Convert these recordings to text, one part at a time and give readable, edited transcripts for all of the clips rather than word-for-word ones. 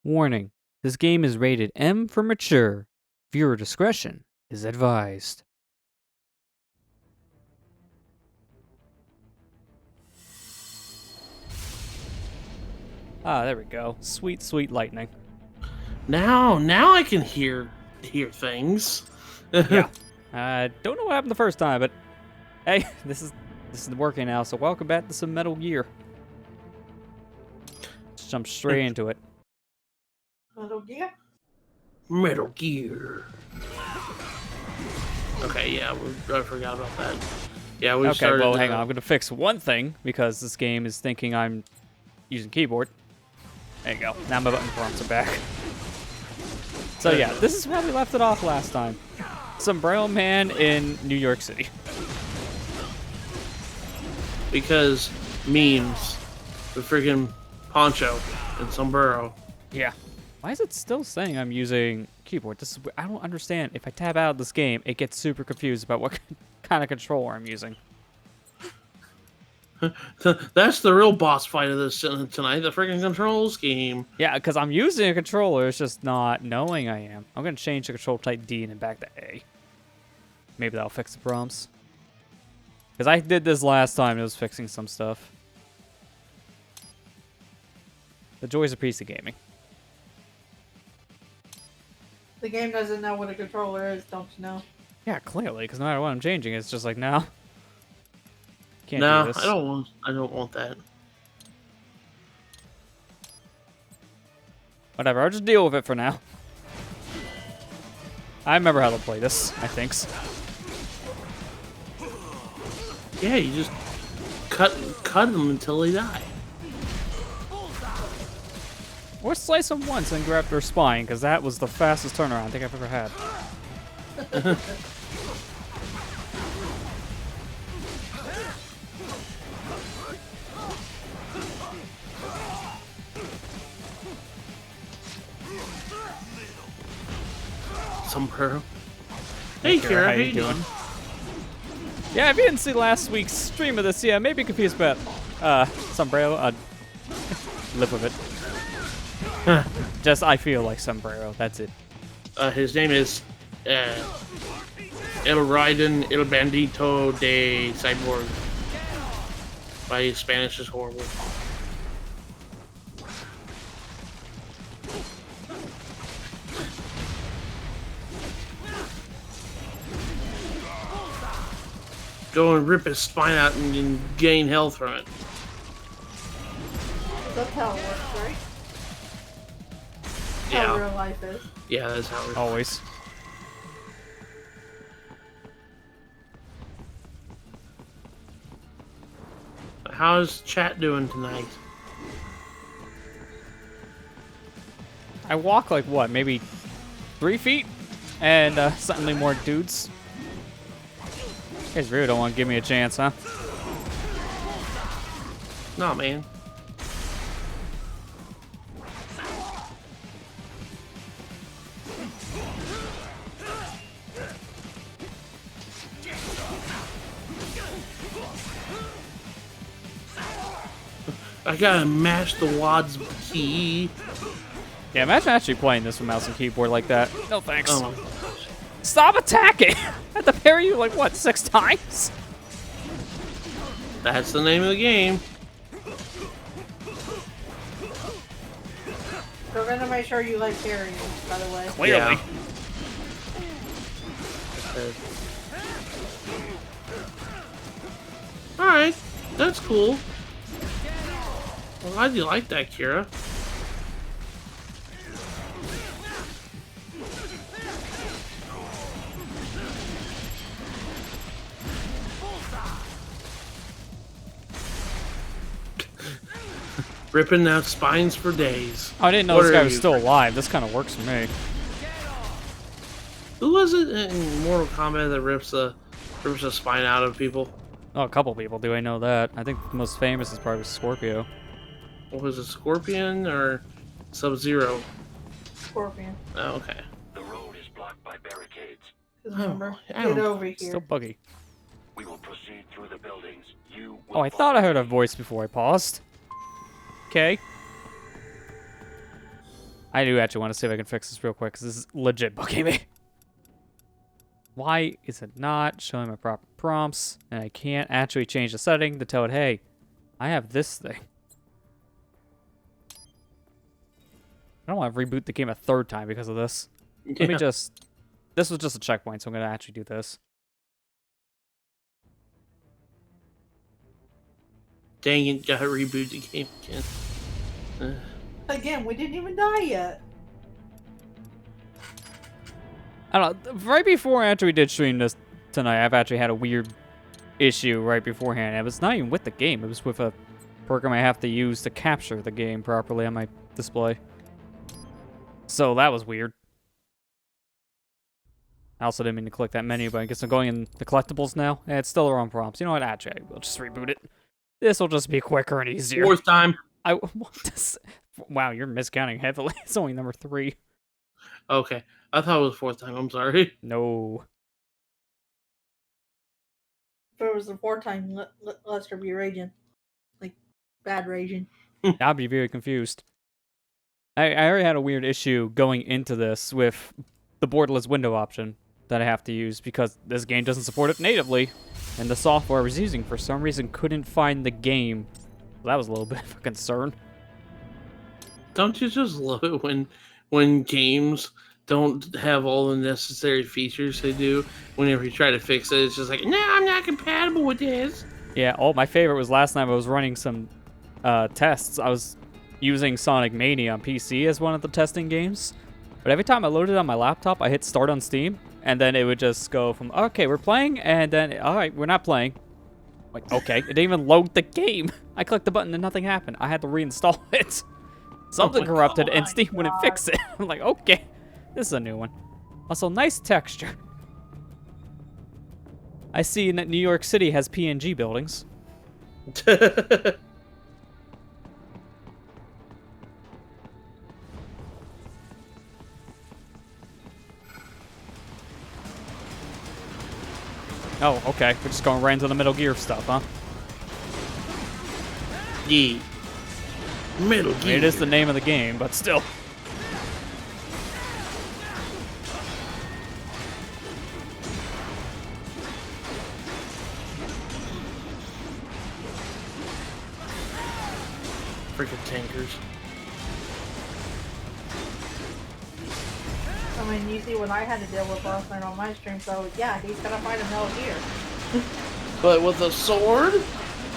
Warning, this game is rated M for mature. Viewer discretion is advised. Ah, there we go. Sweet, sweet lightning. Now I can hear things. Yeah. Don't know what happened the first time, but hey, this is working now, so welcome back to some Metal Gear. Let's jump straight into it. Metal Gear? Metal Gear. Okay, yeah, I forgot about that. Yeah, we started. Okay, well, hang on. I'm gonna fix one thing because this game is thinking I'm using keyboard. There you go. Now my button prompts are back. So yeah, this is how we left it off last time. Sombrero Man in New York City. Because memes, the freaking poncho and sombrero. Yeah. Why is it still saying I'm using keyboard? I don't understand. If I tab out of this game, it gets super confused about what kind of controller I'm using. That's the real boss fight of this tonight, the freaking control scheme. Yeah, because I'm using a controller, it's just not knowing I am. I'm going to change the control type D and then back to A. Maybe that'll fix the prompts. Because I did this last time, it was fixing some stuff. The joys of PC gaming. The game doesn't know what a controller is, don't you know? Yeah, clearly, because no matter what I'm changing, it's just like, no. Can't No, do this. I don't want that. Whatever, I'll just deal with it for now. I remember how to play this, I think. Yeah, you just cut them until they die. Or slice them once and grab their spine, because that was the fastest turnaround I think I've ever had. Sombrero. Hey, Kira, how you doing? Yeah, if you didn't see last week's stream of this, yeah, maybe confused about Sombrero. Live with it. Just, I feel like Sombrero, that's it. His name is El Raiden El Bandito de Cyborg. My Spanish is horrible. Go and rip his spine out and gain health from it. That's how it works, right? Yeah. How real life is. Yeah, that's how it Always. How's chat doing tonight? I walk like what, maybe 3 feet? And suddenly more dudes. You guys really don't want to give me a chance, huh? No, man. I gotta mash the WAD's key. Yeah, imagine actually playing this with mouse and keyboard like that. No thanks. Oh. Stop attacking! I had to parry you like, what, 6 times? That's the name of the game. We're gonna make sure you like carrying, by the way. Clearly. Yeah. Alright, that's cool. Well, glad you like that, Kira. Ripping out spines for days. Oh, I didn't know What this are guy was you? still alive. This kind of works for me. Who was it in Mortal Kombat that rips the spine out of people? Oh, a couple people do. I know that. I think the most famous is probably Scorpio. What was it, Scorpion or Sub-Zero? Scorpion. Oh, okay. The road is blocked by barricades. Just remember, I get don't- over here. Still buggy. We will proceed through the buildings. You will Oh, I thought I heard a voice before I paused. Okay. I do actually want to see if I can fix this real quick, because this is legit bugging me. Why is it not showing my proper prompts? And I can't actually change the setting to tell it, hey, I have this thing. I don't want to reboot the game a third time because of this. Let me just... This was just a checkpoint, so I'm going to actually do this. Dang it, gotta reboot the game again. Again, we didn't even die yet. I don't know. Right before after we did stream this tonight, I've actually had a weird issue right beforehand. It was not even with the game. It was with a program I have to use to capture the game properly on my display. So that was weird. I also didn't mean to click that menu, but I guess I'm going in the collectibles now. And it's still the wrong prompts. You know what? Actually, we'll just reboot it. This will just be quicker and easier. Fourth time. Wow, you're miscounting heavily. It's only number 3. Okay. I thought it was fourth time. I'm sorry. No. If it was the 4th time, Lester be raging. Like, bad raging. I'd be very confused. I already had a weird issue going into this with the borderless window option that I have to use because this game doesn't support it natively, and the software I was using for some reason couldn't find the game. So that was a little bit of a concern. Don't you just love it when games don't have all the necessary features they do? Whenever you try to fix it, it's just like, no, I'm not compatible with this. Yeah, my favorite was last time I was running some tests. I was using Sonic Mania on PC as one of the testing games. But every time I loaded it on my laptop, I hit start on Steam, and then it would just go from, okay, we're playing, and then, all right, we're not playing. Like, okay, it didn't even load the game. I clicked the button and nothing happened. I had to reinstall it. Something corrupted, and Steam wouldn't fix it. I'm like, okay, this is a new one. Also, nice texture. I see that New York City has PNG buildings. Oh, okay. We're just going right into the Metal Gear stuff, huh? Yeah. Metal I Gear. mean, it is the name of the game, but still. Freaking tankers. I mean, you see what I had to deal with last night on my stream, so yeah, he's gonna fight a Metal Gear. But with a sword?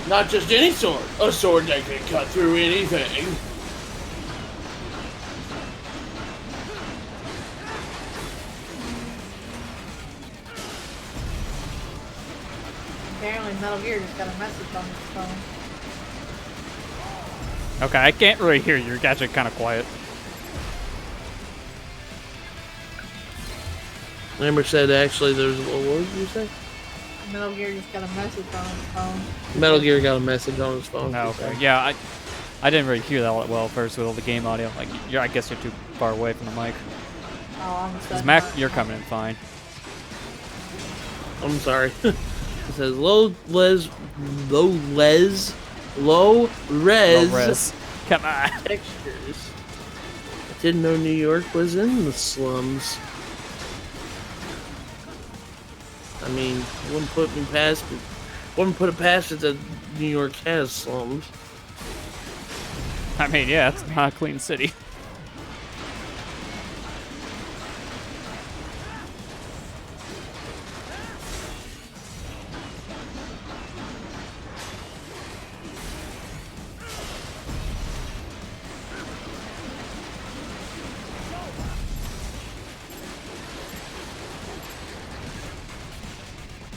Not just any sword. A sword that can cut through anything. Apparently Metal Gear just got a message on his phone. Okay, I can't really hear you. You're actually kind of quiet. Amber said actually there's a little, what did you say? Metal Gear just got a message on his phone. Metal Gear got a message on his phone. Oh, okay. Yeah, I didn't really hear that all that well first with all the game audio. Like, I guess you're too far away from the mic. Oh, I'm Because Mac, you're coming in fine. I'm sorry. It says low res. Low res. Come on. Textures. I didn't know New York was in the slums. I mean, wouldn't put it past it that New York has slums. I mean, yeah, it's not a clean city.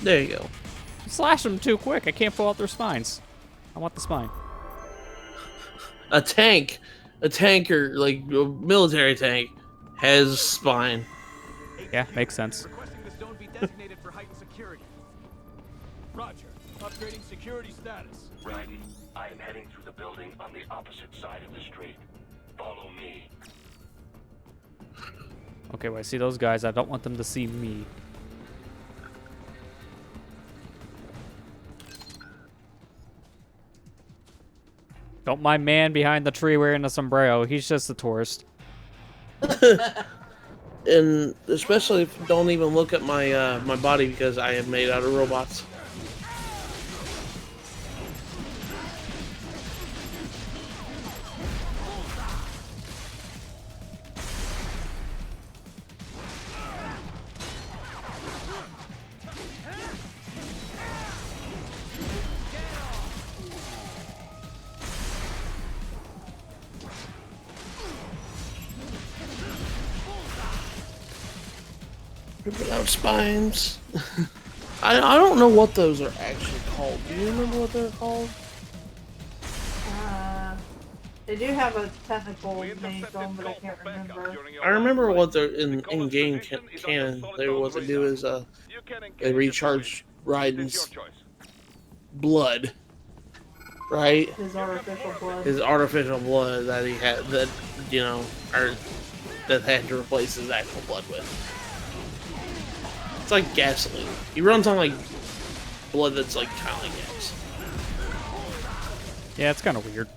There you go. Slash them too quick. I can't pull out their spines. I want the spine. A tanker, like a military tank, has spine. Yeah, makes sense. Requesting the zone be designated for heightened security. Roger. Upgrading security status. Right. I am heading through the building on the opposite side of the street. Follow me. Okay, well, I see those guys. I don't want them to see me. Don't mind man behind the tree wearing a sombrero. He's just a tourist. And especially if don't even look at my my body because I am made out of robots. Without spines. I don't know what those are actually called. Do you remember what they're called? They do have a technical name for them, but I can't remember. I remember what they're in game canon. They what they do is they recharge Raiden's blood, right? His artificial blood. His artificial blood that he had that you know or that they had to replace his actual blood with. It's like gasoline. He runs on like blood that's like kind of like gas. Yeah, it's kind of weird.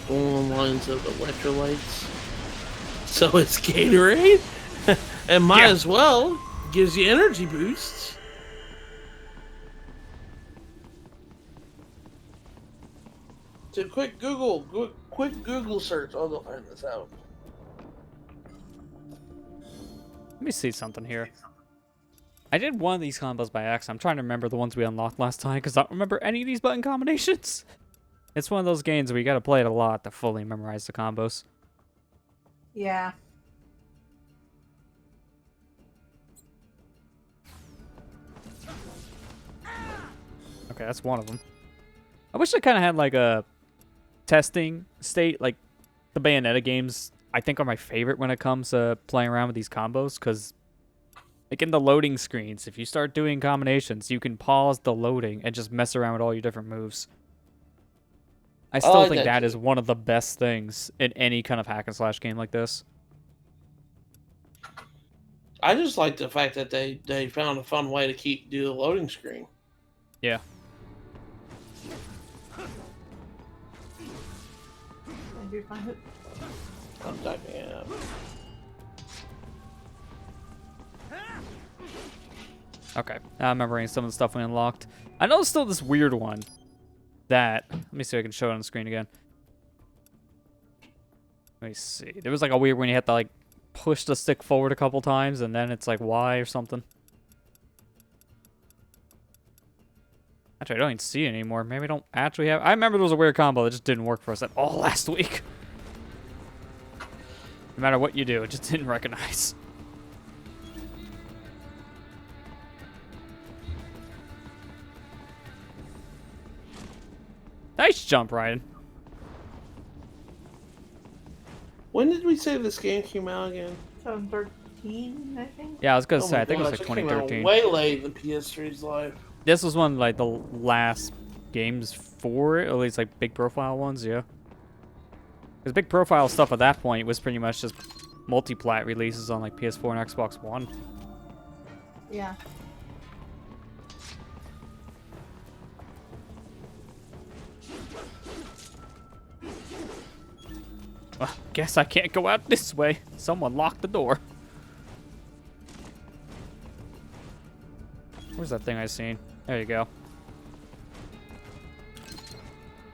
Along the lines of electrolytes. So it's Gatorade? And might as well. Gives you energy boosts. So quick Google search. I'll go find this out. Let me see something here. I did one of these combos by accident. I'm trying to remember the ones we unlocked last time because I don't remember any of these button combinations. It's one of those games where you got to play it a lot to fully memorize the combos. Yeah. Okay, that's one of them. I wish I kind of had like a testing state. Like the Bayonetta games, I think are my favorite when it comes to playing around with these combos because like in the loading screens, if you start doing combinations, you can pause the loading and just mess around with all your different moves. I still think that is one of the best things in any kind of hack and slash game like this. I just like the fact that they found a fun way to do the loading screen. Yeah. I do find it. I'm typing it up. Okay, I'm remembering some of the stuff we unlocked. I know there's still this weird one that... Let me see if I can show it on the screen again. Let me see. There was like a weird one you had to like push the stick forward a couple times and then it's like Y or something. Actually, I don't even see it anymore. Maybe I don't actually have... I remember there was a weird combo that just didn't work for us at all last week. No matter what you do, it just didn't recognize. Nice jump, Ryan. When did we say this game came out again? 2013, I think. Yeah, I was gonna Oh say, my I think it was gosh, like it came out 2013. way late in the PS3's life. This was one of, like, the last games for it, at least, like, big profile ones, yeah. Because big profile stuff at that point was pretty much just multi-plat releases on, like, PS4 and Xbox One. Yeah. Well, guess I can't go out this way. Someone locked the door. Where's that thing I seen? There you go.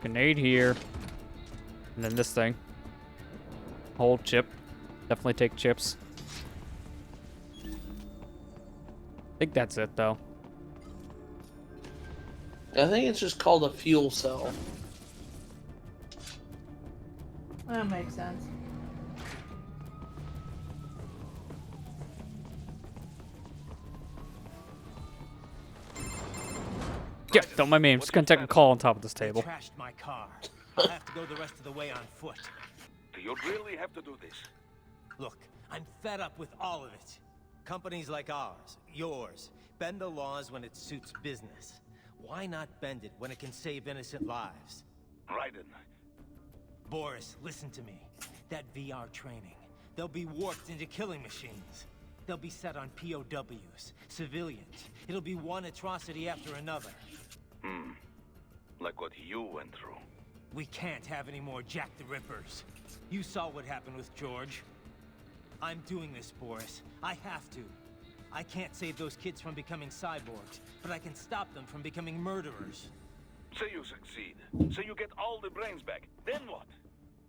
Grenade here. And then this thing. Hold chip. Definitely take chips. I think that's it, though. I think it's just called a fuel cell. That makes sense. Yeah, don't mind me. I'm just gonna take a call on top of this table. Trashed my car. I'll have to go the rest of the way on foot. Do you really have to do this? Look, I'm fed up with all of it. Companies like ours, yours, bend the laws when it suits business. Why not bend it when it can save innocent lives? Raiden. Boris, listen to me. That VR training, they'll be warped into killing machines. They'll be set on POWs, civilians. It'll be one atrocity after another. Like what you went through. We can't have any more Jack the Rippers. You saw what happened with George. I'm doing this, Boris. I have to. I can't save those kids from becoming cyborgs, but I can stop them from becoming murderers. Say you succeed. Say you get all the brains back. Then what?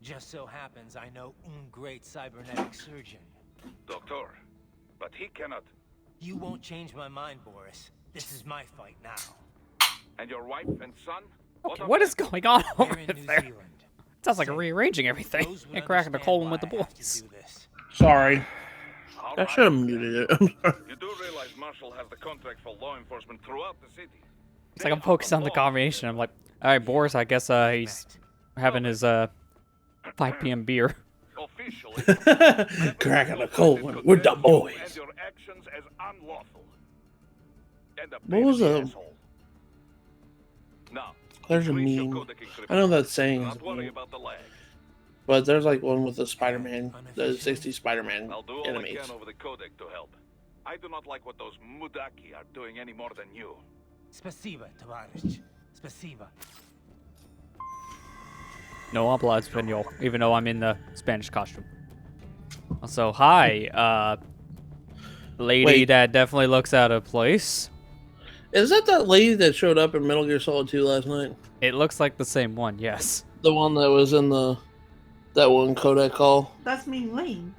Just so happens I know great cybernetic surgeon. Doctor. But he cannot. You won't change my mind, Boris. This is my fight now. And your wife and son? Okay, what is going on They're over in New there? Zealand. Sounds like rearranging everything Those would and cracking the understand colon why with the I have to boys. do this. Sorry. All I right. should have muted it. I'm sorry. You do realize Marshall has the contract for law enforcement throughout the city. It's like I'm focused on the combination. I'm like, all right, Boris, I guess he's having his 5 p.m. beer. Officially, Cracking a cold one with the boys. and your actions as unlawful. And a What was pain in a- the asshole. Now, There's a increase your meme. codec encryption. I know that saying, Not worry about the lag. but there's like one with the Spider-Man, the 60 Spider-Man I'll do all I enemies. can over the codec to help. I do not like what those Mudaki are doing any more than you. Spasiba, Tavarish. Spasiba. No habla español, even though I'm in the Spanish costume. Also, hi, lady Wait. that definitely looks out of place. Is that lady that showed up in Metal Gear Solid 2 last night? It looks like the same one, yes. The one that was in that one codec call? That's Ming Lane.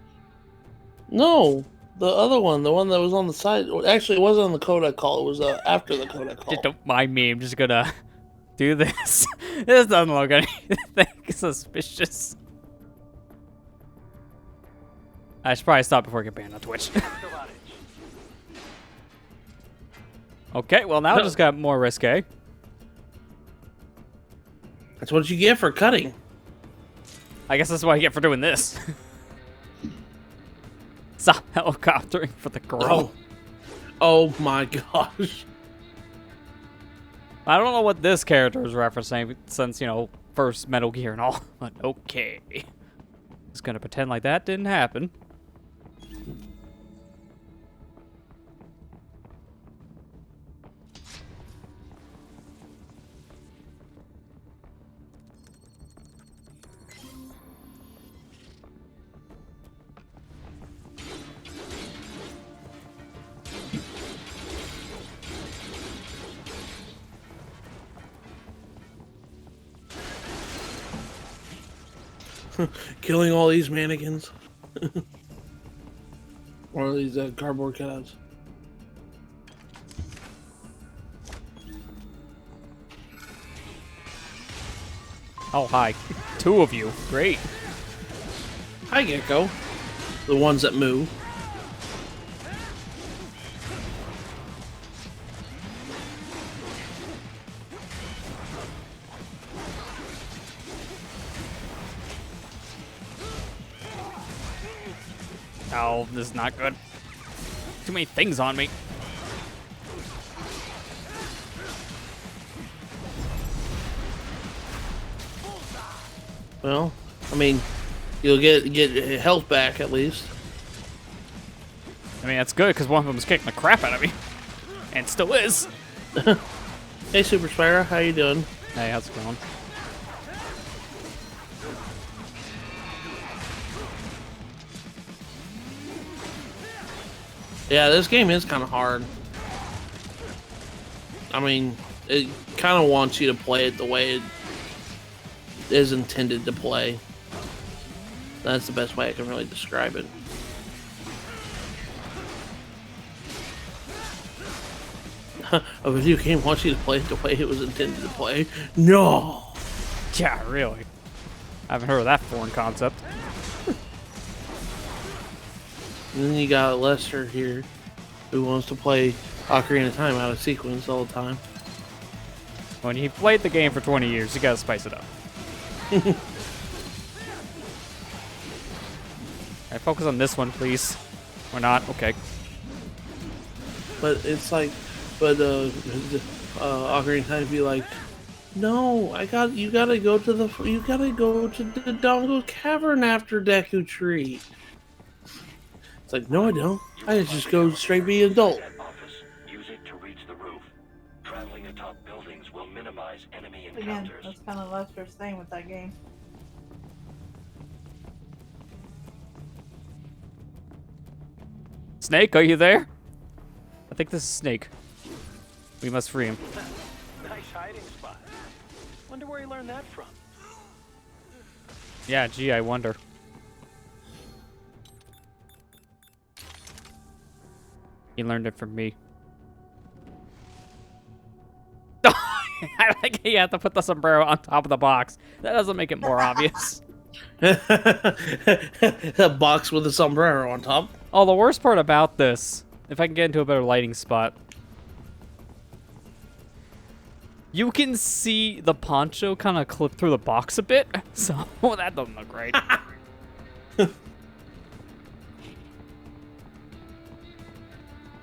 No, the other one, the one that was on the side. Actually, it wasn't on the codec call. It was after the codec call. Just don't mind me, I'm just gonna do this. This doesn't look anything suspicious. I should probably stop before I get banned on Twitch. Okay, well now it No. just got more risque. That's what you get for cutting. I guess that's what I get for doing this. Stop helicoptering for the girl. Oh my gosh. I don't know what this character is referencing since, you know, first Metal Gear and all, but okay. Just gonna pretend like that didn't happen. Killing all these mannequins. Or these cardboard cutouts. Oh, hi. 2 of you. Great. Hi, Gecko. The ones that move. Oh, this is not good. Too many things on me. Well, I mean, you'll get health back at least. I mean, that's good because one of them is kicking the crap out of me. And still is. Hey, Super Spyro, how you doing? Hey, how's it going? Yeah, this game is kind of hard. I mean, it kind of wants you to play it the way it is intended to play. That's the best way I can really describe it. A video game wants you to play it the way it was intended to play. No! Yeah, really. I haven't heard of that foreign concept. And then you got Lester here, who wants to play Ocarina of Time out of sequence all the time. When you played the game for 20 years, you gotta spice it up. Alright, focus on this one, please. Or not? Okay. But it's like, Ocarina of Time be like, no, you gotta go to the Dongle Cavern after Deku Tree. It's like, no, I don't. I just go straight be adult. That office. Use it to reach the roof. Traveling atop buildings will minimize enemy Again, encounters. that's kind of Lester's thing with that game. Snake, are you there? I think this is Snake. We must free him. Nice hiding spot. Wonder where he learned that from. Yeah, gee, I wonder. He learned it from me. I think you have to put the sombrero on top of the box. That doesn't make it more obvious. A box with a sombrero on top. Oh, the worst part about this, if I can get into a better lighting spot, you can see the poncho kind of clip through the box a bit, so that doesn't look great.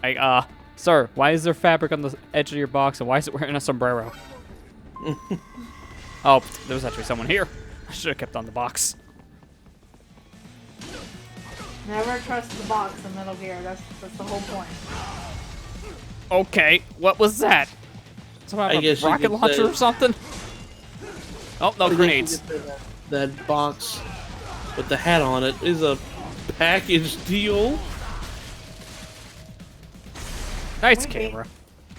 Like, sir, why is there fabric on the edge of your box, and why is it wearing a sombrero? Oh, there was actually someone here. I should have kept on the box. Never trust the box in Metal Gear. That's the whole point. Okay, what was that? Someone I have guess a you rocket could launcher say- or something? Oh, no, grenades. That box with the hat on it is a package deal. Nice Wait. camera.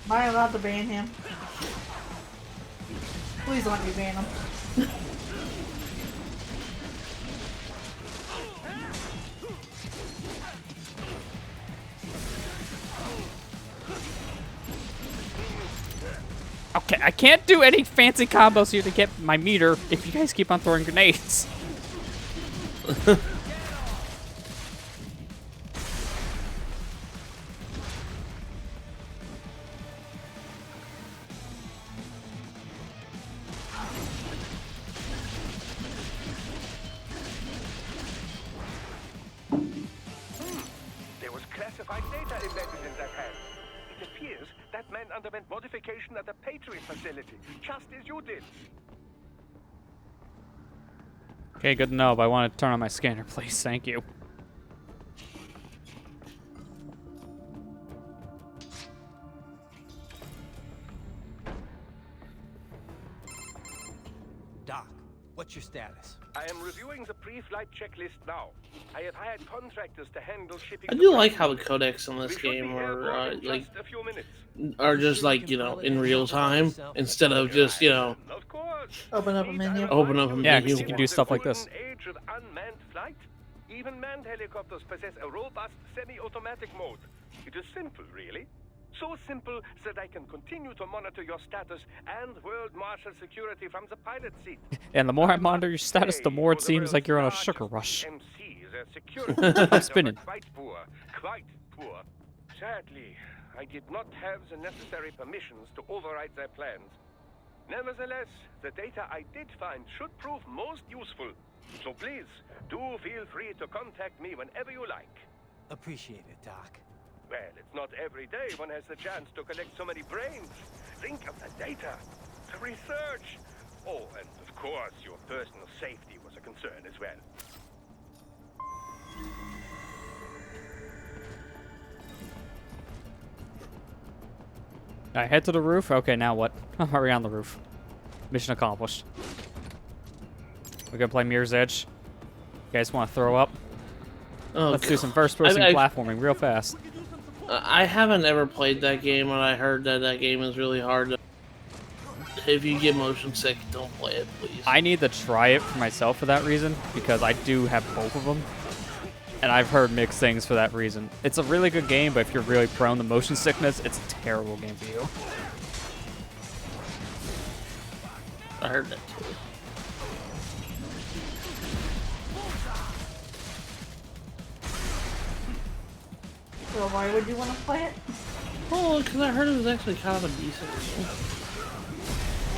Am I allowed to ban him? Please let me ban him. Okay, I can't do any fancy combos here to get my meter if you guys keep on throwing grenades. There was classified data embedded in that hand. It appears that man underwent modification at the Patriot facility, just as you did. Okay, good to know, but I want to turn on my scanner, please. Thank you. Doc, what's your status? I am reviewing the pre-flight checklist now. I have hired contractors to handle shipping. I the do like product. how the codecs in We this should be game airborne are in like just a few minutes. are just like, you know, in real time instead of just, you know, Of course. Open up a Need menu. I Open up a remind Yeah, menu. 'cause you can do stuff like this. In the golden age of unmanned flight, even manned helicopters possess a robust semi-automatic mode. It is simple, really. So simple that I can continue to monitor your status and world marshal security from the pilot seat. And the more I monitor your status, the more it seems like you're on a sugar rush. MC, the security I'm spinning. Quite poor, quite poor. Sadly, I did not have the necessary permissions to override their plans. Nevertheless, the data I did find should prove most useful. So please, do feel free to contact me whenever you like. Appreciate it, Doc. Well, it's not every day one has the chance to collect so many brains. Think of the data, the research. Oh, and of course, your personal safety was a concern as well. Alright, head to the roof. Okay, now what? I'm already on the roof. Mission accomplished. We're gonna play Mirror's Edge. You guys want to throw up? oh, Let's do some first-person I- platforming real fast. I haven't ever played that game, and I heard that that game is really hard. If you get motion sick, don't play it, please. I need to try it for myself for that reason, because I do have both of them. And I've heard mixed things for that reason. It's a really good game, but if you're really prone to motion sickness, it's a terrible game for you. I heard that too. So why would you want to play it? Oh, because I heard it was actually kind of a decent game.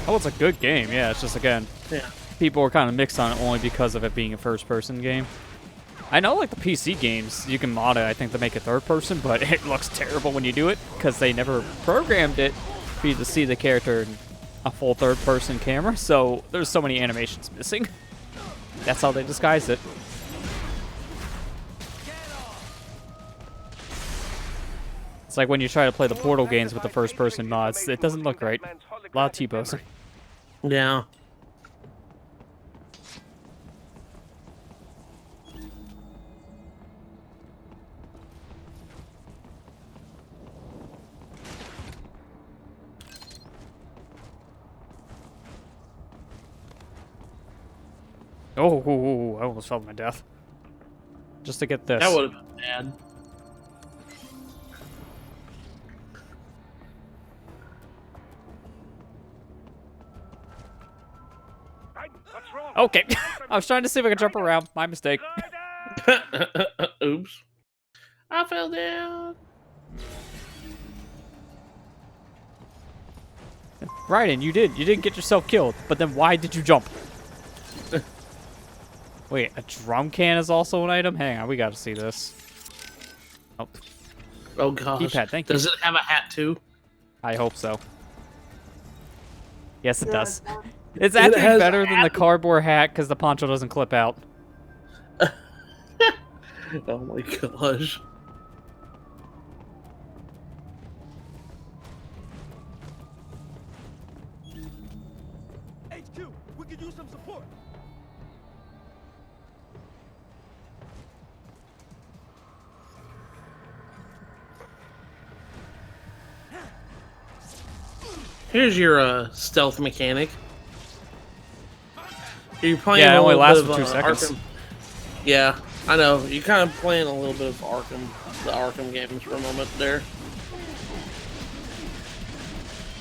Oh, it's a good game. Yeah, it's just, again, Yeah. people are kind of mixed on it only because of it being a first-person game. I know, like, the PC games, you can mod it, I think, to make it third-person, but it looks terrible when you do it because they never programmed it for you to see the character in a full third-person camera, so there's so many animations missing. That's how they disguised it. It's like when you try to play the Portal games with the first-person mods, it doesn't look right. A lot of T-posing. Yeah. Oh, I almost fell to my death. Just to get this. That would have been bad. What's wrong? Okay. I was trying to see if I could jump around. My mistake. Oops. I fell down. Raiden, you didn't get yourself killed, but then why did you jump? Wait, a drum can is also an item? Hang on, we gotta see this. Oh, Oh gosh. keypad, thank you. Does it have a hat too? I hope so. Yes, it Yeah, does. it's It's actually has better a than the hat. cardboard hat because the poncho doesn't clip out. Oh my gosh. HQ, we could use some support. Here's your stealth mechanic. You're playing Yeah, it a only little bit lasts of, for 2 seconds. Arkham. Yeah, I know. You're kind of playing a little bit of the Arkham games for a moment there.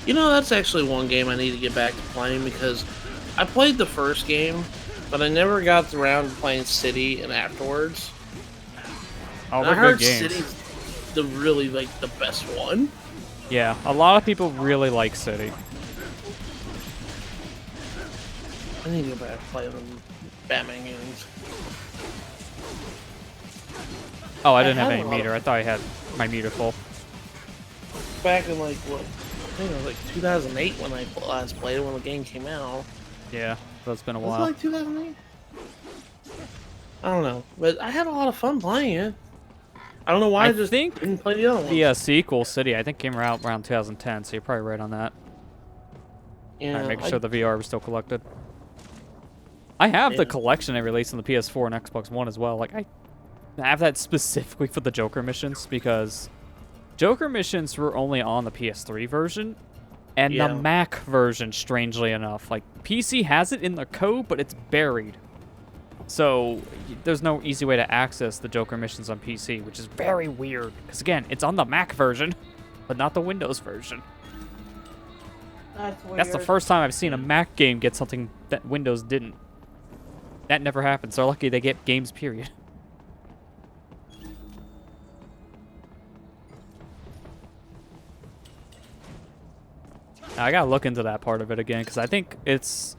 You know, that's actually one game I need to get back to playing because I played the first game, but I never got around to playing City and afterwards. Oh, And they're I heard good games. City's the really like the best one. Yeah, a lot of people really like City. I need to go back and play them Batman games. Oh, I I didn't have had any a lot of- meter. I thought I had my meter full. Back in like what? I think it was like 2008 when I last played it when the game came out. Yeah, so it's been a Was it while. like 2008? I don't know, but I had a lot of fun playing it. I don't know why I just think didn't play the other one. The sequel, City, I think came out around 2010, so you're probably right on that. Yeah, Alright, making I- sure the VR was still collected. I have the Yeah. collection they released on the PS4 and Xbox One as well. Like, I have that specifically for the Joker missions because Joker missions were only on the PS3 version and Yeah. the Mac version, strangely enough. Like, PC has it in the code, but it's buried. So, there's no easy way to access the Joker missions on PC, which is very weird. Because, again, it's on the Mac version, but not the Windows version. That's weird. That's the first time I've seen a Mac game get something that Windows didn't. That never happens. They're lucky they get games, period. Now, I gotta look into that part of it again, because I think it's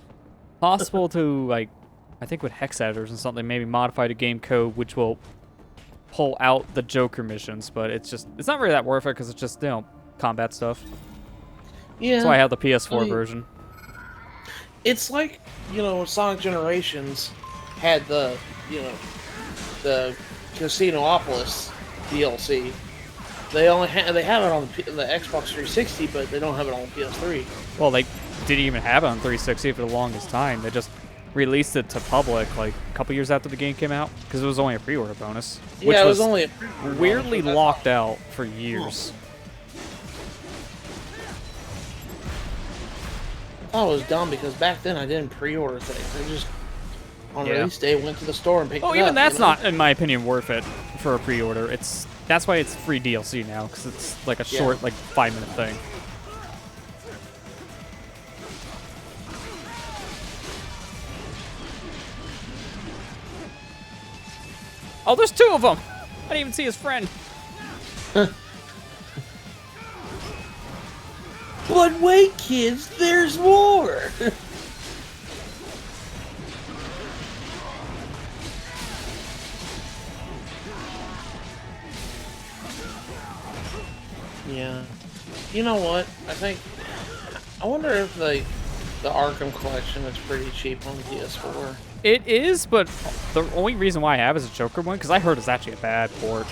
possible to, like, I think with hex editors and something, maybe modify the game code, which will pull out the Joker missions, but it's not really that worth it, because it's just, combat stuff. Yeah. That's why I have the PS4 I mean- version. It's like, Sonic Generations had the the Casinopolis DLC. They have it on the Xbox 360, but they don't have it on the PS3. Well, they didn't even have it on 360 for the longest time. They just released it to public like a couple years after the game came out because it was only a pre-order bonus, which Yeah, it was was only weirdly locked out for years. I thought it was dumb because back then I didn't pre-order things. I just on Yeah. release day went to the store and picked it Oh, up. even that's you know? not, in my opinion, worth it for a pre-order. That's why it's free DLC now because it's like a short, like 5-minute thing. Oh, there's 2 of them. I didn't even see his friend. But wait, kids, there's more. Yeah. You know what? I wonder if the Arkham collection is pretty cheap on PS4. It is, but the only reason why I have is a Joker one, because I heard it's actually a bad port.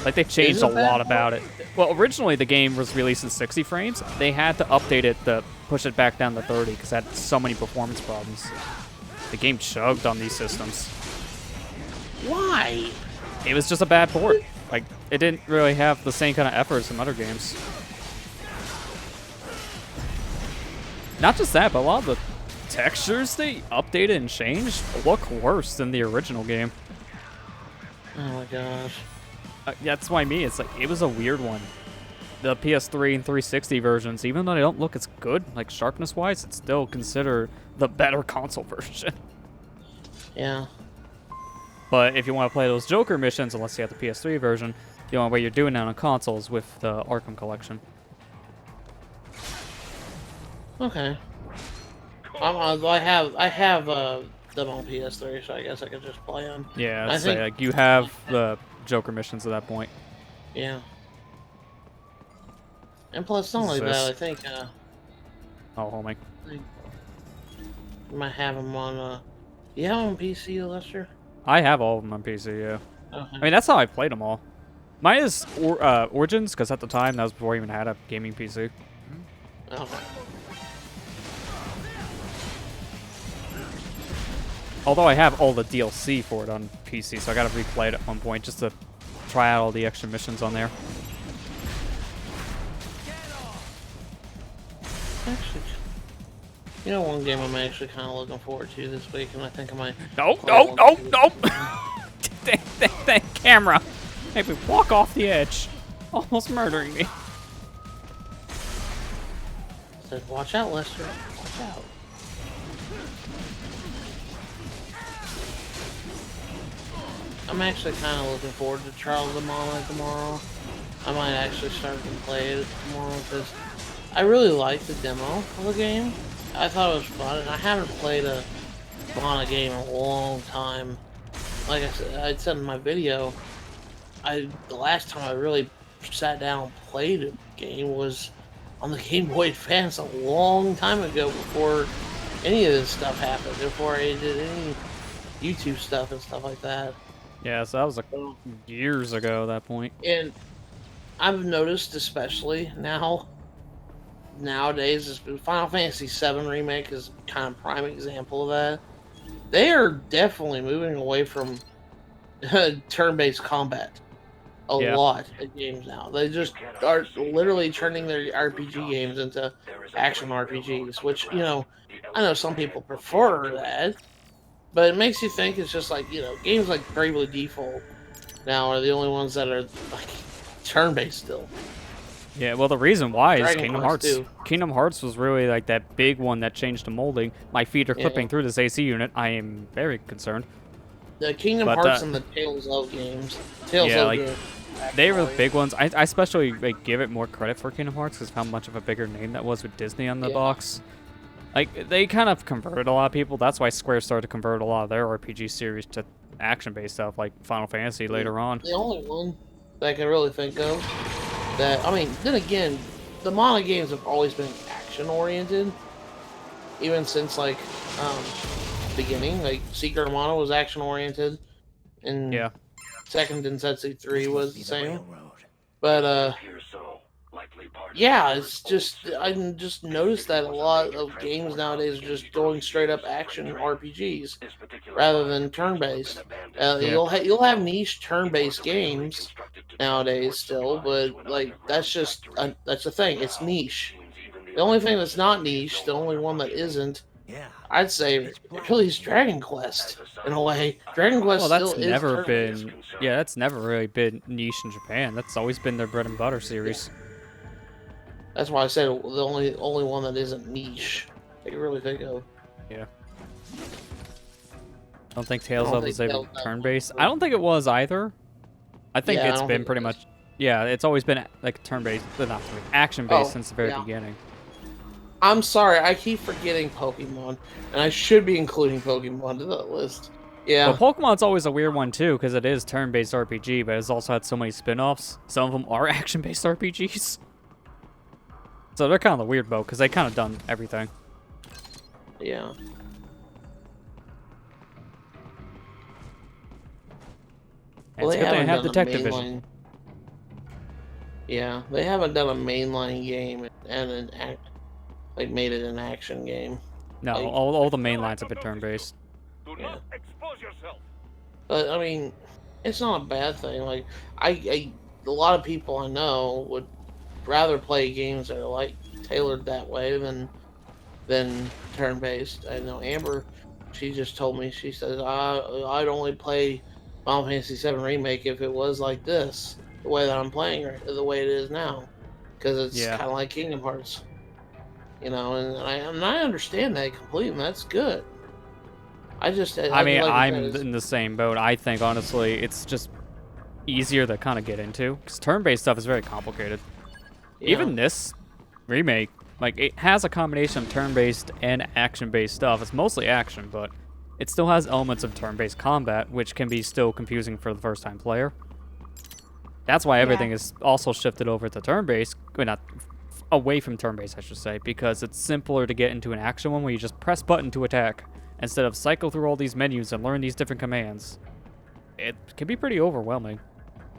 Like, they've changed a lot about it. Well, originally the game was released in 60 frames. They had to update it to push it back down to 30, because it had so many performance problems. The game chugged on these systems. Why? It was just a bad port. Like, it didn't really have the same kind of effort as some other games. Not just that, but a lot of the textures they updated and changed look worse than the original game. Oh my gosh. That's why it's like, it was a weird one. The PS3 and 360 versions, even though they don't look as good, like sharpness-wise, it's still considered the better console version. Yeah. But if you want to play those Joker missions, unless you have the PS3 version, the only way you're doing that on consoles with the Arkham Collection. Okay. I have them on PS3, so I guess I could just play them. Yeah, I'd say like you have the Joker missions at that point. Yeah. And plus, not only that, I think Oh, homie. you might have them on. You have them on PC, Lester? I have all of them on PC, yeah. Okay. I mean, that's how I played them all. Mine is Origins, because at the time, that was before I even had a gaming PC. Okay. Although I have all the DLC for it on PC, so I gotta replay it at one point just to try out all the extra missions on there. Actually, you know, one game I'm actually kind of looking forward to this week, and I think I might. No! that camera made me walk off the edge, almost murdering me. Said, watch out, Lester. Watch out. I'm actually kind of looking forward to Trials of Mana tomorrow. I might actually start to play it tomorrow because I really like the demo of the game. I thought it was fun, and I haven't played a Mana game in a long time. Like I said in my video, the last time I really sat down and played a game was on the Game Boy Advance a long time ago, before any of this stuff happened, before I did any YouTube stuff and stuff like that. Yeah, so that was like years ago at that point. And I've noticed, especially nowadays, Final Fantasy VII Remake is kind of prime example of that. They are definitely moving away from turn-based combat a lot of games now. They just are literally turning their RPG games into action RPGs, which, you know, I know some people prefer that, but it makes you think. It's just like, you know, games like Bravely Default now are the only ones that are like turn-based still. Yeah, well, the reason why is Dragon Kingdom Quest Hearts. 2. Kingdom Hearts was really like that big one that changed the molding. My feet are clipping through this AC unit. I am very concerned. The Kingdom Hearts and the Tales of games. Tales of games. They were the big ones. I especially like, give it more credit for Kingdom Hearts because how much of a bigger name that was with Disney on the box. Like, they kind of converted a lot of people. That's why Square started to convert a lot of their RPG series to action-based stuff, like Final Fantasy later on. The only one that I can really think of that, I mean, then again, the Mana games have always been action-oriented, even since, like, beginning. Like, Secret of Mana was action-oriented, and Second Densetsu 3 was the same. But, yeah, it's just, I just noticed that a lot of games nowadays are just going straight up action RPGs rather than turn-based. You'll have niche turn-based games nowadays still, but like that's the thing. It's niche. The only thing that's not niche, the only one that isn't, I'd say, really is Dragon Quest in a way. Dragon Quest that's still never is been. Yeah, that's never really been niche in Japan. That's always been their bread and butter series. Yeah. That's why I said the only one that isn't niche I can really think of. Yeah. I don't think Tales of was ever turn-based. I don't think it was either. I think it's been pretty much. Yeah, it's always been like turn-based, but not action-based since the very beginning. I'm sorry, I keep forgetting Pokemon, and I should be including Pokemon to that list. Yeah. Well, Pokemon's always a weird one too, because it is turn-based RPG, but it's also had so many spin-offs. Some of them are action-based RPGs. So they're kind of the weird boat because they kind of done everything. Yeah. And it's a good thing I have done a detective vision. mainline. Yeah, they haven't done a mainline game and like made it an action game. No, Like- all the main lines have been turn-based. Do Yeah. not expose yourself. But I mean, it's not a bad thing. Like a lot of people I know would rather play games that are like tailored that way than turn-based. I know Amber, she just told me, she says, I'd only play Final Fantasy VII Remake if it was like this, the way that I'm playing it, the way it is now, because it's Yeah. kind of like Kingdom Hearts, and I understand that completely, and that's good. I mean, I'm in the same boat. I think, honestly, it's just easier to kind of get into. Because turn-based stuff is very complicated. Even this remake, like, it has a combination of turn-based and action-based stuff. It's mostly action, but it still has elements of turn-based combat, which can be still confusing for the first-time player. That's why everything is also shifted over to turn-based. Well, not away from turn-based, I should say, because it's simpler to get into an action one where you just press button to attack, instead of cycle through all these menus and learn these different commands. It can be pretty overwhelming.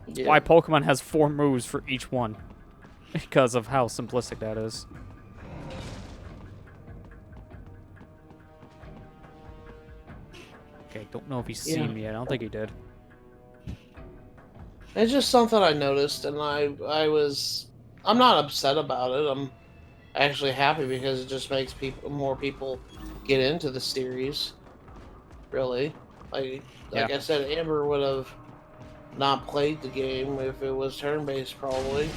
Yeah. Why Pokemon has 4 moves for each one, because of how simplistic that is. Okay, don't know if he's seen me yet. I don't think he did. It's just something I noticed, and I'm not upset about it. I'm actually happy because it just makes more people get into the series. Really, like I said, Amber would have not played the game if it was turn-based, probably,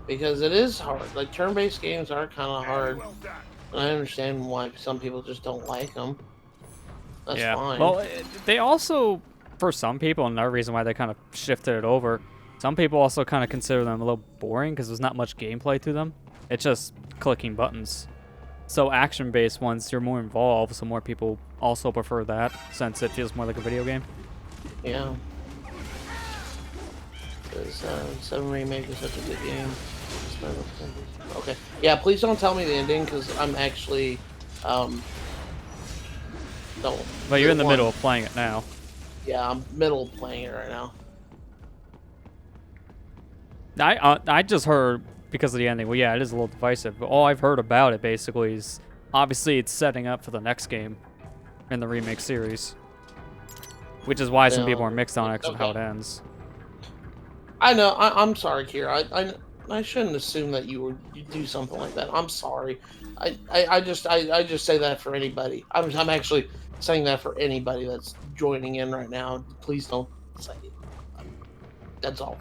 because it is hard. Like, turn-based games are kind of hard, and I understand why some people just don't like them. That's fine. Well, they also, for some people, another reason why they kind of shifted it over, some people also kind of consider them a little boring because there's not much gameplay to them. It's just clicking buttons. So action-based ones, you're more involved, so more people also prefer that, since it feels more like a video game. Yeah. Because 7 Remake is such a good game. Okay. Yeah, please don't tell me the ending, because I'm actually... No. But you're in the middle of playing it now. Yeah, I'm middle of playing it right now. I just heard, because of the ending, well, yeah, it is a little divisive, but all I've heard about it, basically, is obviously it's setting up for the next game in the remake series. Which is why some people are mixed on actually how it ends. I know. I'm sorry, Kira. I shouldn't assume that you do something like that. I'm sorry. I just say that for anybody. I'm actually saying that for anybody that's joining in right now. Please don't say it. That's all.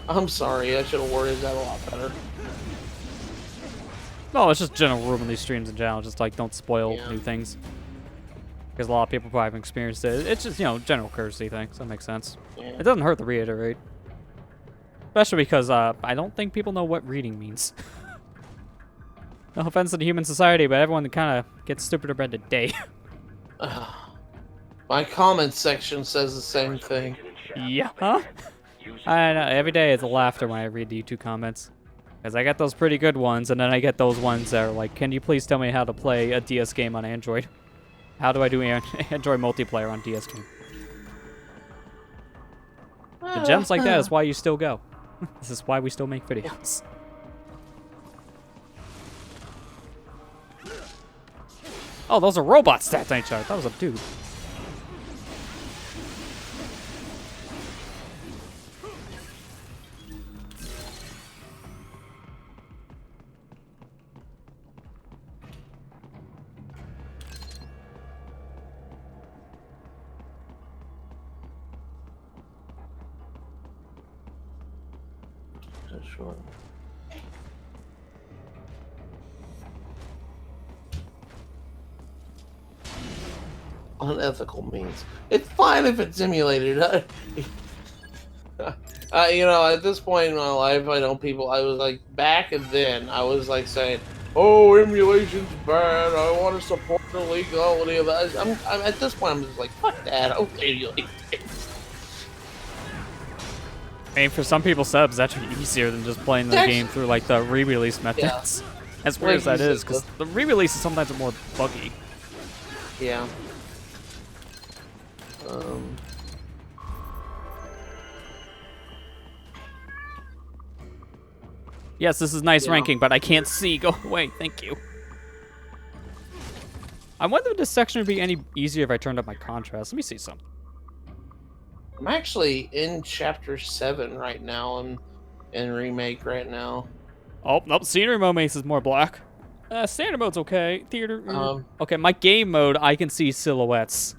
I'm sorry. I should have worded that a lot better. No, it's just general rule in these streams in general. Just like don't spoil new things. Because a lot of people probably haven't experienced it. It's just, general courtesy thing, so that makes sense. Yeah. It doesn't hurt to reiterate. Especially because I don't think people know what reading means. No offense to the human society, but everyone kind of gets stupider by the day. My comment section says the same thing. Yeah, huh? I know, every day it's a laughter when I read the YouTube comments. Because I get those pretty good ones, and then I get those ones that are like, can you please tell me how to play a DS game on Android? How do I do Android multiplayer on DS game? The gems like that is why you still go. This is why we still make videos. Oh, those are robot stats, ain't you? That was a dude. Sure. Unethical means it's fine if it's simulated. At this point in my life, I know people. I was like back and then I was like saying, "Oh, emulation's bad. I want to support the legality of that." I'm at this point. I'm just like, "Fuck that. I'll emulate things." I mean, for some people, subs that's actually easier than just playing the game through like the re-release methods. As weird as that is, because the re-release is sometimes more buggy. Yeah. Yes, this is nice ranking, but I can't see. Go away. Thank you. I wonder if this section would be any easier if I turned up my contrast. Let me see something. I'm actually in chapter 7 right now. I'm in remake right now. Oh, nope. Scenery mode makes it more black. Standard mode's okay. Theater. Okay, my game mode, I can see silhouettes.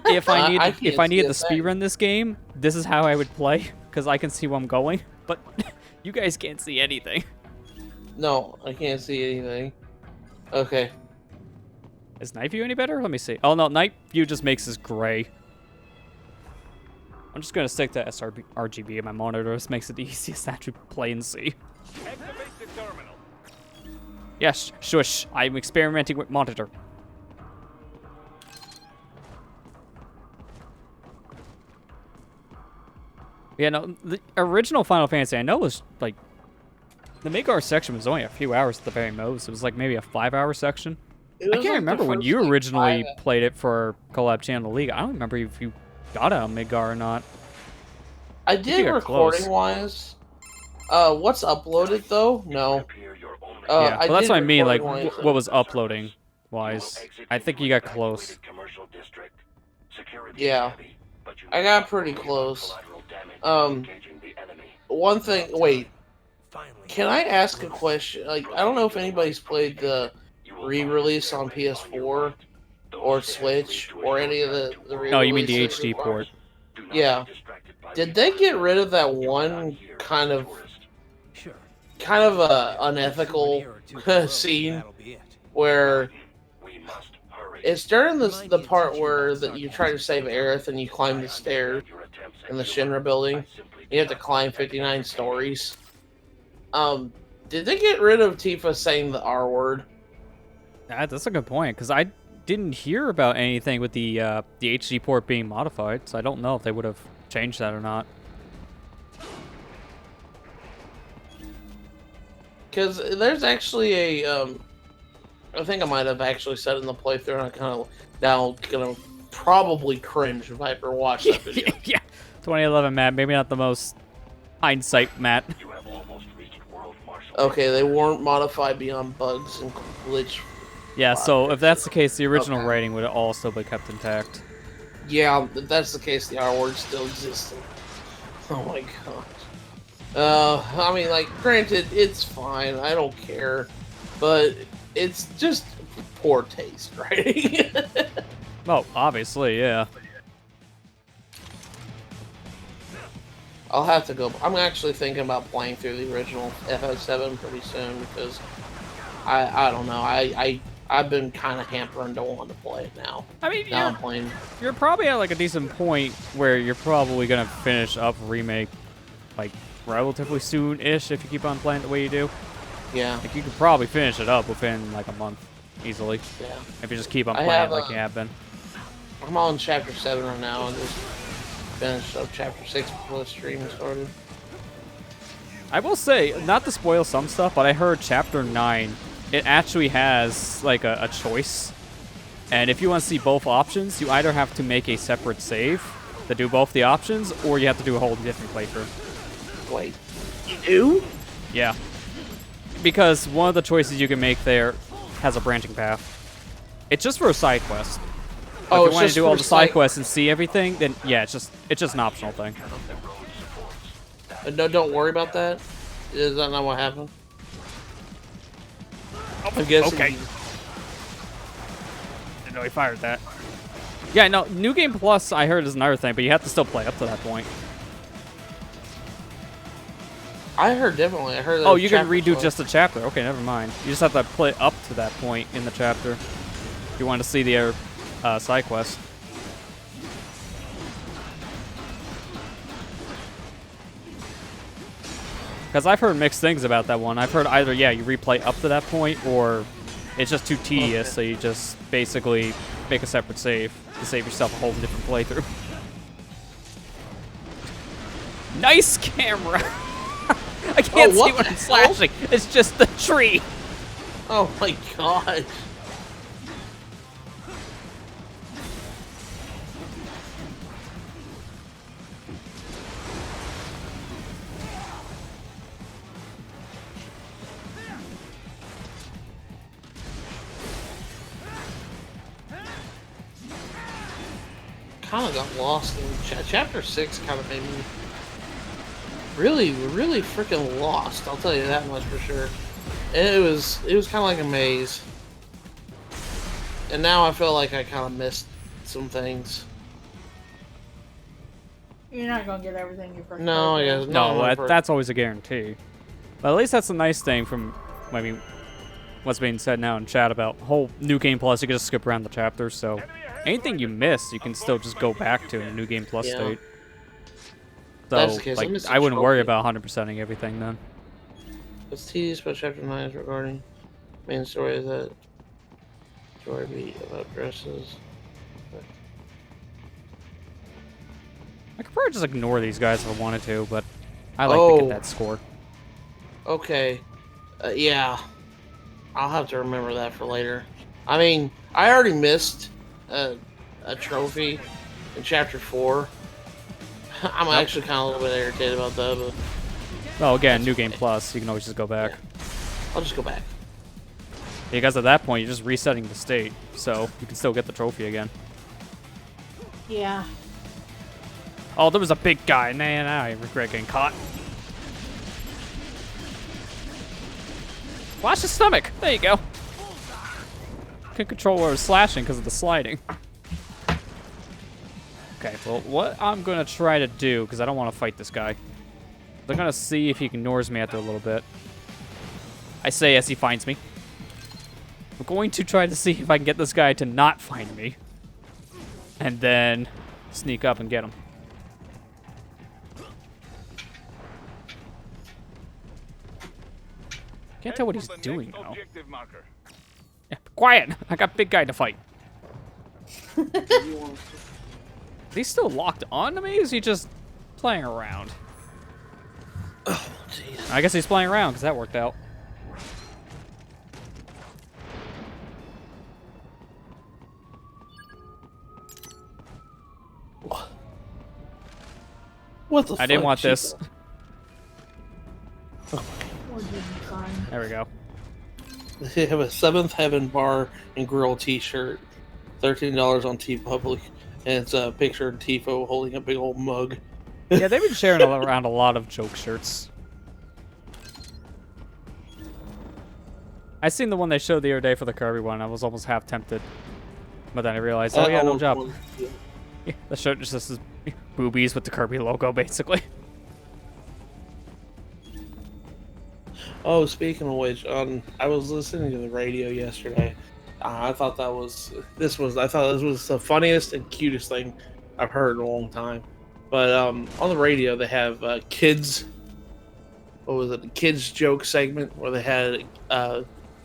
If I needed to speedrun this game, this is how I would play, because I can see where I'm going. But you guys can't see anything. No, I can't see anything. Okay. Is night view any better? Let me see. Oh no, night view just makes this gray. I'm just gonna stick to RGB in my monitor. This makes it the easiest to actually play and see. Activate the terminal. Yes, shush. I'm experimenting with monitor. Yeah, no, the original Final Fantasy I know was like the Midgar section was only a few hours at the very most. It was like maybe a 5-hour section. I can't remember when you originally played it for collab channel League. I don't remember if you got it on Midgar or not. I did recording wise. What's uploaded though? No. Yeah, well, that's what I mean. Like, what was uploading wise? I think you got close. Yeah, I got pretty close. One thing. Wait. Can I ask a question? Like, I don't know if anybody's played the re-release on PS4 or Switch or any of the re-releases. Oh, you mean the HD port? Yeah. Did they get rid of that one kind of unethical scene where it's during the part where you try to save Aerith and you climb the stairs in the Shinra building? You have to climb 59 stories. Did they get rid of Tifa saying the R word? That's a good point, because I didn't hear about anything with the HD port being modified, so I don't know if they would have changed that or not. Because there's actually a, I think I might have actually said in the playthrough, and I kind of now gonna probably cringe if I ever watch that video. Yeah, 2011 Matt, maybe not the most hindsight Matt. Okay, they weren't modified beyond bugs and glitch. Yeah, so if that's the case, the original rating would also be kept intact. Yeah, if that's the case, the R word still existed. Oh my god. I mean, like, granted, it's fine. I don't care. But it's just poor taste, right? Oh, obviously, yeah. I'll have to go. I'm actually thinking about playing through the original FF7 pretty soon because I don't know. I've been kind of hampering to want to play it now. I mean, now I'm playing. You're probably at like a decent point where you're probably gonna finish up Remake like relatively soon-ish if you keep on playing the way you do. Yeah. Like you could probably finish it up within like a month easily. Yeah. If you just keep on playing like you have been. I'm on chapter 7 right now and just finished up chapter 6 before the stream started. I will say, not to spoil some stuff, but I heard chapter 9, it actually has like a choice. And if you want to see both options, you either have to make a separate save to do both the options, or you have to do a whole different playthrough. Wait, you do? Yeah. Because one of the choices you can make there has a branching path. It's just for a side quest. But if you want to do all the side quests and see everything, then yeah, it's just an optional thing. No, don't worry about that. Is that not what happened? I guess. Okay. Didn't know he fired that. Yeah, no, New Game Plus I heard is another thing, but you have to still play up to that point. I heard differently. I heard that. Oh, you can redo just the chapter. Okay, never mind. You just have to play up to that point in the chapter if you want to see the side quest. Because I've heard mixed things about that one. I've heard either, yeah, you replay up to that point, or it's just too tedious, so you just basically make a separate save to save yourself a whole different playthrough. Nice camera. I can't see what what the I'm slashing. It's just the tree. Oh my god. Kind of got lost in chapter 6. Kind of made me really freaking lost. I'll tell you that much for sure. It was kind of like a maze, and now I feel like I kind of missed some things. You're not gonna get everything you first. No, I guess No, not. that's always a guarantee. But at least that's a nice thing from, I mean, what's being said now in chat about whole New Game Plus. You can just skip around the chapters, so anything you miss, you can still just go back to in a New Game Plus state. So, That's the case. like, missed I wouldn't trophy. worry about 100%ing everything then. What's tedious about chapter 9 is regarding main story is that story be about dresses. I could probably just ignore these guys if I wanted to, but I like to get that score. Okay. Yeah. I'll have to remember that for later. I mean, I already missed a trophy in chapter 4. I'm actually kind of a little bit irritated about that, but Well, again, New Game Plus, you can always just go back. I'll just go back. Because at that point, you're just resetting the state, so you can still get the trophy again. Yeah. Oh, there was a big guy. Man, I regret getting caught. Watch his stomach. There you go. Couldn't control where I was slashing because of the sliding. Okay, well, what I'm going to try to do, because I don't want to fight this guy. I'm going to see if he ignores me after a little bit. I say as he finds me. I'm going to try to see if I can get this guy to not find me. And then sneak up and get him. Can't tell what he's doing now. Objective marker. Yeah, quiet! I got big guy to fight. Is he still locked on to me? Or is he just playing around? Oh, jeez. I guess he's playing around because that worked out. What the fuck? I didn't want this. There we go. They have a Seventh Heaven bar and grill T-shirt, $13 on TeePublic, and it's a picture of Tifo holding a big old mug. Yeah, they've been sharing around a lot of joke shirts. I seen the one they showed the other day for the Kirby one. I was almost half tempted, but then I realized, oh yeah, no job. Yeah, the shirt just says boobies with the Kirby logo, basically. Oh, speaking of which, I was listening to the radio yesterday. I thought this was the funniest and cutest thing I've heard in a long time. But on the radio, they have kids. What was it? The kids joke segment where they had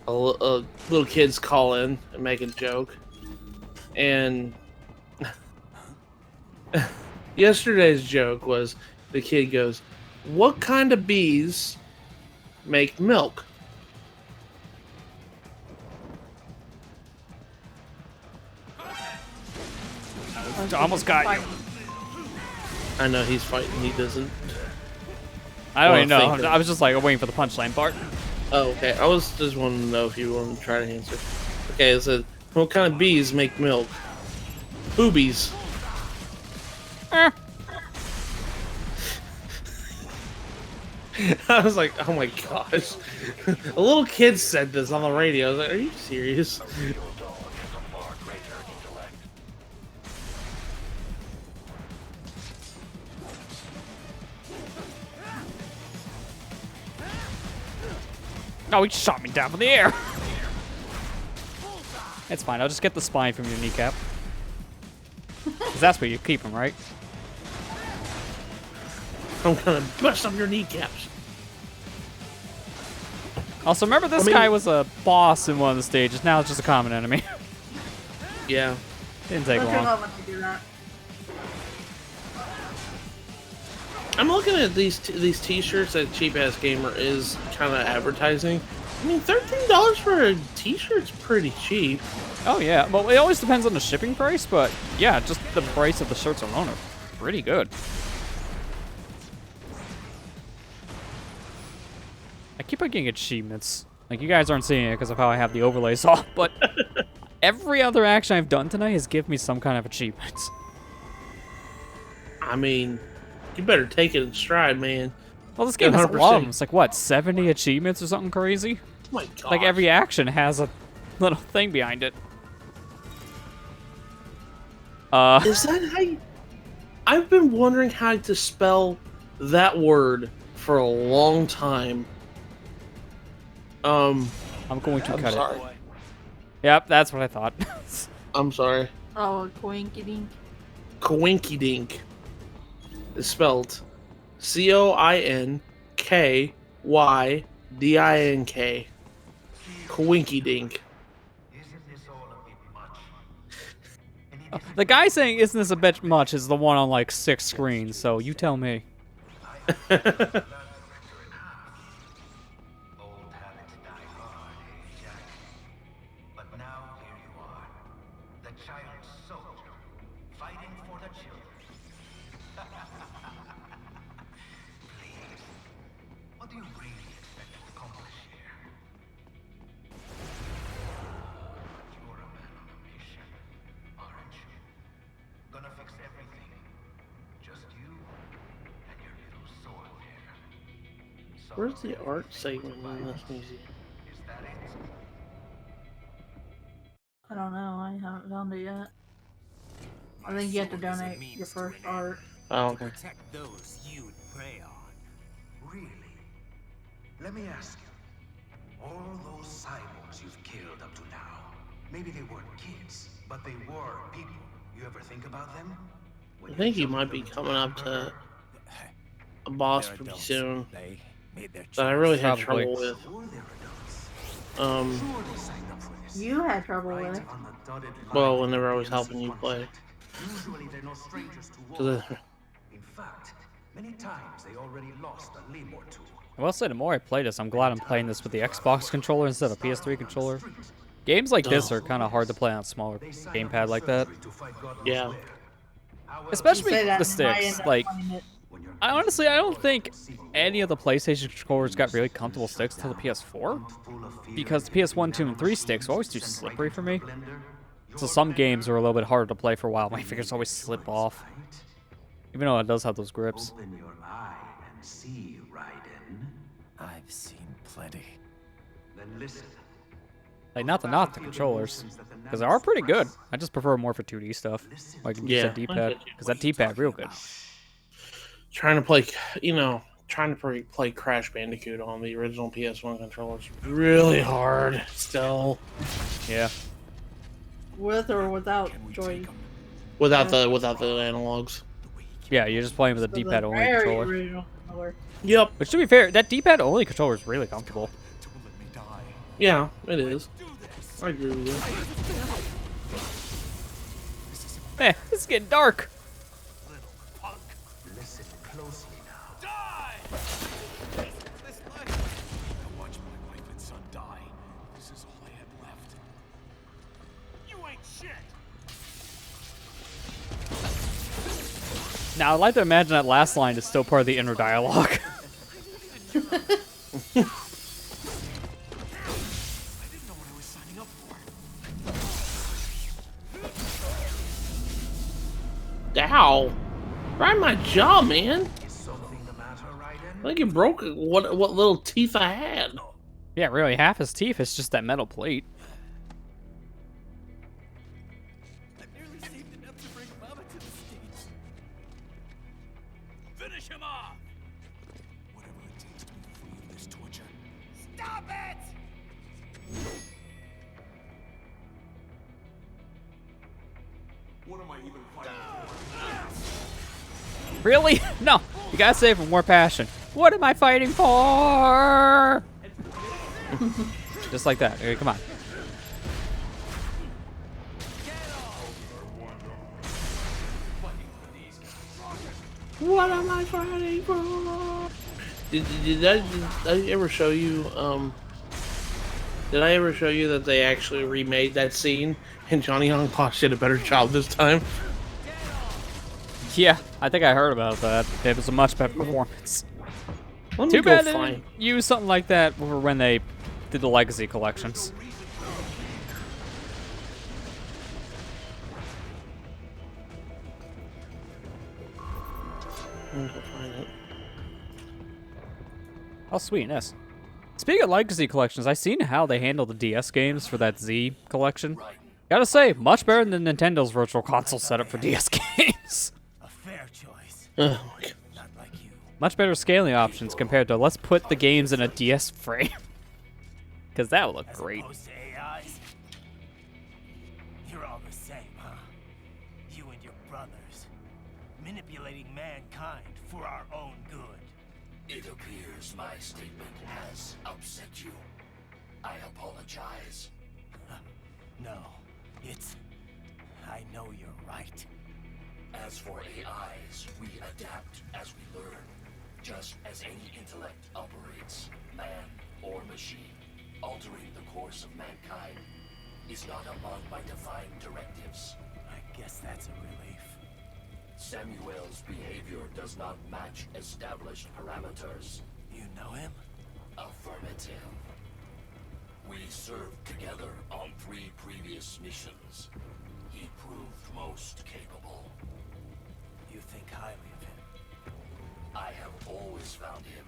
little kids call in and make a joke. And yesterday's joke was the kid goes, "What kind of bees make milk?" I almost got you. I know he's fighting. He doesn't. I don't Well, even know. think I was just like waiting for the punchline part. Oh, okay. I was just wanting to know if you wanted to try to answer. Okay, it said, "What kind of bees make milk?" Boobies. Eh. I was like, oh my gosh. A little kid said this on the radio. I was like, are you serious? Oh, he shot me down from the air. It's fine. I'll just get the spine from your kneecap. Because that's where you keep him, right? I'm gonna bust up your kneecaps. Also, remember this guy was a boss in one of the stages. Now it's just a common enemy. Yeah. Didn't take Don't you long. love when they do that? I'm looking at these T-shirts that Cheap Ass Gamer is kind of advertising. I mean, $13 for a T-shirt's pretty cheap. Oh yeah, well it always depends on the shipping price, but yeah, just the price of the shirts alone are pretty good. I keep on getting achievements. Like, you guys aren't seeing it because of how I have the overlays off, but every other action I've done tonight has given me some kind of achievements. I mean, you better take it in stride, man. Well, this game has a lot of them. 100%. It's like, what, 70 achievements or something crazy? Oh my God. Like, every action has a little thing behind it. Is that how you... I've been wondering how to spell that word for a long time. I'm going to cut sorry. it. Yep, that's what I thought. I'm sorry. Oh, coinky dink. Coinky Dink is spelled Coinkydink. Coinky Dink. The guy saying, "Isn't this a bit much?" is the one on like 6 screens. So you tell me. Where's the art segment in this museum? I don't know. I haven't found it yet. I think you have to donate your first art. Oh, okay. Protect those you'd prey on. Really? Let me ask you. All those cyborgs you've killed up to now, maybe they weren't kids, but they were people. You ever think about them? I think he might be coming up to a boss pretty soon They made their that I really had Probably. trouble with. Sure they're adults. Um, Sure they signed up for this. You had trouble Right with. on the dotted line well, of whenever I the was helping you NC play. contract. Usually they're no strangers to war. 'Cause In fact, many times they already lost a limb or two. I will say, the more I play this, I'm glad I'm playing this with the Xbox controller instead of a PS3 controller. Games like this are kind of hard to play on a smaller gamepad like that. Yeah. Especially Say that the and I sticks. end up Like, playing it. I don't think any of the PlayStation controllers got really comfortable sticks until the PS4. Because the PS1, 2, and 3 sticks were always too slippery for me. So some games are a little bit harder to play for a while. My fingers always slip off. Even though it does have those grips. Open your eye and see, Raiden. I've seen plenty. Then listen. Like, not the controllers. Because they are pretty good. I just prefer more for 2D stuff. Like, use Yeah, that I D-pad. get you. Because that D-pad real good. Trying to play, play Crash Bandicoot on the original PS1 controllers really hard still. Yeah. With or without joy. Without the analogs. Yeah, you're just playing with a D-pad only Very controller. original color. Yep. Which, to be fair, that D-pad only controller is really comfortable. Yeah, it is. I agree with you. Eh, this is getting dark. Listen closely now. Die! This life. I watched my wife and son die. This is all I had left. You ain't shit. Now, I'd like to imagine that last line is still part of the inner dialogue. I didn't know what I was signing up for. Ow! Right in my jaw, man. Is something the matter, Raiden? I think it broke what little teeth I had. Yeah, really, half his teeth is just that metal plate. I nearly saved enough to bring Mama to the States. Finish him off! Whatever it takes to be free of this torture. Stop it! What am I even fighting for? Really? No, you gotta save for more passion. What am I fighting for? Just like that. Okay, come on. What am I fighting for? Did I ever show you? Did I ever show you that they actually remade that scene and Johnny Young Posh did a better job this time? Yeah, I think I heard about that. It was a much better performance. Let me Too go bad they find. didn't use something like that for when they did the Legacy collections. Let me go find it. Oh, sweetness. Speaking of Legacy collections, I seen how they handle the DS games for that Z collection. Gotta say, much better than Nintendo's Virtual Console setup for DS games. A fair choice. Oh my God. Not like you. Much better scaling options compared to let's put the games in a DS frame. Because that would look As great. opposed to AIs. You're all the same, huh? You and your brothers. Manipulating mankind for our own good. It appears my statement has upset you. I apologize. No, it's... I know you're right. As for AIs, we adapt as we learn. Just as any intellect operates, man or machine. Altering the course of mankind is not among my defined directives. I guess that's a relief. Samuel's behavior does not match established parameters. You know him? Affirmative. We served together on 3 previous missions. He proved most capable. You think highly of him? I have always found him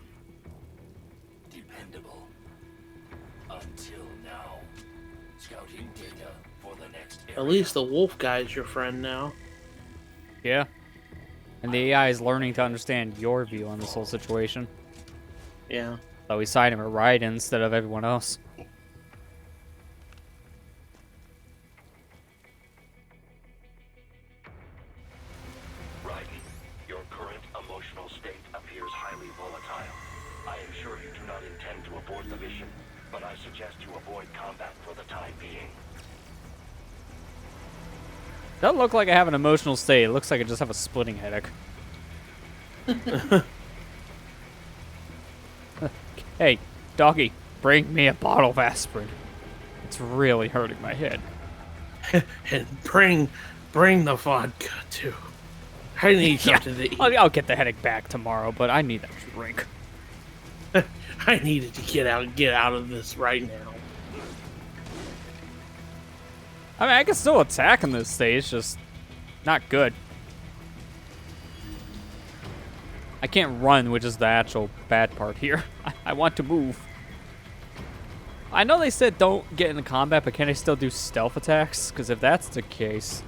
dependable. Until now. Scouting data for the next area. At least the wolf guy's your friend now. Yeah. And the AI is learning to understand your view on this whole situation. Yeah. So we side him right instead of everyone else. Right. Your current emotional state appears highly volatile. I am sure you do not intend to abort the mission, but I suggest you avoid combat for the time being. Doesn't look like I have an emotional state. It looks like I just have a splitting headache. Hey, doggy, bring me a bottle of aspirin. It's really hurting my head. And bring the vodka too. I need something to eat. I'll get the headache back tomorrow, but I need that drink. I needed to get out of this right now. I mean, I can still attack in this stage, just not good. I can't run, which is the actual bad part here. I want to move. I know they said don't get into combat, but can I still do stealth attacks? Because if that's the case...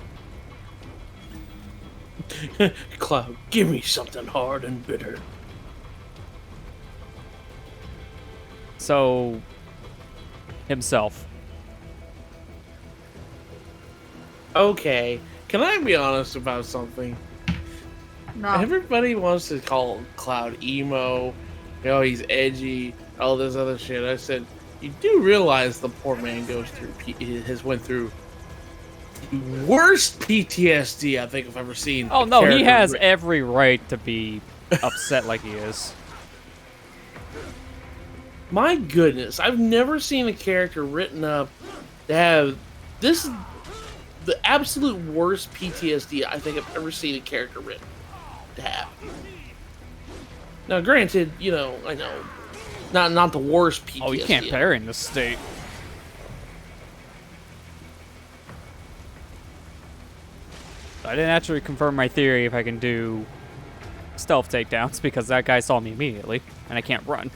Cloud, give me something hard and bitter. So... himself. Okay, can I be honest about something? No. Everybody wants to call Cloud emo, he's edgy, all this other shit. I said, you do realize the poor man went through the worst PTSD I think I've ever seen. Oh a no, he character has written. every right to be upset like he is. My goodness, I've never seen a character written up to have this is the absolute worst PTSD I think I've ever seen a character written to have. Now, granted, I know, not the worst PTSD. Oh, you can't parry in this state. I didn't actually confirm my theory if I can do stealth takedowns because that guy saw me immediately, and I can't run.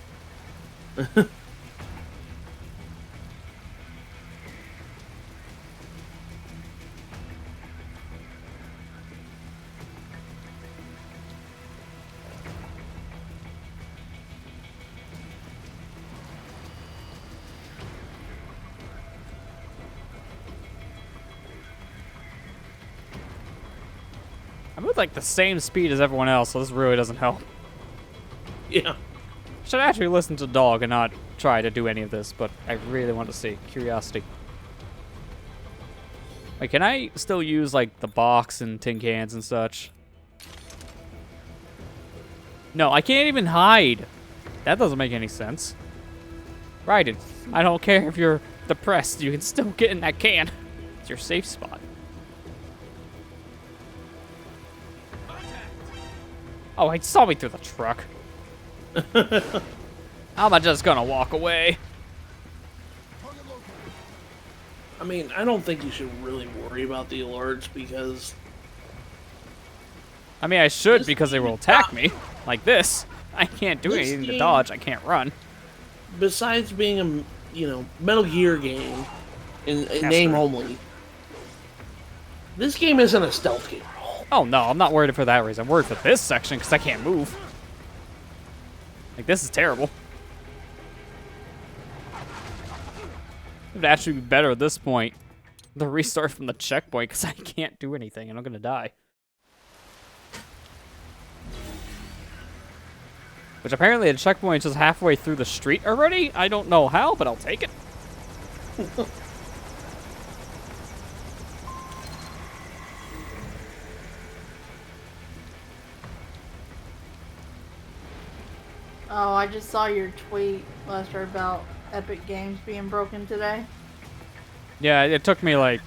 I'm with like the same speed as everyone else, so this really doesn't help. Yeah. Should actually listen to Dog and not try to do any of this, but I really want to see. Curiosity. Wait, can I still use like the box and tin cans and such? No, I can't even hide. That doesn't make any sense. Raiden, I don't care if you're depressed. You can still get in that can. It's your safe spot. Oh, he saw me through the truck. How am I just gonna walk away? I mean, I don't think you should really worry about the alerts because... I mean, I should because they will attack me. Like this. I can't do anything to dodge. I can't run. Besides being a, you know, Metal Gear game in name only, this game isn't a stealth game at all. Oh, no. I'm not worried for that reason. I'm worried for this section because I can't move. Like, this is terrible. It would actually be better at this point. The restart from the checkpoint because I can't do anything and I'm going to die. Which apparently the checkpoint is just halfway through the street already. I don't know how, but I'll take it. Oh, I just saw your tweet, Lester, about Epic Games being broken today. Yeah, it took me like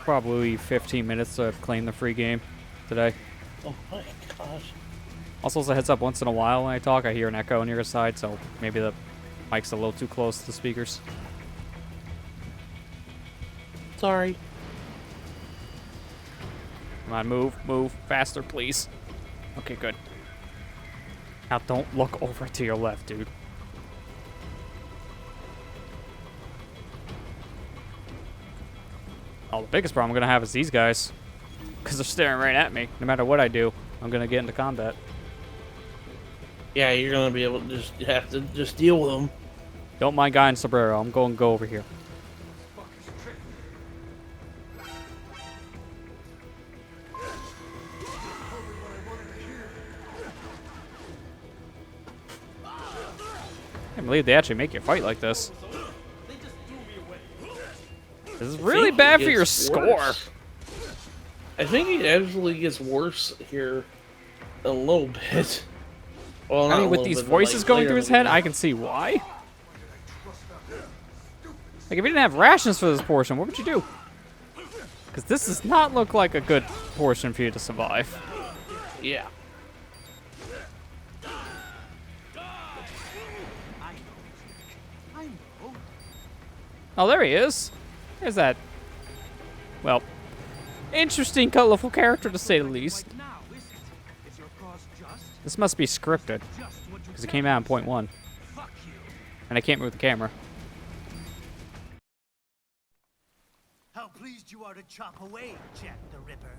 probably 15 minutes to claim the free game today. Oh my gosh. Also, as a heads up, once in a while when I talk, I hear an echo on your side, so maybe the mic's a little too close to the speakers. Sorry. Come on, move, faster, please. Okay, good. Now don't look over to your left, dude. Oh, the biggest problem I'm gonna have is these guys. Because they're staring right at me. No matter what I do, I'm gonna get into combat. Yeah, you're gonna be able to have to deal with them. Don't mind guy in sombrero. I'm going to go over here. I can't believe they actually make you fight like this. This is really bad for your score. I think it actually gets worse here a little bit. Well, I mean, with these voices going through his head, I can see why. Like, if you didn't have rations for this portion, what would you do? Because this does not look like a good portion for you to survive. Yeah. Oh, there he is. There's that, well, interesting, colorful character to say the least. This must be scripted, because it came out in .1. And I can't move the camera. How pleased you are to chop away, Jack the Ripper.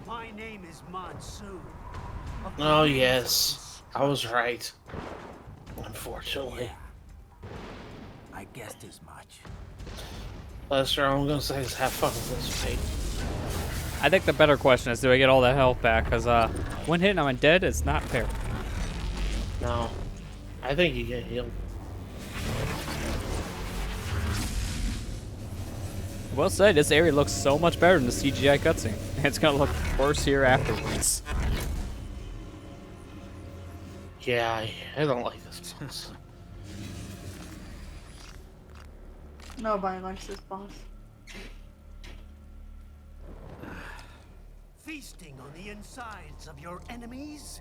My name is Monsoon. Oh, yes. I was right. Unfortunately. I guessed as much. Lester, all I'm gonna say is have fun with this fight. I think the better question is, do I get all that health back? Because one hit and I'm dead, it's not fair. No. I think you get healed. Well said, this area looks so much better than the CGI cutscene. It's going to look worse here afterwards. Yeah, I don't like this boss. Nobody likes this boss. Feasting on the insides of your enemies?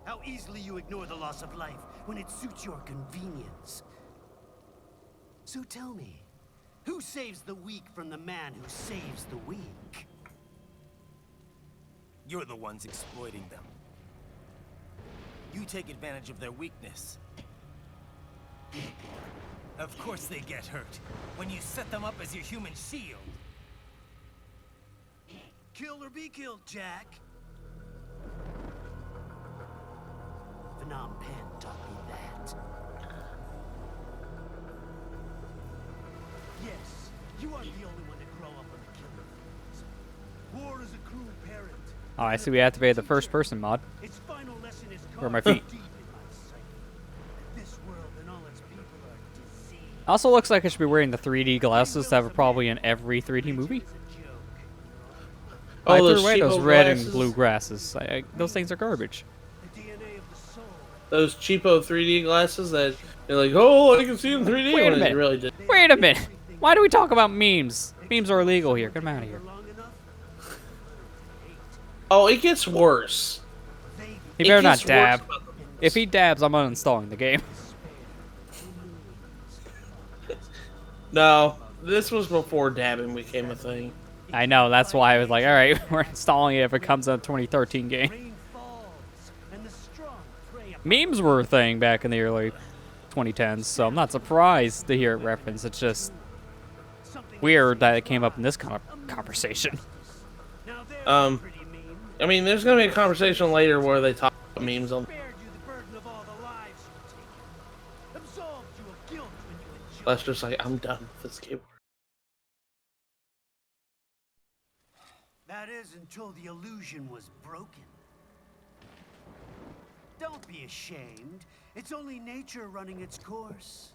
How easily you ignore the loss of life when it suits your convenience. So tell me, who saves the weak from the man who saves the weak? You're the ones exploiting them. You take advantage of their weakness. Of course they get hurt when you set them up as your human shield. Kill or be killed, Jack. Phnom Penh taught me that. Yes, you aren't the only one to grow up on the killing fields. War is a cruel parent. Oh, I see we activated the first person mod. Its final lesson is Where are my feet? deep in my psyche. This world and all its people are diseased. Also looks like I should be wearing the 3D glasses that were probably in every 3D movie. Oh, I threw those away those cheapo red and glasses? blue grasses. Those things are garbage. The DNA of the soul. Those cheapo 3D glasses that you're like, oh, I can see in 3D. Wait a when minute. You really did. Wait a minute. Why do we talk about memes? Memes are illegal here. Get them out of here. Long enough, Oh, it gets worse. He It better not gets worse dab. about the- If he dabs, I'm uninstalling the game. No, this was before dabbing became a thing. I know. That's why I was like, all right, we're installing it if it comes out a 2013 game. rain falls, and the strong prey upon Memes were a thing back in the early 2010s, so I'm not surprised to hear it referenced. It's just something. weird that it came up in this kind of conversation. Now there's Um, pretty meme. I mean, there's gonna be a conversation later where they talk about memes on. Spared you the burden of all the lives you've taken. Absolved you of guilt when you enjoyed. That's just like, I'm done with this keyboard. That is until the illusion was broken. Don't be ashamed. It's only nature running its course.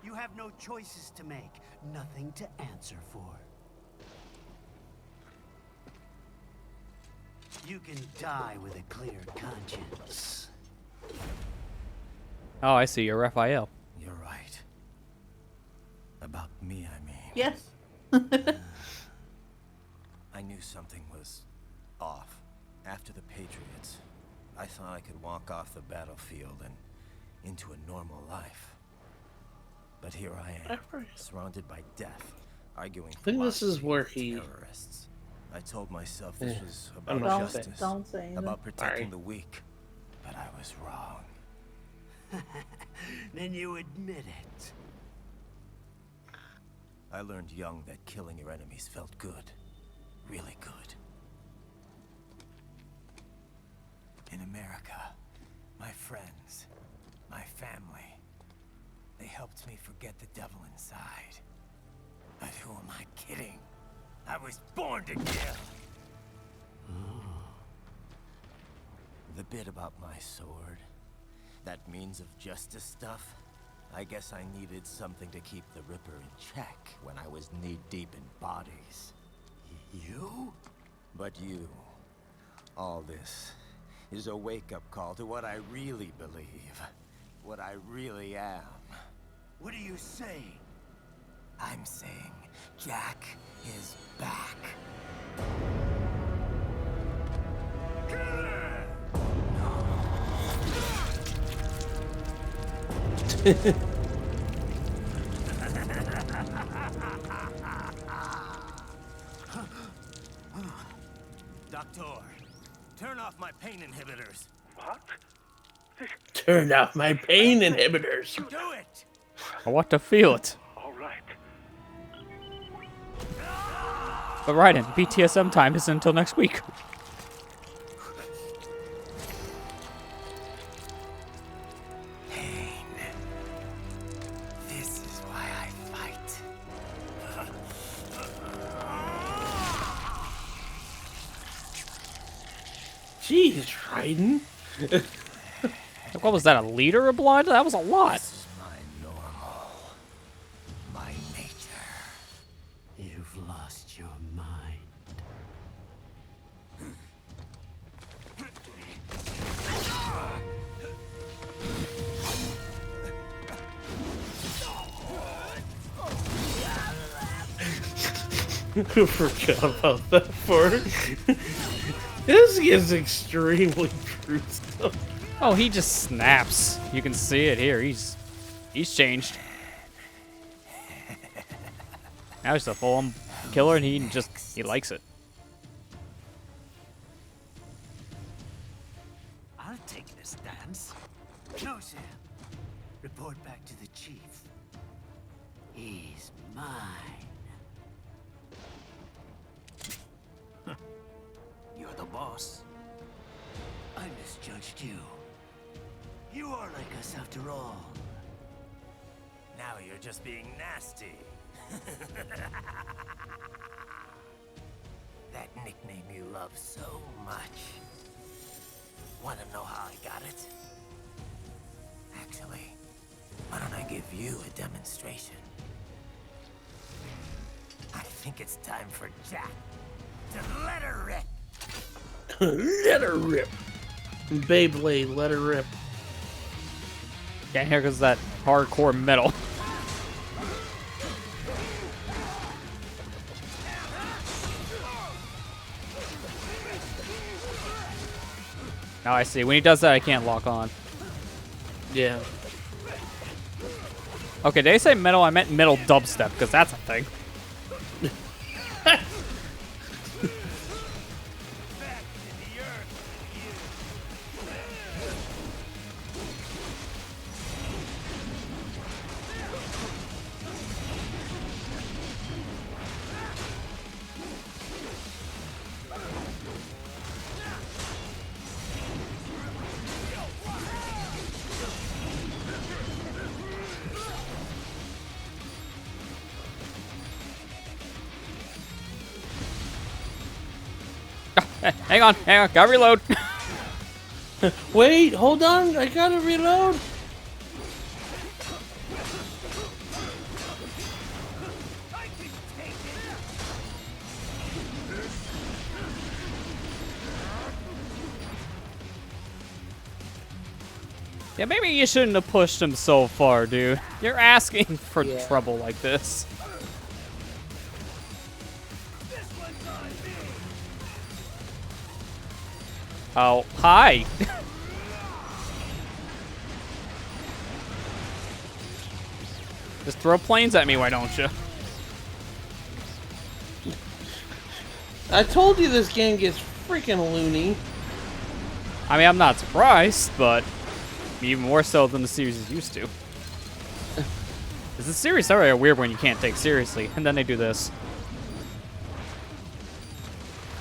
You have no choices to make, nothing to answer for. You can die with a clear conscience. Oh, I see. You're Raphael. You're right. About me, I mean. Yes. I knew something was off. After the Patriots, I thought I could walk off the battlefield and into a normal life. But here I am, surrounded by death, arguing I think this is philosophy where with he- terrorists. I told myself this was I'm about not Don't, justice, don't say anything. about protecting Sorry. the weak, but I was wrong. Then you admit it. I learned young that killing your enemies felt good. Really good. In America, my friends, my family, they helped me forget the devil inside. But who am I kidding? I was born to kill! The bit about my sword, that means of justice stuff, I guess I needed something to keep the Ripper in check when I was knee-deep in bodies. You? But you, all this, is a wake-up call to what I really believe. What I really am. What are you saying? I'm saying Jack is back. Doctor, turn off my pain inhibitors. What? Turned off my pain inhibitors. Do it! I want to feel it. All right. But right in, BTSM time isn't until next week. Pain. This is why I fight. Jeez, Trident. What was that, a liter of blood? That was a lot. This is my normal. My nature. You've lost your mind. I forgot about that part. This is extremely gruesome. Oh, he just snaps. You can see it here. He's changed. Now he's a full-on killer, and he likes it. I'll take this dance. No, Sam. Report back to the chief. He's mine. You're the boss. I misjudged you. You are like us after all. Now you're just being nasty. That nickname you love so much. Want to know how I got it? Actually, why don't I give you a demonstration? I think it's time for Jack to let her rip. Let her rip. Beyblade, let her rip. Yeah, here goes that hardcore metal. Now I see. When he does that, I can't lock on. Yeah. Okay, did I say metal? I meant metal dubstep, because that's a thing. Hang on, gotta reload. Wait, hold on, I gotta reload. Yeah, maybe you shouldn't have pushed him so far, dude. You're asking for trouble like this. Oh, hi. Just throw planes at me, why don't you? I told you this game gets freaking loony. I mean, I'm not surprised, but even more so than the series is used to. Because the series is already a weird one you can't take seriously, and then they do this.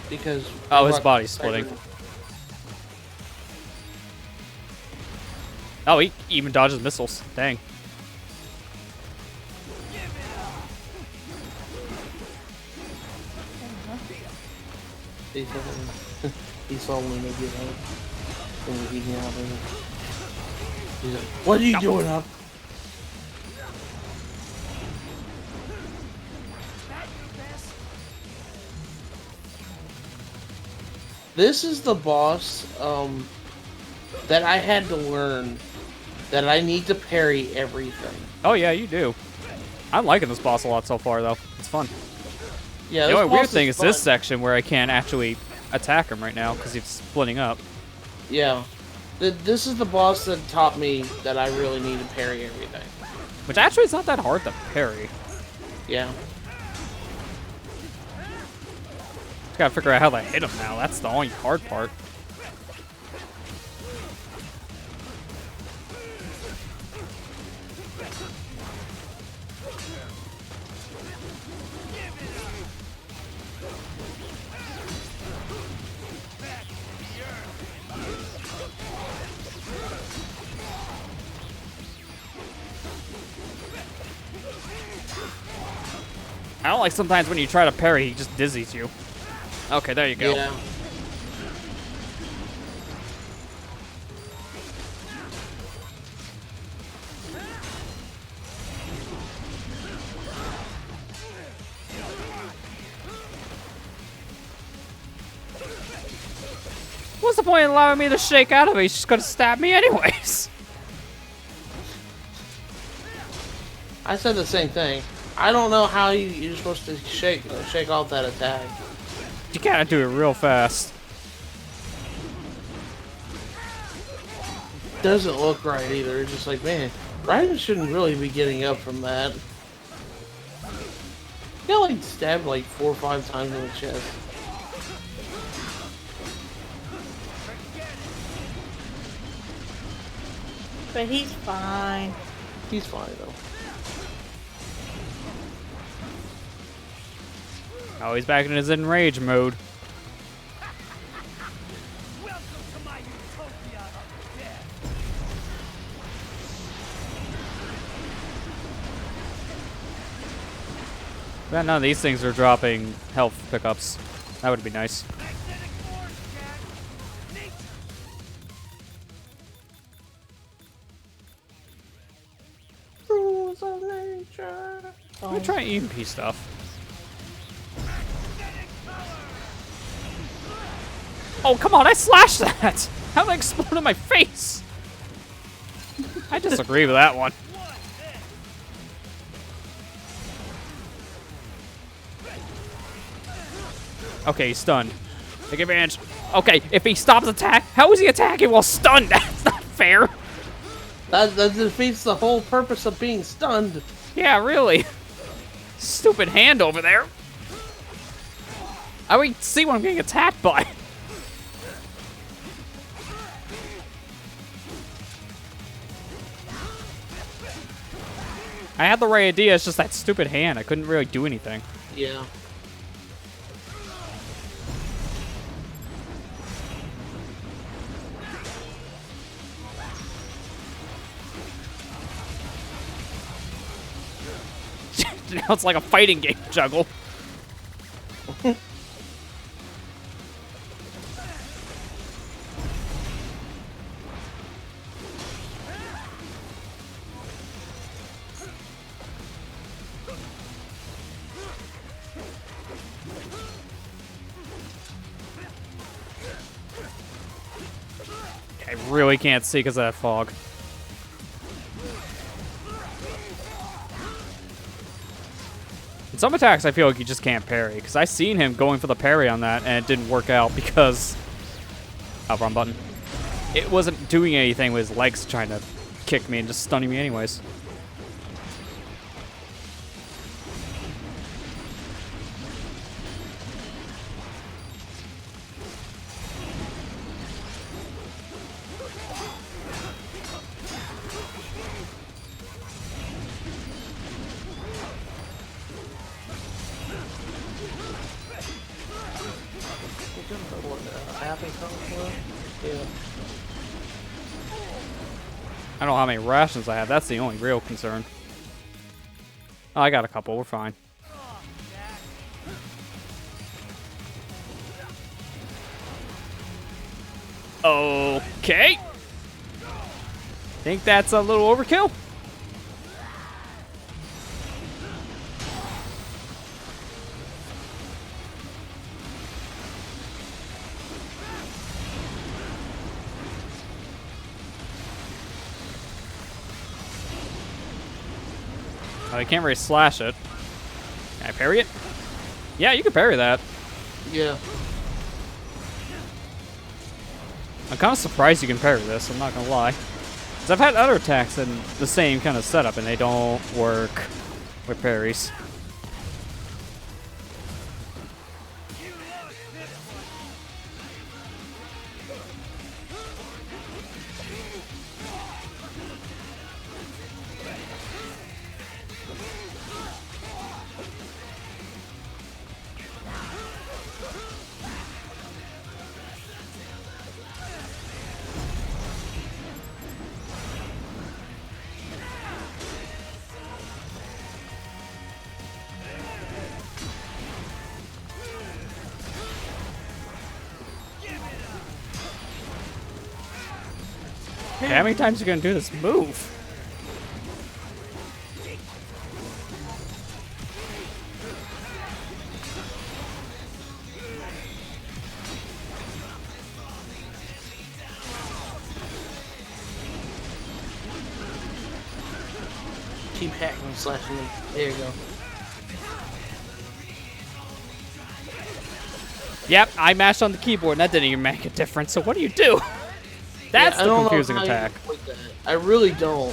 Because oh, his body's splitting. Oh, he even dodges missiles. Dang. He saw Luna get out. And he got out. He's like, what are you doing up? This is the boss that I had to learn that I need to parry everything. Oh yeah, you do. I'm liking this boss a lot so far, though. It's fun. Yeah. The only weird thing is this section where I can't actually attack him right now because he's splitting up. Yeah. This is the boss that taught me that I really need to parry everything. Which actually is not that hard to parry. Yeah. Just gotta figure out how to hit him now. That's the only hard part. I don't like sometimes when you try to parry, he just dizzies you. Okay, there you go. Yeah. What's the point in allowing me to shake out of it? He's just gonna stab me anyways. I said the same thing. I don't know how you're supposed to shake off that attack. You gotta do it real fast. Doesn't look right either. It's just like, man, Raiden shouldn't really be getting up from that. He got like stabbed like 4 or 5 times in the chest. But he's fine. He's fine though. Oh, he's back in his enrage mode. Welcome to my utopia of death. Well, none of these things are dropping health pickups. That would be nice. Magnetic force, Jack. Nature. Rules of nature. Let me try EMP stuff. Oh, come on, I slashed that! How did I explode in my face? I disagree with that one. Okay, he's stunned. Take advantage. Okay, if he stops attack, how is he attacking while stunned? That's not fair. That defeats the whole purpose of being stunned. Yeah, really. Stupid hand over there. I would see what I'm getting attacked by. I had the right idea, it's just that stupid hand. I couldn't really do anything. Yeah. Now it's like a fighting game juggle. I really can't see because of that fog. Some attacks I feel like you just can't parry, because I seen him going for the parry on that and it didn't work out because... Oh, wrong button. It wasn't doing anything with his legs trying to kick me and just stunning me anyways. Yeah. I don't know how many rations I have. That's the only real concern. Oh, I got a couple. We're fine. Okay. Think that's a little overkill? Oh, I can't really slash it. Can I parry it? Yeah, you can parry that. Yeah. I'm kind of surprised you can parry this, I'm not gonna lie. Because I've had other attacks in the same kind of setup and they don't work with parries. Okay, how many times are you gonna do this move? Keep hacking and slashing them. There you go. Yep, I mashed on the keyboard and that didn't even make a difference, so what do you do? That's Yeah, the confusing attack. I really don't.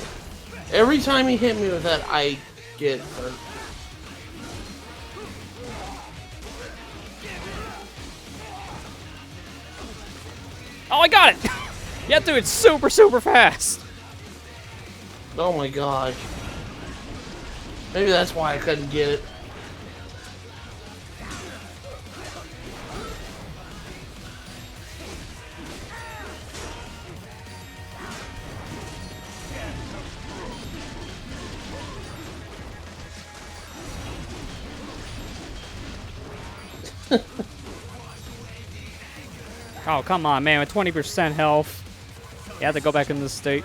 Every time he hit me with that, I get hurt. Oh, I got it! Yeah, dude, it's super, super fast. Oh my god. Maybe that's why I couldn't get it. Oh, come on, man, with 20% health. You have to go back in this state.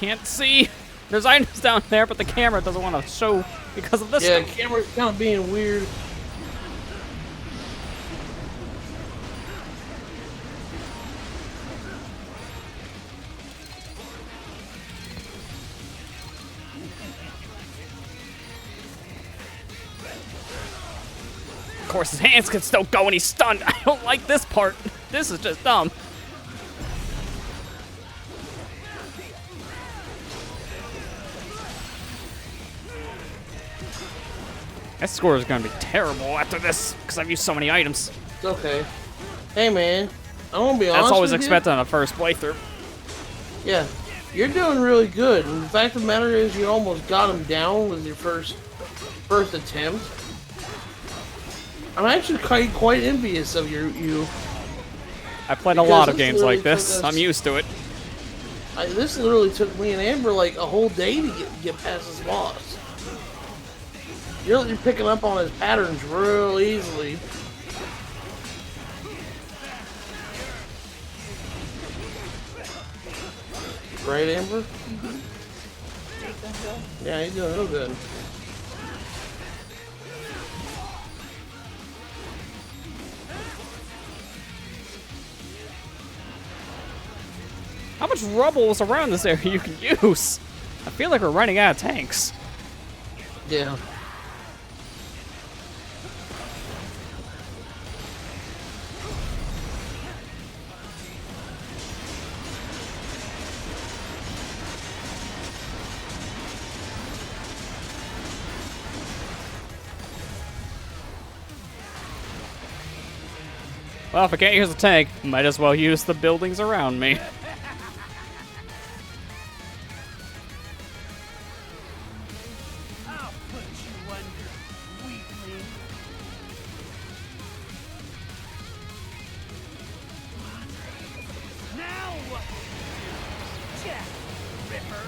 can't see. There's items down there, but the camera doesn't want to show because of this Yeah, stuff. camera's kind of being weird. Of course, his hands can still go when he's stunned. I don't like this part. This is just dumb. That score is going to be terrible after this because I've used so many items. It's okay. Hey, man. I'm going to be honest That's always with expected on a first playthrough. you. Yeah. You're doing really good. And the fact of the matter is you almost got him down with your first attempt. I'm actually quite envious of you. I played a lot of games like this. I'm used to it. This literally took me and Amber like a whole day to get past this boss. You're picking up on his patterns real easily. Right, Amber? Yeah, he's doing real good. How much rubble is around this area you can use? I feel like we're running out of tanks. Yeah. Well, if I can't use the tank, might as well use the buildings around me. I'll put you under, weakling. Now what will you do? Jack Ripper.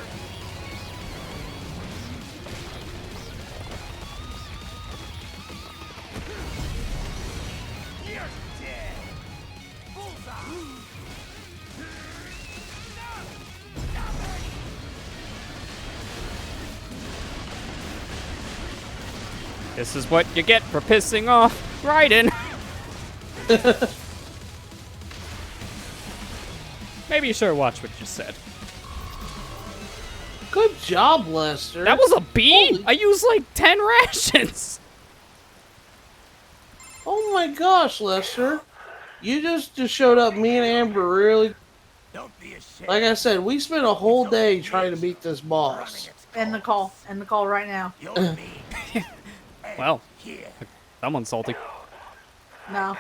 You're dead. Bullseye. This is what you get for pissing off Raiden. Maybe you should watch what you said. Good job, Lester. That was a B? Holy- I used like 10 rations. Oh my gosh, Lester. You just showed up me and Amber really. Don't be ashamed. Like I said, we spent a whole day trying to beat this boss. End the call. End the call right now. You're me. Well, Here. someone's salty. No.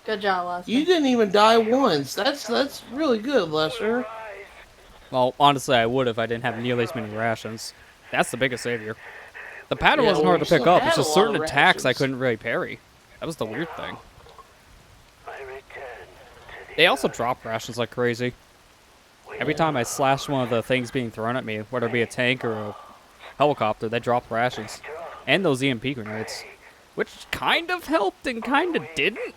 Good job, Lester. You didn't even die once. That's really good, Lester. Well, honestly, I would if I didn't have nearly as many rations. That's the biggest savior. The pattern Yeah, wasn't well, hard we to pick still up. had It's a just lot certain of attacks I rations. couldn't really parry. That was the weird thing. They also drop rations like crazy. Every time I slash one of the things being thrown at me, whether it be a tank or a helicopter, they drop rations. And those EMP grenades. Which kind of helped and kind of didn't.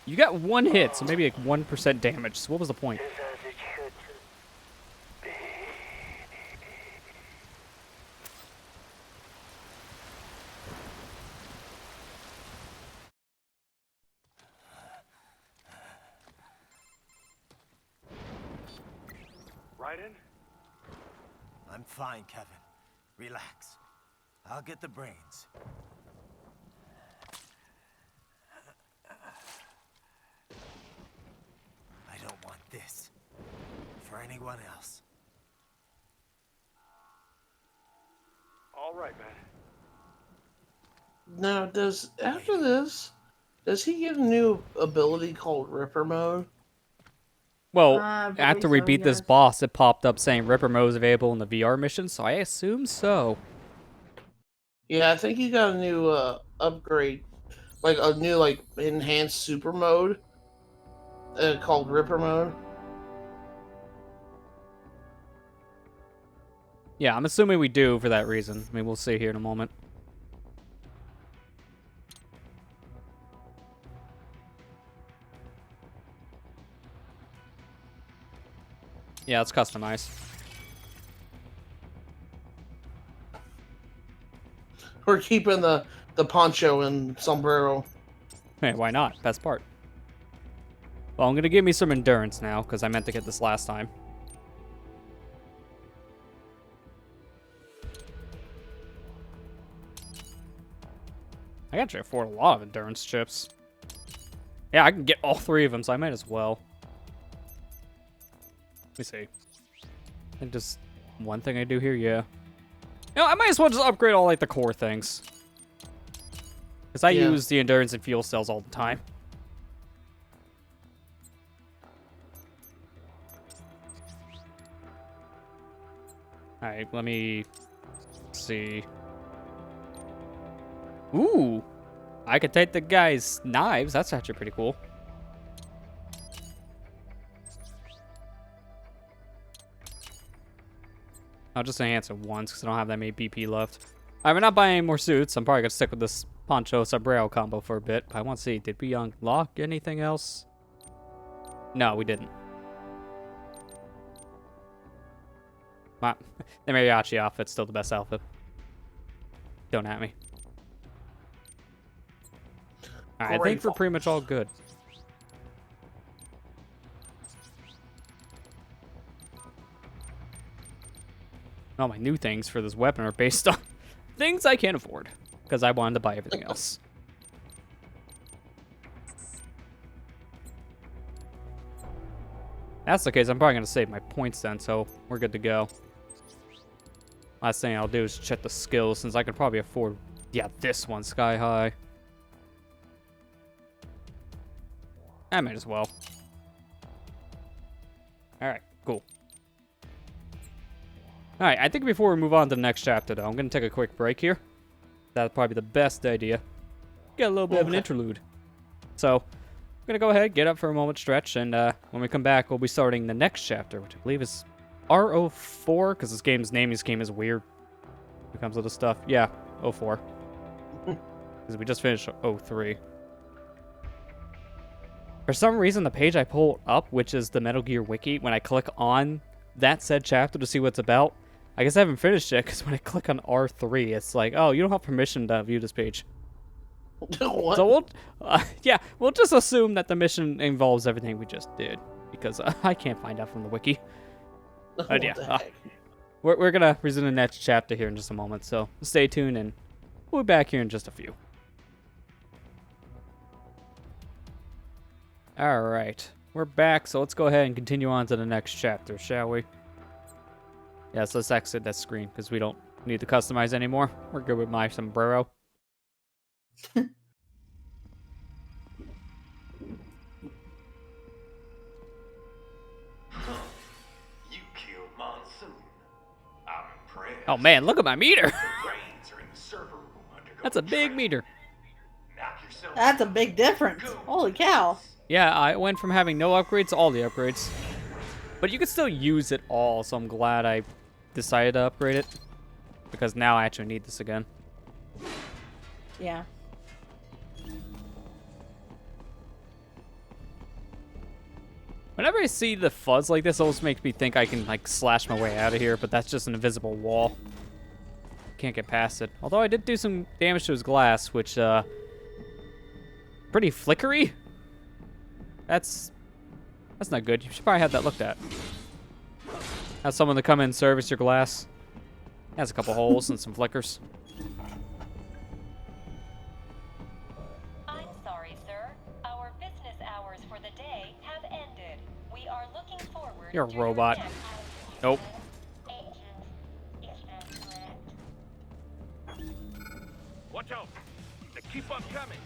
You got one hit, so maybe like 1% damage. So what was the point? Raiden? I'm fine, Kevin. Relax. I'll get the brains. I don't want this for anyone else. All right, man. Now, after this, does he get a new ability called Ripper Mode? Well, I believe after we so, beat this yes. boss, it popped up saying Ripper Mode is available in the VR mission, so I assume so. Yeah, I think he got a new upgrade, like a new enhanced super mode called Ripper Mode. Yeah, I'm assuming we do for that reason. I mean, we'll see here in a moment. Yeah, let's customize. We're keeping the poncho and sombrero. Hey, why not? Best part. Well, I'm gonna give me some endurance now, because I meant to get this last time. I can actually afford a lot of endurance chips. Yeah, I can get all 3 of them, so I might as well. Let me see. I think just one thing I do here, yeah. You know, I might as well just upgrade all, like, the core things. Because I use the endurance and fuel cells all the time. Alright, let me see. Ooh! I could take the guy's knives. That's actually pretty cool. I'll just enhance it once because I don't have that many BP left. I'm not buying any more suits. I'm probably going to stick with this poncho sombrero combo for a bit. But I want to see, did we unlock anything else? No, we didn't. The mariachi outfit's still the best outfit. Don't at me. Alright, I think we're pretty much all good. All my new things for this weapon are based on things I can't afford. Because I wanted to buy everything else. That's the case, I'm probably going to save my points then, so we're good to go. Last thing I'll do is check the skills, since I can probably afford, yeah, this one, Sky High. I might as well. Alright, cool. Alright, I think before we move on to the next chapter, though, I'm going to take a quick break here. That's probably the best idea. Get a little bit of an interlude. So, I'm going to go ahead, get up for a moment, stretch, and when we come back, we'll be starting the next chapter, which I believe is R04, because this game's name is weird. When it comes to this stuff. Yeah, 04. Because we just finished 03. For some reason, the page I pulled up, which is the Metal Gear Wiki, when I click on that said chapter to see what it's about, I guess I haven't finished it, because when I click on R3, it's like, oh, you don't have permission to view this page. What? So we'll just assume that the mission involves everything we just did, because I can't find out from the wiki. But yeah, we're gonna resume the next chapter here in just a moment, so stay tuned, and we'll be back here in just a few. Alright, we're back, so let's go ahead and continue on to the next chapter, shall we? Yes, let's exit that screen, because we don't need to customize anymore. We're good with my sombrero. You killed Monsoon. I'm impressed. Oh man, look at my meter! The brains are in the server room undergoing That's a big training. meter. Knock yourself That's a big difference. Holy cow. Yeah, I went from having no upgrades to all the upgrades. But you can still use it all, so I'm glad I decided to upgrade it. Because now I actually need this again. Yeah. Whenever I see the fuzz like this, it always makes me think I can, like, slash my way out of here, but that's just an invisible wall. Can't get past it. Although I did do some damage to his glass, which, pretty flickery? That's not good. You should probably have that looked at. Have someone to come in and service your glass. It has a couple holes and some flickers. I'm sorry, sir. Our business hours for the day have ended. We are looking forward You're a to robot. your next- Nope. Agent, is that correct? Watch out! They keep on coming.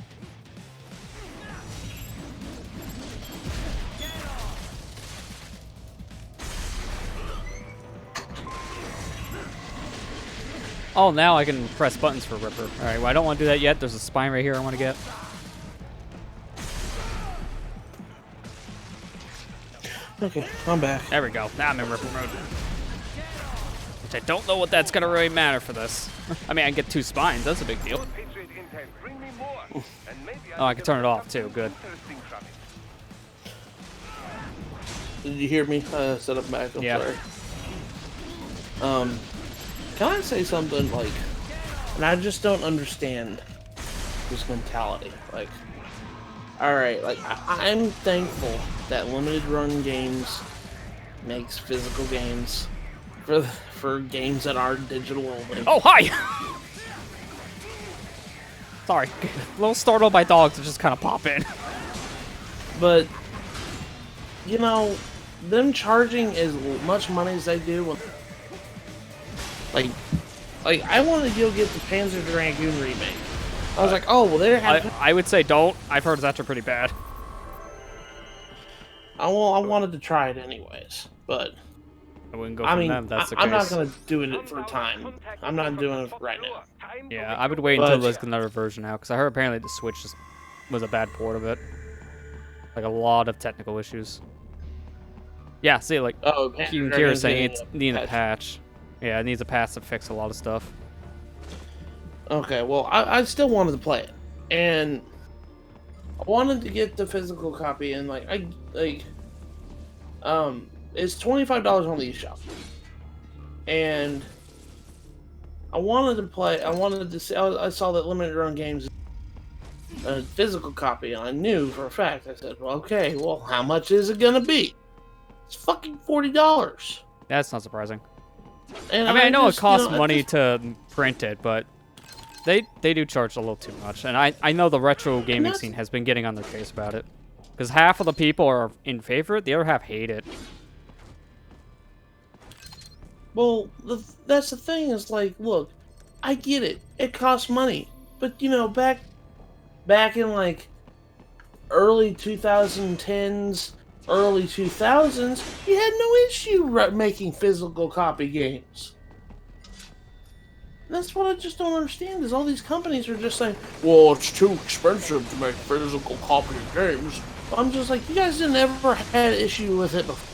Oh, now I can press buttons for Ripper. Alright, well, I don't want to do that yet. There's a spine right here I want to get. Okay, I'm back. There we go. Now I'm in Ripper mode. Which I don't know what that's going to really matter for this. I mean, I can get 2 spines. That's a big deal. Patriot intel, bring me more. And maybe Oh, I can turn it off, too. Good. Interesting from it. Did you hear me? Set up back. I'm sorry. Can I say something like, and I just don't understand this mentality. Like, all right, like I'm thankful that limited run games makes physical games for games that are digital only. Oh, hi! Sorry. A little startled by dogs that just kind of pop in. But, you know, them charging as much money as they do, like I wanted to go get the Panzer Dragoon remake. I was like, oh, well, they're having... I would say don't. I've heard that's pretty bad. I wanted to try it anyways, but... I wouldn't go from them, that's the case. I'm not going to do it for a time. I'm not doing it right now. Yeah, I would wait until there's another version out, because I heard apparently the Switch was a bad port of it. Like, a lot of technical issues. Yeah, see, like, Kira saying it's needing a patch. Yeah, it needs a patch to fix a lot of stuff. Okay, well, I still wanted to play it. And I wanted to get the physical copy, and, it's $25 on the eShop. And I wanted to play, I saw that Limited Run Games a physical copy, and I knew for a fact. I said, well, okay, well, how much is it gonna be? It's fucking $40. That's not surprising. And I mean, I know it costs money to print it, but they do charge a little too much. And I know the retro gaming scene has been getting on their case about it. Because half of the people are in favor of it, the other half hate it. Well, that's the thing, is like, look, I get it. It costs money. But, you know, back in, like, early 2010s, early 2000s, you had no issue making physical copy games. And that's what I just don't understand, is all these companies are just saying, well, it's too expensive to make physical copy games. I'm just like, you guys didn't ever had an issue with it before.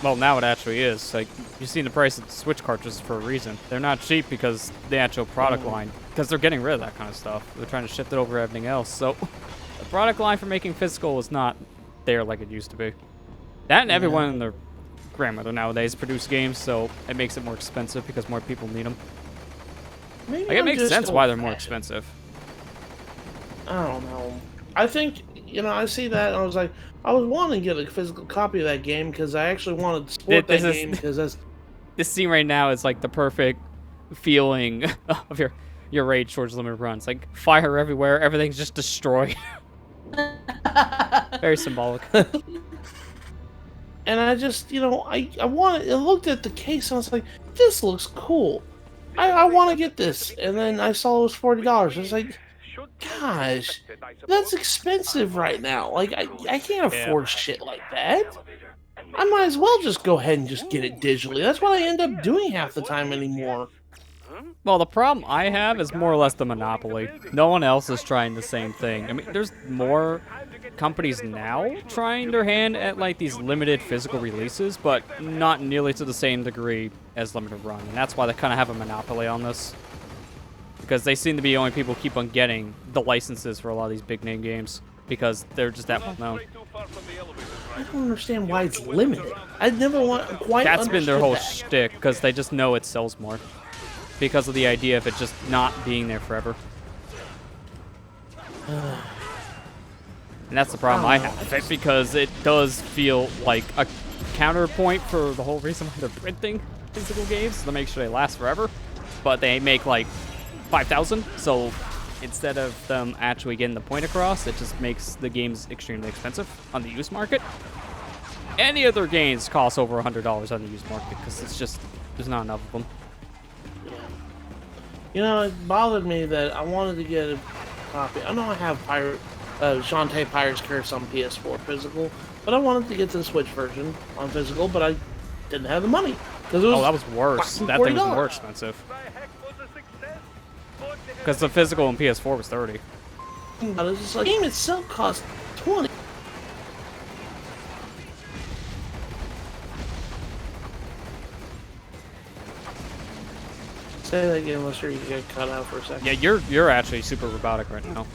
Well, now it actually is. Like, you've seen the price of the Switch cartridges for a reason. They're not cheap because the actual product line, because they're getting rid of that kind of stuff. They're trying to shift it over to everything else. So, the product line for making physical is not there like it used to be. That and everyone and their grandmother nowadays produce games, so it makes it more expensive because more people need them. Maybe like, it makes sense why they're more expensive. I don't know. I think, you know, I see that and I was like, I was wanting to get a physical copy of that game because I actually wanted to support that game because that's... This scene right now is like the perfect feeling of your rage towards limited runs. Like, fire everywhere, everything's just destroyed. Very symbolic. And I just, you know, I looked at the case and I was like, this looks cool. I want to get this. And then I saw it was $40. I was like, gosh, that's expensive right now. Like, I can't afford shit like that. I might as well just go ahead and just get it digitally. That's what I end up doing half the time anymore. Well, the problem I have is more or less the monopoly. No one else is trying the same thing. I mean, there's more companies now trying their hand at, like, these limited physical releases, but not nearly to the same degree as Limited Run. And that's why they kind of have a monopoly on this. Because they seem to be the only people who keep on getting the licenses for a lot of these big-name games. Because they're just that well known. I don't understand why it's limited. I never quite That's been their whole shtick, because they just know it sells more. Because of the idea of it just not being there forever. And that's the problem I have with it, because it does feel like a counterpoint for the whole reason why they're printing physical games, to make sure they last forever. But they make like 5,000, so instead of them actually getting the point across, it just makes the games extremely expensive on the used market. Any other games cost over $100 on the used market, because it's just, there's not enough of them. You know, it bothered me that I wanted to get a copy. I know I have Shantae Pirate's Curse on PS4 physical, but I wanted to get the Switch version on physical, but I didn't have the money. Oh, that was worse. That thing was more expensive. Because the physical on PS4 was $30. It's just like, the game itself cost $20. Say that again, unless you get cut out for a second. Yeah, you're actually super robotic right now.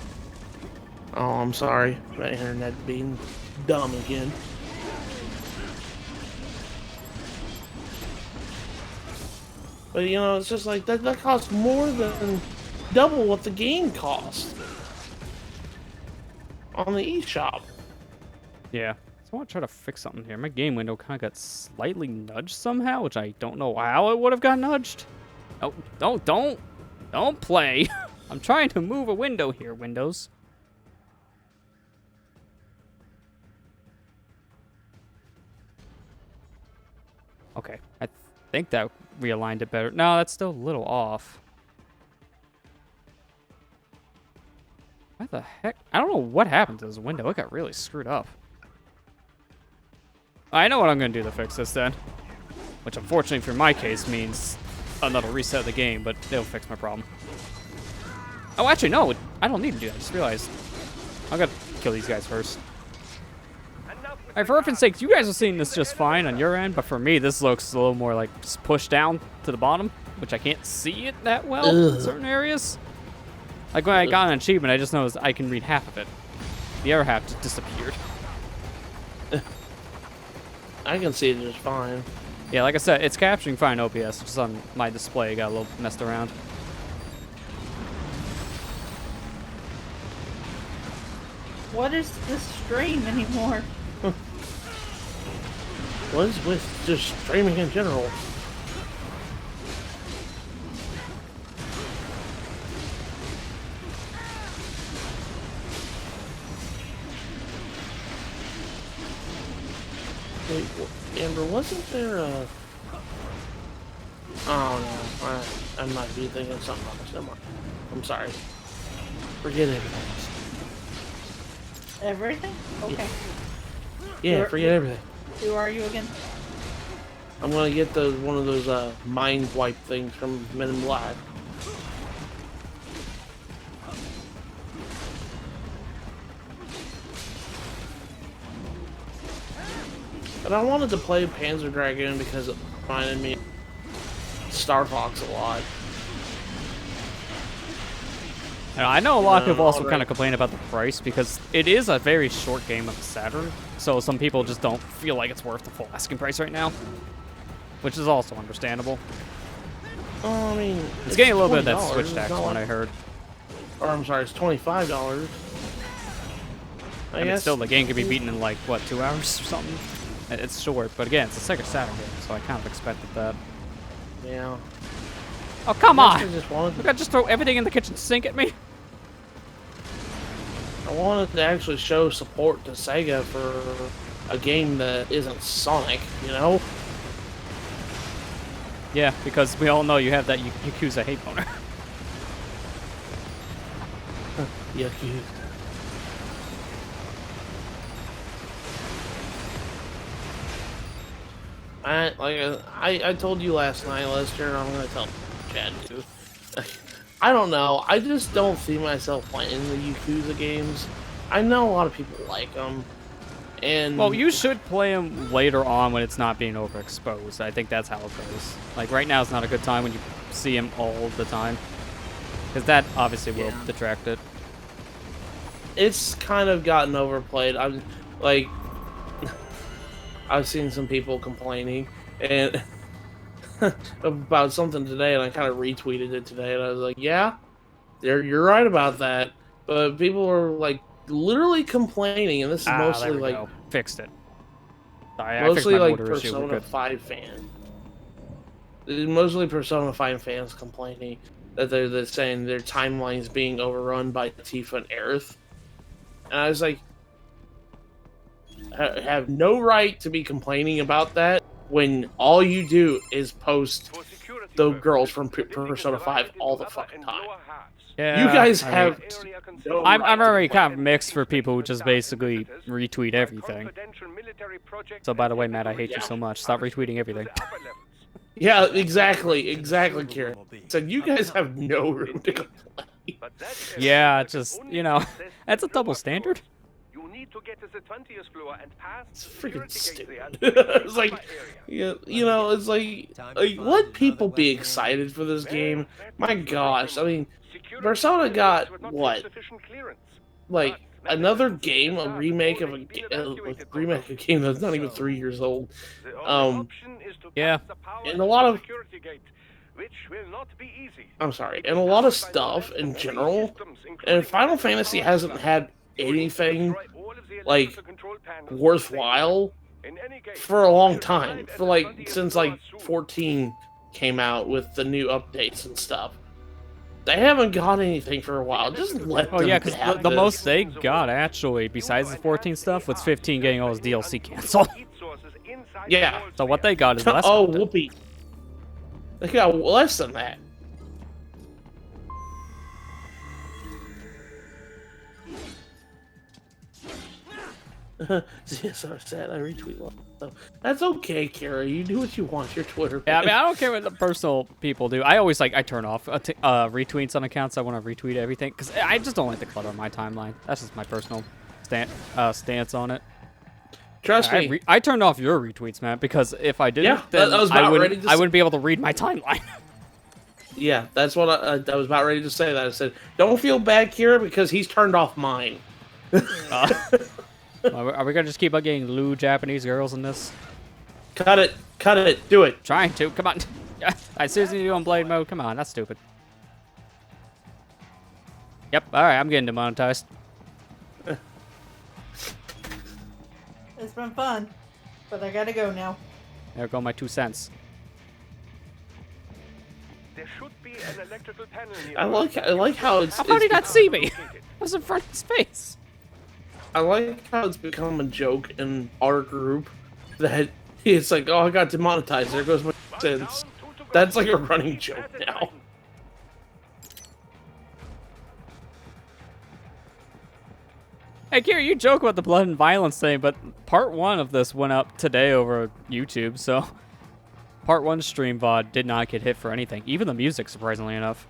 Oh, I'm sorry. My internet being dumb again. But you know, it's just like that costs more than double what the game cost on the eShop. Yeah. So I want to try to fix something here. My game window kind of got slightly nudged somehow, which I don't know how it would have got nudged. Oh, don't play. I'm trying to move a window here, Windows. Okay, I think that realigned it better. No, that's still a little off. Why the heck? I don't know what happened to this window. It got really screwed up. I know what I'm going to do to fix this then. Which, unfortunately for my case, means another reset of the game, but it'll fix my problem. Oh, actually, no. I don't need to do that. I just realized. I'm going to kill these guys first. Alright, for reference sake, you guys are seeing this just fine on your end, but for me, this looks a little more like just pushed down to the bottom, which I can't see it that well in certain areas. Like when I got an achievement, I just noticed I can read half of it. The other half just disappeared. I can see it just fine. Yeah, like I said, it's capturing fine OPS, just on my display, it got a little messed around. What is this stream anymore? What is with just streaming in general? Wait, Amber, wasn't there a... Oh no, I might be thinking something else. Never mind. I'm sorry. Forget everything. Everything? Okay. Yeah, forget everything. Who are you again? I'm gonna get one of those mind wipe things from Men in Black. But I wanted to play Panzer Dragoon because it reminded me of Star Fox a lot. I know a lot of people also kind of complain about the price because it is a very short game of Saturn, so some people just don't feel like it's worth the full asking price right now, which is also understandable. I mean, it's getting a little bit of that $20. Switch tax one, I heard. Or I'm sorry, it's $25. I mean, still, the game could be beaten in like, what, 2 hours or something? It's short, but again, it's a Sega Saturn game, so I kind of expected that. Yeah. Oh, come on! I just throw everything in the kitchen sink at me? I wanted to actually show support to Sega for a game that isn't Sonic, you know? Yeah, because we all know you have that Yakuza hate boner. Yakuza. I told you last night, Lester, and I'm gonna tell Chad too. I don't know. I just don't see myself playing the Yakuza games. I know a lot of people like them, and well, you should play them later on when it's not being overexposed. I think that's how it goes. Like right now, is not a good time when you see him all the time, because that obviously will detract it. It's kind of gotten overplayed. I'm like. I've seen some people complaining and about something today, and I kind of retweeted it today, and I was like, "Yeah, you're right about that." But people are like literally complaining, and this is mostly like fixed it. Mostly like Persona 5 fans. Mostly Persona 5 fans complaining that they're saying their timeline's being overrun by Tifa and Aerith, and I was like. Have no right to be complaining about that when all you do is post the girls from Persona 5 all the fucking time. Yeah, you guys have. I'm already kind of mixed for people who just basically retweet everything. So by the way, Matt, I hate you so much. Stop retweeting everything. Yeah, exactly, Kieran. So you guys have no room to complain. Yeah, just that's a double standard. To get to the 20th floor and pass it's freaking stupid. It's like, it's like let people be excited for this game. My gosh, I mean, Persona got what? Like another game, a remake of a game that's not even 3 years old. Yeah, and a lot of which will not be easy. I'm sorry, and a lot of stuff in general. And Final Fantasy hasn't had anything like worthwhile for a long time. For like since like 14 came out with the new updates and stuff. They haven't got anything for a while. Just let them Oh yeah, because have the this. most they got actually, besides the 14 stuff, was 15 getting all his DLC canceled. Yeah. So what they got is less. Oh, content. whoopee. They got less than that. Yes, I said I retweet one. So that's okay, Kara. You do what you want. Your Twitter. Yeah, I mean, I don't care what the personal people do. I always I turn off retweets on accounts. I want to retweet everything because I just don't like the clutter on my timeline. That's just my personal stance on it. Trust me. I turned off your retweets, man, because if I didn't, Yeah, then I wouldn't be able to read my timeline. Yeah, that's what I was about ready to say. That I said, don't feel bad, Kira, because he's turned off mine. Are we gonna just keep on getting lewd Japanese girls in this? Cut it, do it. Trying to, come on. I seriously do on blade mode. Come on, that's stupid. Yep. All right, I'm getting demonetized. It's been fun, but I gotta go now. There go my 2 cents. There should be an electrical panel near. I like how it's. How did he it's not see me? I was in front of his face. I like how it's become a joke in our group that it's like, oh, I got demonetized. There goes my cents. That's like a running joke now. Hey, Kira, you joke about the blood and violence thing, but part 1 of this went up today over YouTube, so part 1 stream VOD did not get hit for anything. Even the music, surprisingly enough.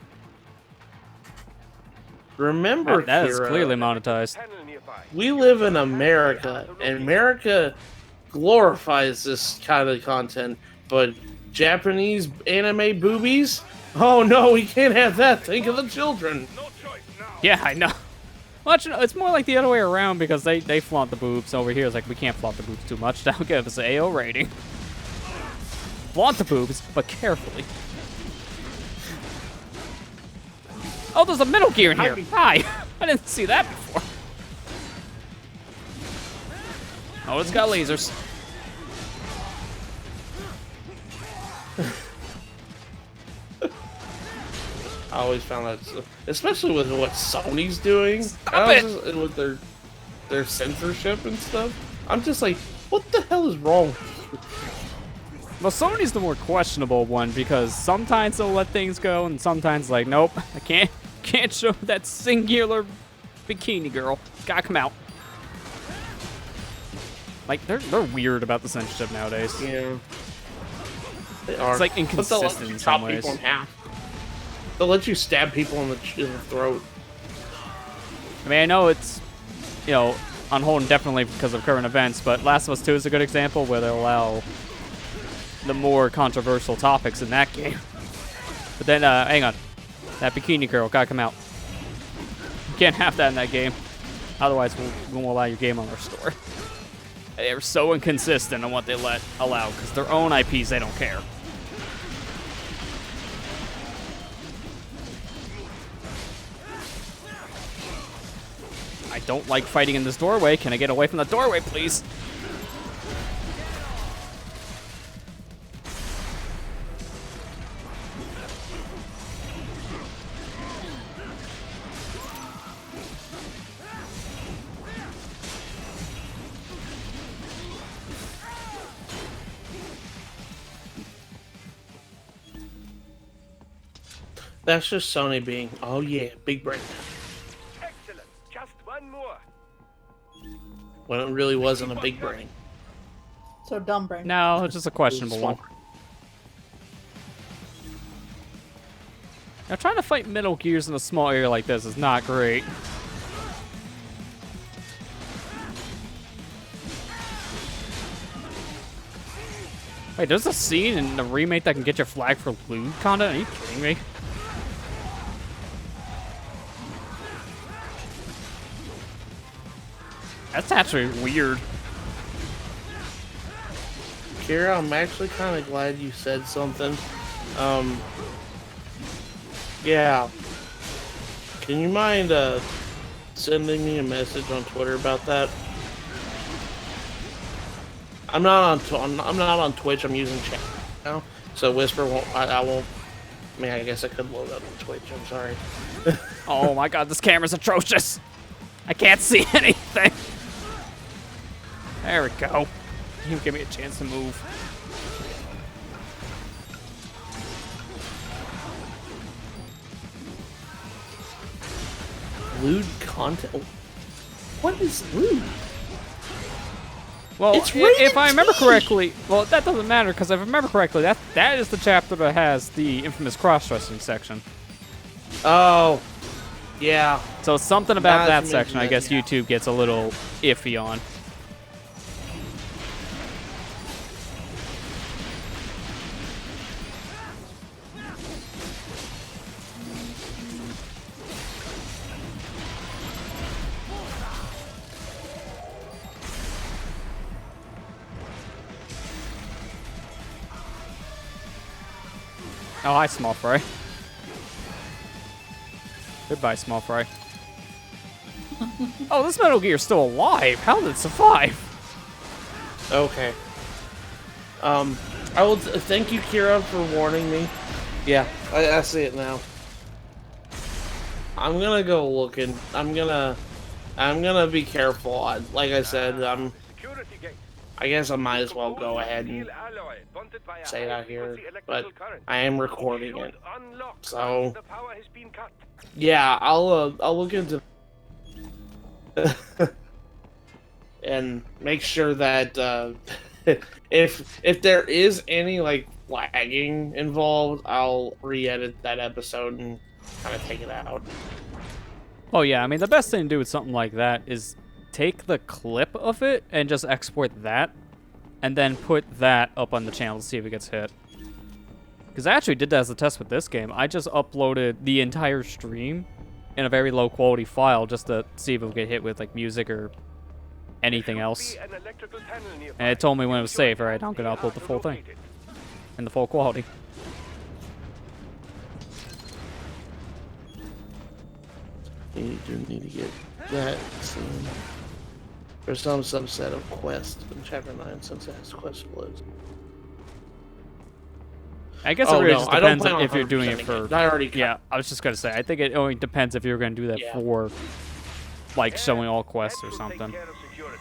Remember, That is Kira, clearly monetized. we live in America, and America glorifies this kind of content, but Japanese anime boobies? Oh no, we can't have that. Think of the children. Yeah, I know. Well, actually, no, it's more like the other way around because they flaunt the boobs. Over here, it's like, we can't flaunt the boobs too much. That'll give us an AO rating. Flaunt the boobs, but carefully. Oh, there's a Metal Gear in here. Hi. I didn't see that before. Oh, it's got lasers. I always found that, especially with what Sony's doing, with their censorship and stuff. I'm just like, what the hell is wrong? Well, Sony's the more questionable one because sometimes they'll let things go, and sometimes like, nope, I can't show that singular bikini girl. It's gotta come out. Like they're weird about the censorship nowadays. Yeah, they are. It's like inconsistent in some ways. People in half. They'll let you stab people in the throat. I mean, I know it's, on hold indefinitely because of current events, but Last of Us 2 is a good example where they'll allow the more controversial topics in that game. But then, hang on. That bikini girl gotta come out. You can't have that in that game. Otherwise, we won't allow your game on our store. They're so inconsistent on what they allow because their own IPs, they don't care. I don't like fighting in this doorway. Can I get away from the doorway, please? That's just Sony being, oh yeah, big brain. Excellent. Just one more. When it really wasn't a big brain. So dumb brain. No, it's just a questionable one. Now, trying to fight Metal Gears in a small area like this is not great. Wait, there's a scene in the remake that can get your flag for lewd content? Are you kidding me? That's actually weird. Kira, I'm actually kind of glad you said something Yeah. Can you mind sending me a message on Twitter about that? I'm not on Twitch. I'm using chat now, so Whisper won't. I won't. I mean, I guess I could load up on Twitch. I'm sorry. Oh my god, this camera's atrocious. I can't see anything. There we go. You give me a chance to move. Lewd content. What is lewd? Well, It's if I rated remember T. correctly, well, that doesn't matter because if I remember correctly, that is the chapter that has the infamous cross-dressing section. Oh, yeah. So something about Not that to section, I mention guess that, yeah. YouTube gets a little iffy on. Oh, hi, Small Fry. Goodbye, Small Fry. Oh, this Metal Gear's still alive. How did it survive? Okay. I will thank you, Kira, for warning me. Yeah, I see it now. I'm gonna go looking. I'm gonna be careful. Like I said, Security gate. I guess I might as well go ahead and Steel alloy bonded by a say it out high-frequency here, but electrical current. I am recording Should it. unlock So- once the power has been cut. Yeah, I'll look into and make sure that if there is any like lagging involved, I'll re-edit that episode and kind of take it out. Oh, yeah. I mean, the best thing to do with something like that is take the clip of it and just export that and then put that up on the channel to see if it gets hit. Because I actually did that as a test with this game. I just uploaded the entire stream in a very low quality file just to see if it would get hit with like music or anything else. Be an electrical panel nearby. And it told me when it was Use your safe. Alright, I'm going to SDR upload the full thing locate it. in the full quality. You do need to get that soon. There's some subset of quest in Chapter 9 since it has quest flows. I guess Oh, it really no, just I don't depends plan on if you're doing it 100%ing for... it. I already cut. Yeah, I was just going to say, I think it only depends if you're going to do that Yeah. for, like, showing all quests or That will take something. care of security.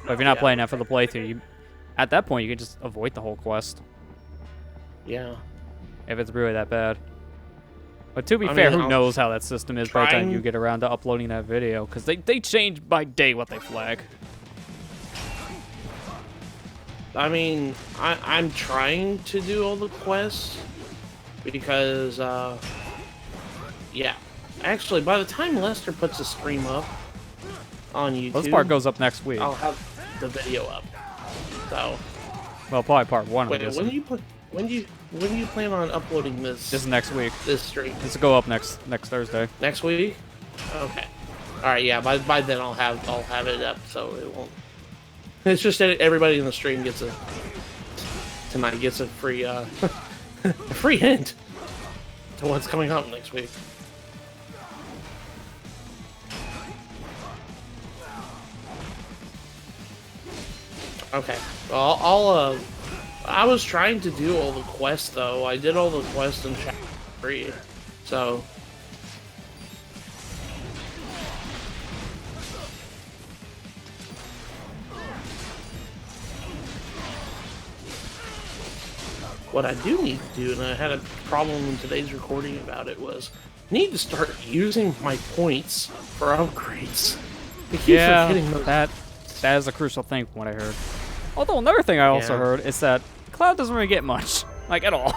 But if you're not Yeah. playing that for the playthrough, you, at that point, you can just avoid the whole quest. Yeah. If it's really that bad. But to be I fair, mean, who I'll knows how that system is by the time trying- you get around to uploading that video. Because they change by day what they flag. I mean, I'm trying to do all the quests because, yeah. Actually, by the time Lester puts the stream up on YouTube, This part goes up next week. I'll have the video up. So, Well, probably part one. wait, I'm when guessing. do you plan on uploading this? This is next week. This stream This will go up next Thursday. next week? Okay. All right. Yeah. By then I'll have it up, so it won't. It's just that everybody in the stream gets a free a free hint to what's coming up next week. Okay. Well, I was trying to do all the quests though. I did all the quests in Chapter 3, so. What I do need to do, and I had a problem in today's recording about it, was need to start using my points for upgrades. I keep forgetting those. that is a crucial thing from what I heard. Although another thing I also Yeah. heard is that Cloud doesn't really get much, like at all.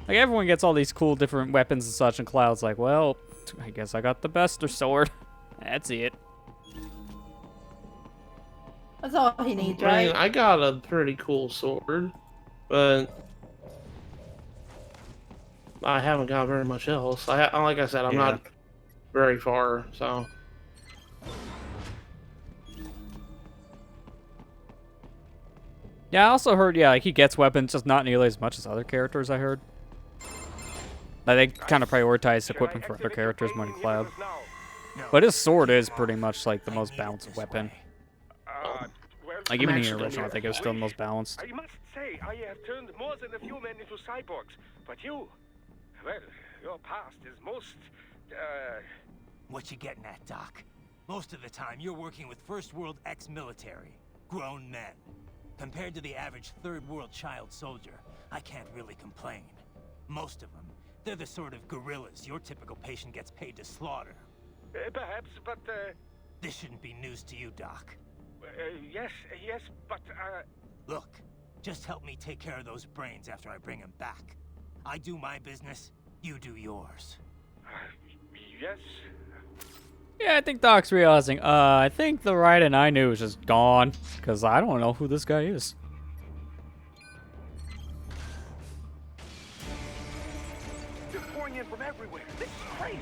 Like everyone gets all these cool different weapons and such, and Cloud's like, well, I guess I got the bester sword. That's it. That's all he needs, I right? mean, I got a pretty cool sword, but I haven't got very much else. Like I said, I'm not very far, so. Yeah, I also heard, like he gets weapons, just not nearly as much as other characters, I heard. Like, they kind of prioritize equipment for other characters more than Cloud. But his sword is pretty much like the most balanced weapon. Like even in the original, I think it was still the most balanced. I must say, I have turned more than a few men into cyborgs, but you, well, your past is most, What you getting at, Doc? Most of the time, you're working with first world ex-military, grown men. Compared to the average third world child soldier, I can't really complain. Most of them, they're the sort of guerrillas your typical patient gets paid to slaughter. Perhaps, but, This shouldn't be news to you, Doc. yes, but, Look, just help me take care of those brains after I bring them back. I do my business, you do yours. yes. Yeah, I think Doc's realizing, I think the Raiden I knew is just gone. Because I don't know who this guy is. They're pouring in from everywhere. This is crazy.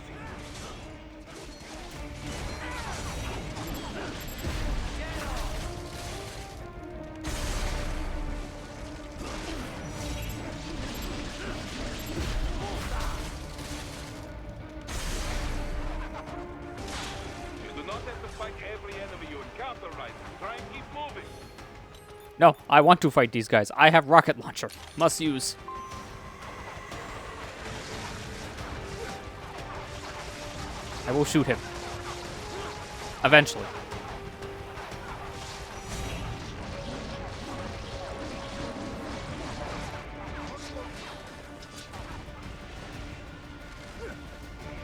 You do not have to fight every enemy you encounter, right? Try and keep moving. No, I want to fight these guys. I have rocket launcher. Must use. I will shoot him. Eventually.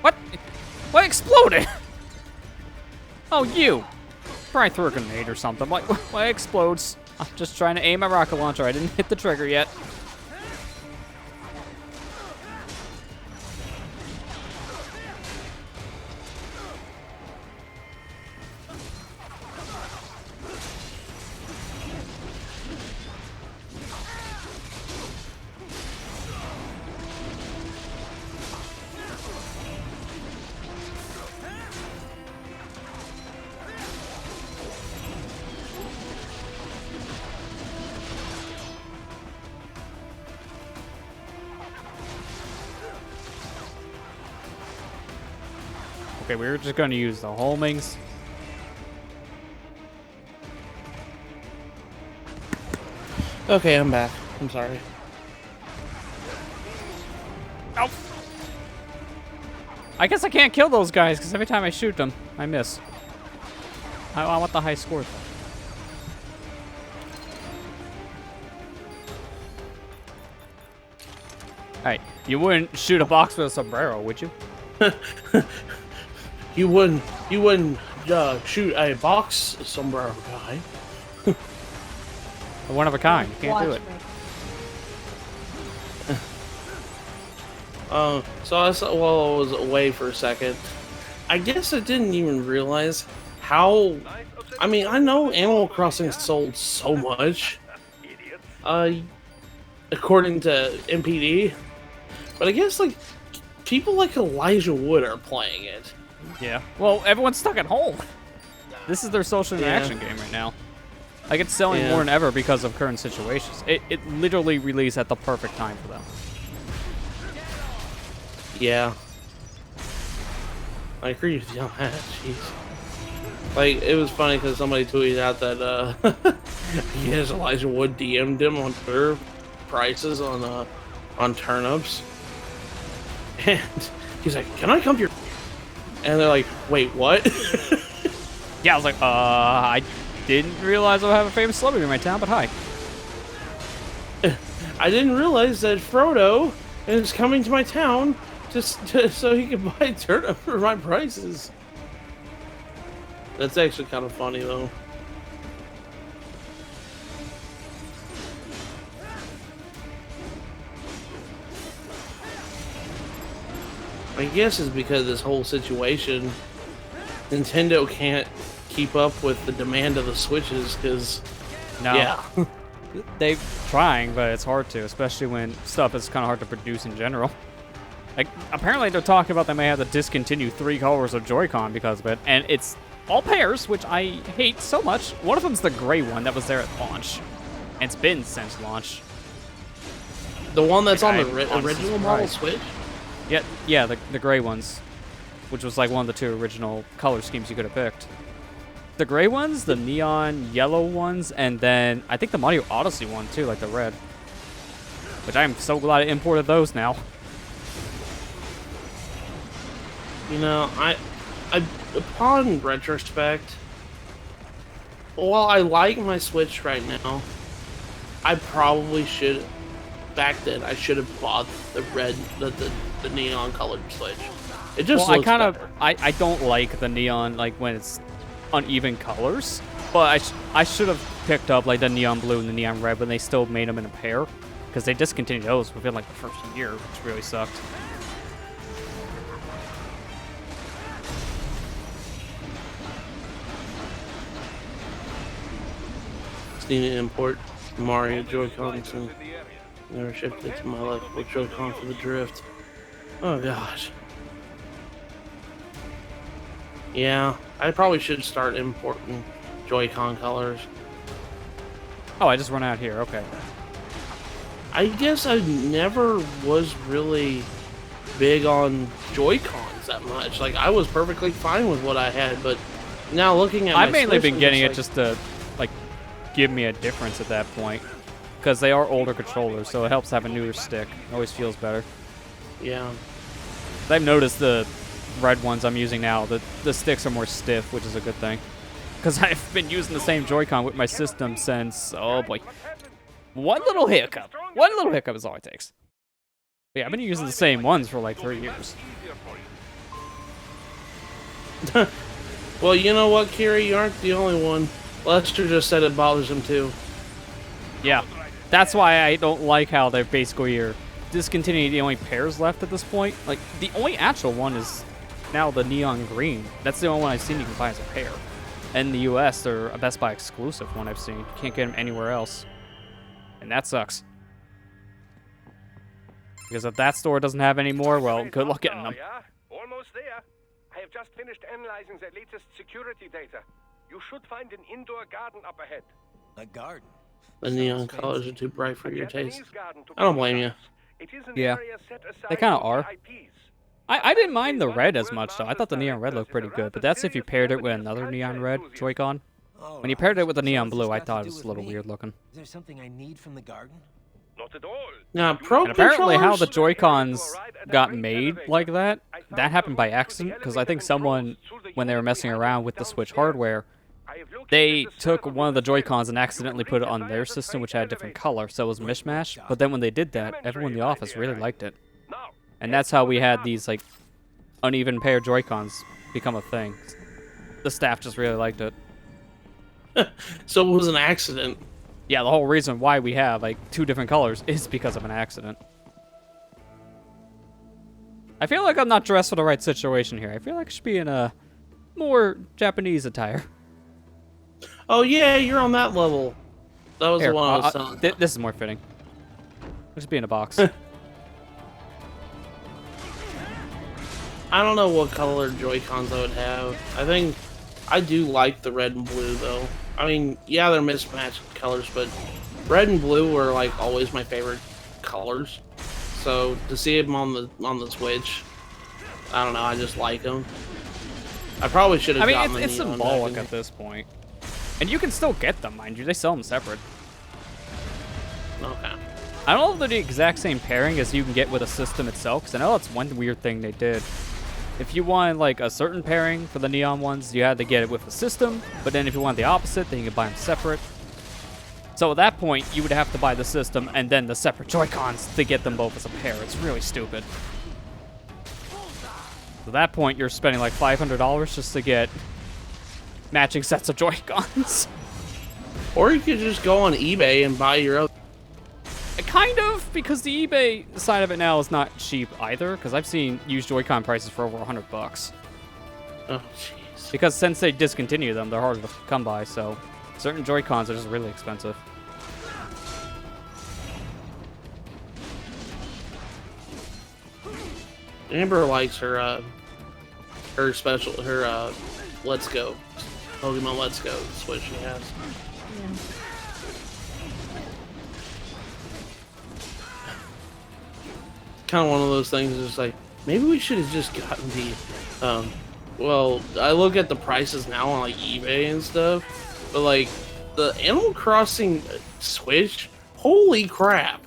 What? What exploded? Oh, you. Probably threw a grenade or something. Like, what explodes? I'm just trying to aim a rocket launcher. I didn't hit the trigger yet. Okay, we were just going to use the homings. Okay, I'm back. I'm sorry. Oh. I guess I can't kill those guys because every time I shoot them, I miss. I want the high score though. Alright, you wouldn't shoot a box with a sombrero, would you? You wouldn't shoot a box sombrero guy. A one of a kind. You can't do it. So I saw while I was away for a second. I guess I didn't even realize how. I mean, I know Animal Crossing sold so much. According to MPD, but I guess like people like Elijah Wood are playing it. Yeah. Well, everyone's stuck at home. This is their social interaction game right now. Like, it's selling more than ever because of current situations. It literally released at the perfect time for them. Yeah. I agree with you on that. Jeez. Like, it was funny because somebody tweeted out that, he has Elijah Wood DM'd him on Twitter prices on turnips. And he's like, can I come to your... And they're like, wait, what? Yeah, I was like, I didn't realize I have a famous celebrity in my town, but hi. I didn't realize that Frodo is coming to my town so he can buy turnip for my prices. That's actually kind of funny, though. I guess it's because of this whole situation, Nintendo can't keep up with the demand of the Switches, because, yeah. They're trying, but it's hard to, especially when stuff is kind of hard to produce in general. Like, apparently they're talking about they may have to discontinue 3 colors of Joy-Con because of it, and it's all pairs, which I hate so much. One of them's the gray one that was there at launch, and it's been since launch. The one that's on the original model Switch? Yeah, the gray ones, which was like one of the 2 original color schemes you could have picked. The gray ones, the neon yellow ones, and then I think the Mario Odyssey one too, like the red. Which I'm so glad I imported those now. You know, I upon retrospect, while I like my Switch right now, I probably should. Back then, I should have bought the red, the neon colored Switch. It just looks better. I don't like the neon like when it's uneven colors, but I should have picked up like the neon blue and the neon red when they still made them in a pair, because they discontinued those within like the first year, which really sucked. Just need to import Mario Joy-Cons and never shipped it to my electrical Joy-Con for the drift. Oh gosh. Yeah, I probably should start importing Joy-Con colors. Oh, I just run out here. Okay. I guess I never was really big on Joy-Cons that much. Like, I was perfectly fine with what I had, but now looking at my I've mainly Switch, been getting it's it just to like give me a difference at that point, because they are older controllers, so it helps to have a newer stick. It always feels better. Yeah. I've noticed the red ones I'm using now, the sticks are more stiff, which is a good thing. Because I've been using the same Joy-Con with my system since, oh boy. One little hiccup. One little hiccup is all it takes. But yeah, I've been using the same ones for like 3 years. Well, you know what, Kiri? You aren't the only one. Lester just said it bothers him too. Yeah. That's why I don't like how they're basically discontinuing the only pairs left at this point. Like, the only actual one is now the neon green. That's the only one I've seen you can buy as a pair. In the US, they're a Best Buy exclusive one I've seen. You can't get them anywhere else. And that sucks. Because if that store doesn't have any more, well, good luck getting them. Yeah, almost there. I have just finished analyzing the latest security data. You should find an indoor garden up ahead. A garden? The neon colors are too bright for your taste. I don't blame you. Yeah, they kind of are. I didn't mind the red as much, though. I thought the neon red looked pretty good, but that's if you paired it with another neon red Joy-Con. When you paired it with the neon blue, I thought it was a little weird looking. Is there something I need from the garden? Not at all. Now, Pro And apparently how controllers? the Joy-Cons got made like that happened by accident, because I think someone, when they were messing around with the Switch hardware, they took one of the Joy-Cons and accidentally put it on their system, which had a different color, so it was a mishmash. But then when they did that, everyone in the office really liked it. And that's how we had these, like, uneven pair Joy-Cons become a thing. The staff just really liked it. So it was an accident. Yeah, the whole reason why we have, like, 2 different colors is because of an accident. I feel like I'm not dressed for the right situation here. I feel like I should be in a more Japanese attire. Oh yeah, you're on that level. That was Here, the one I was telling. this is more fitting. Just be in a box. I don't know what color Joy-Cons I would have. I think I do like the red and blue though. I mean, yeah, they're mismatched colors, but red and blue are like always my favorite colors. So to see them on the Switch, I don't know. I just like them. I probably should have. I gotten mean, the it's neon symbolic back at this point. And you can still get them, mind you. They sell them separate. Okay. I don't know if they're the exact same pairing as you can get with a system itself, because I know that's one weird thing they did. If you wanted like a certain pairing for the neon ones, you had to get it with a system, but then if you want the opposite, then you could buy them separate. So at that point, you would have to buy the system and then the separate Joy-Cons to get them both as a pair. It's really stupid. At that point, you're spending like $500 just to get matching sets of Joy-Cons. Or you could just go on eBay and buy your own. Kind of, because the eBay side of it now is not cheap either, because I've seen used Joy-Con prices for over $100. Oh, jeez. Because since they discontinue them, they're harder to come by, so certain Joy-Cons are just really expensive. Amber likes her special, Let's Go. Pokemon Let's Go, that's what she has. Yeah. Kind of one of those things, is like, maybe we should have just gotten the, well, I look at the prices now on like eBay and stuff, but like the Animal Crossing Switch, holy crap!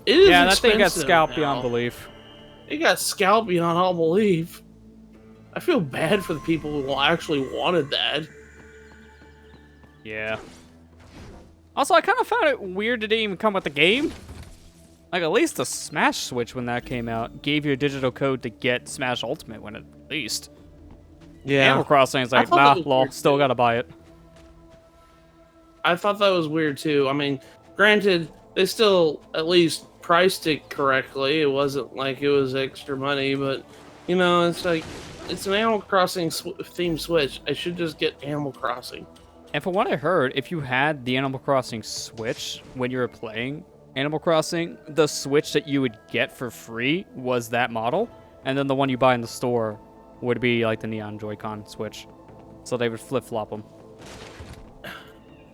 It is Yeah, that thing got expensive scalped now. beyond belief. It got scalped beyond all belief. I feel bad for the people who actually wanted that. Yeah. Also, I kind of found it weird it didn't even come with the game. Like, at least the Smash Switch, when that came out, gave you a digital code to get Smash Ultimate when it released. Yeah. Animal Crossing is I like, thought nah, that was lol, weird, still too. gotta buy it. I thought that was weird too. I mean, granted, they still at least priced it correctly. It wasn't like it was extra money, but you know, it's like it's an Animal Crossing themed Switch. I should just get Animal Crossing. And from what I heard, if you had the Animal Crossing Switch when you were playing Animal Crossing, the Switch that you would get for free was that model, and then the one you buy in the store would be like the Neon Joy-Con Switch. So they would flip-flop them.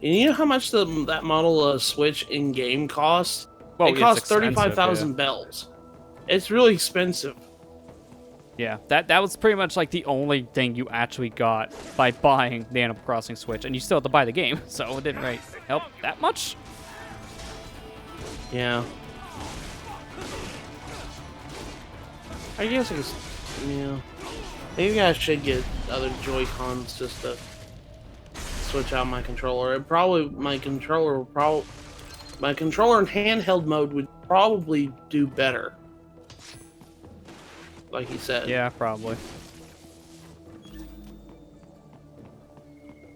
And you know how much that model Switch in game costs? Well, it it's costs expensive, 35,000 bells. It's really expensive. Yeah, that was pretty much like the only thing you actually got by buying the Animal Crossing Switch, and you still had to buy the game, so it didn't really help that much. Yeah. I guess it's, yeah. Maybe I should get other Joy-Cons just to switch out my controller. My controller in handheld mode would probably do better. Like you said. Yeah, probably.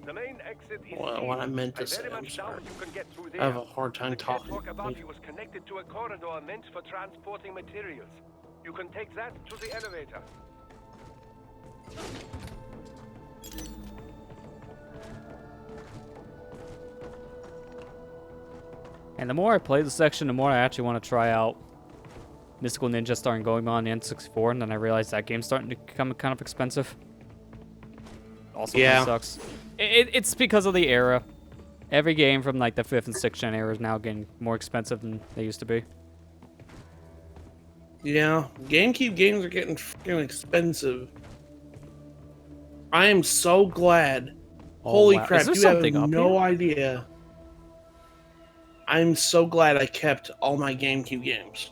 The main exit is Well, what I meant to I say, very I'm much sorry. doubt you can get through I have there. a hard time The talking. catwalk above you is connected to a corridor meant for transporting materials. You can take that to the elevator. And the more I play the section, the more I actually want to try out Mystical Ninja starting going on the N64, and then I realized that game's starting to become kind of expensive. Also, Yeah. kinda sucks. It's because of the era. Every game from like the 5th and 6th gen era is now getting more expensive than they used to be. Yeah, GameCube games are getting freaking expensive. I am so glad. Oh, Holy wow. crap, Is there you have something up no here? idea. I'm so glad I kept all my GameCube games.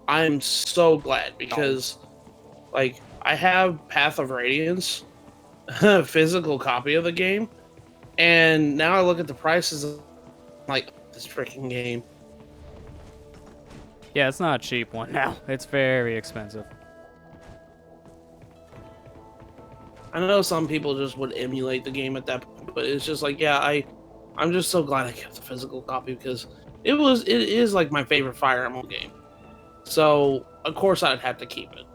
I'm so glad because, like, I have Path of Radiance, a physical copy of the game, and now I look at the prices of, like, this freaking game. Yeah, it's not a cheap one now. It's very expensive. I know some people just would emulate the game at that point, but it's just like, yeah, I'm just so glad I kept the physical copy because it is like my favorite Fire Emblem game. So of course I'd have to keep it.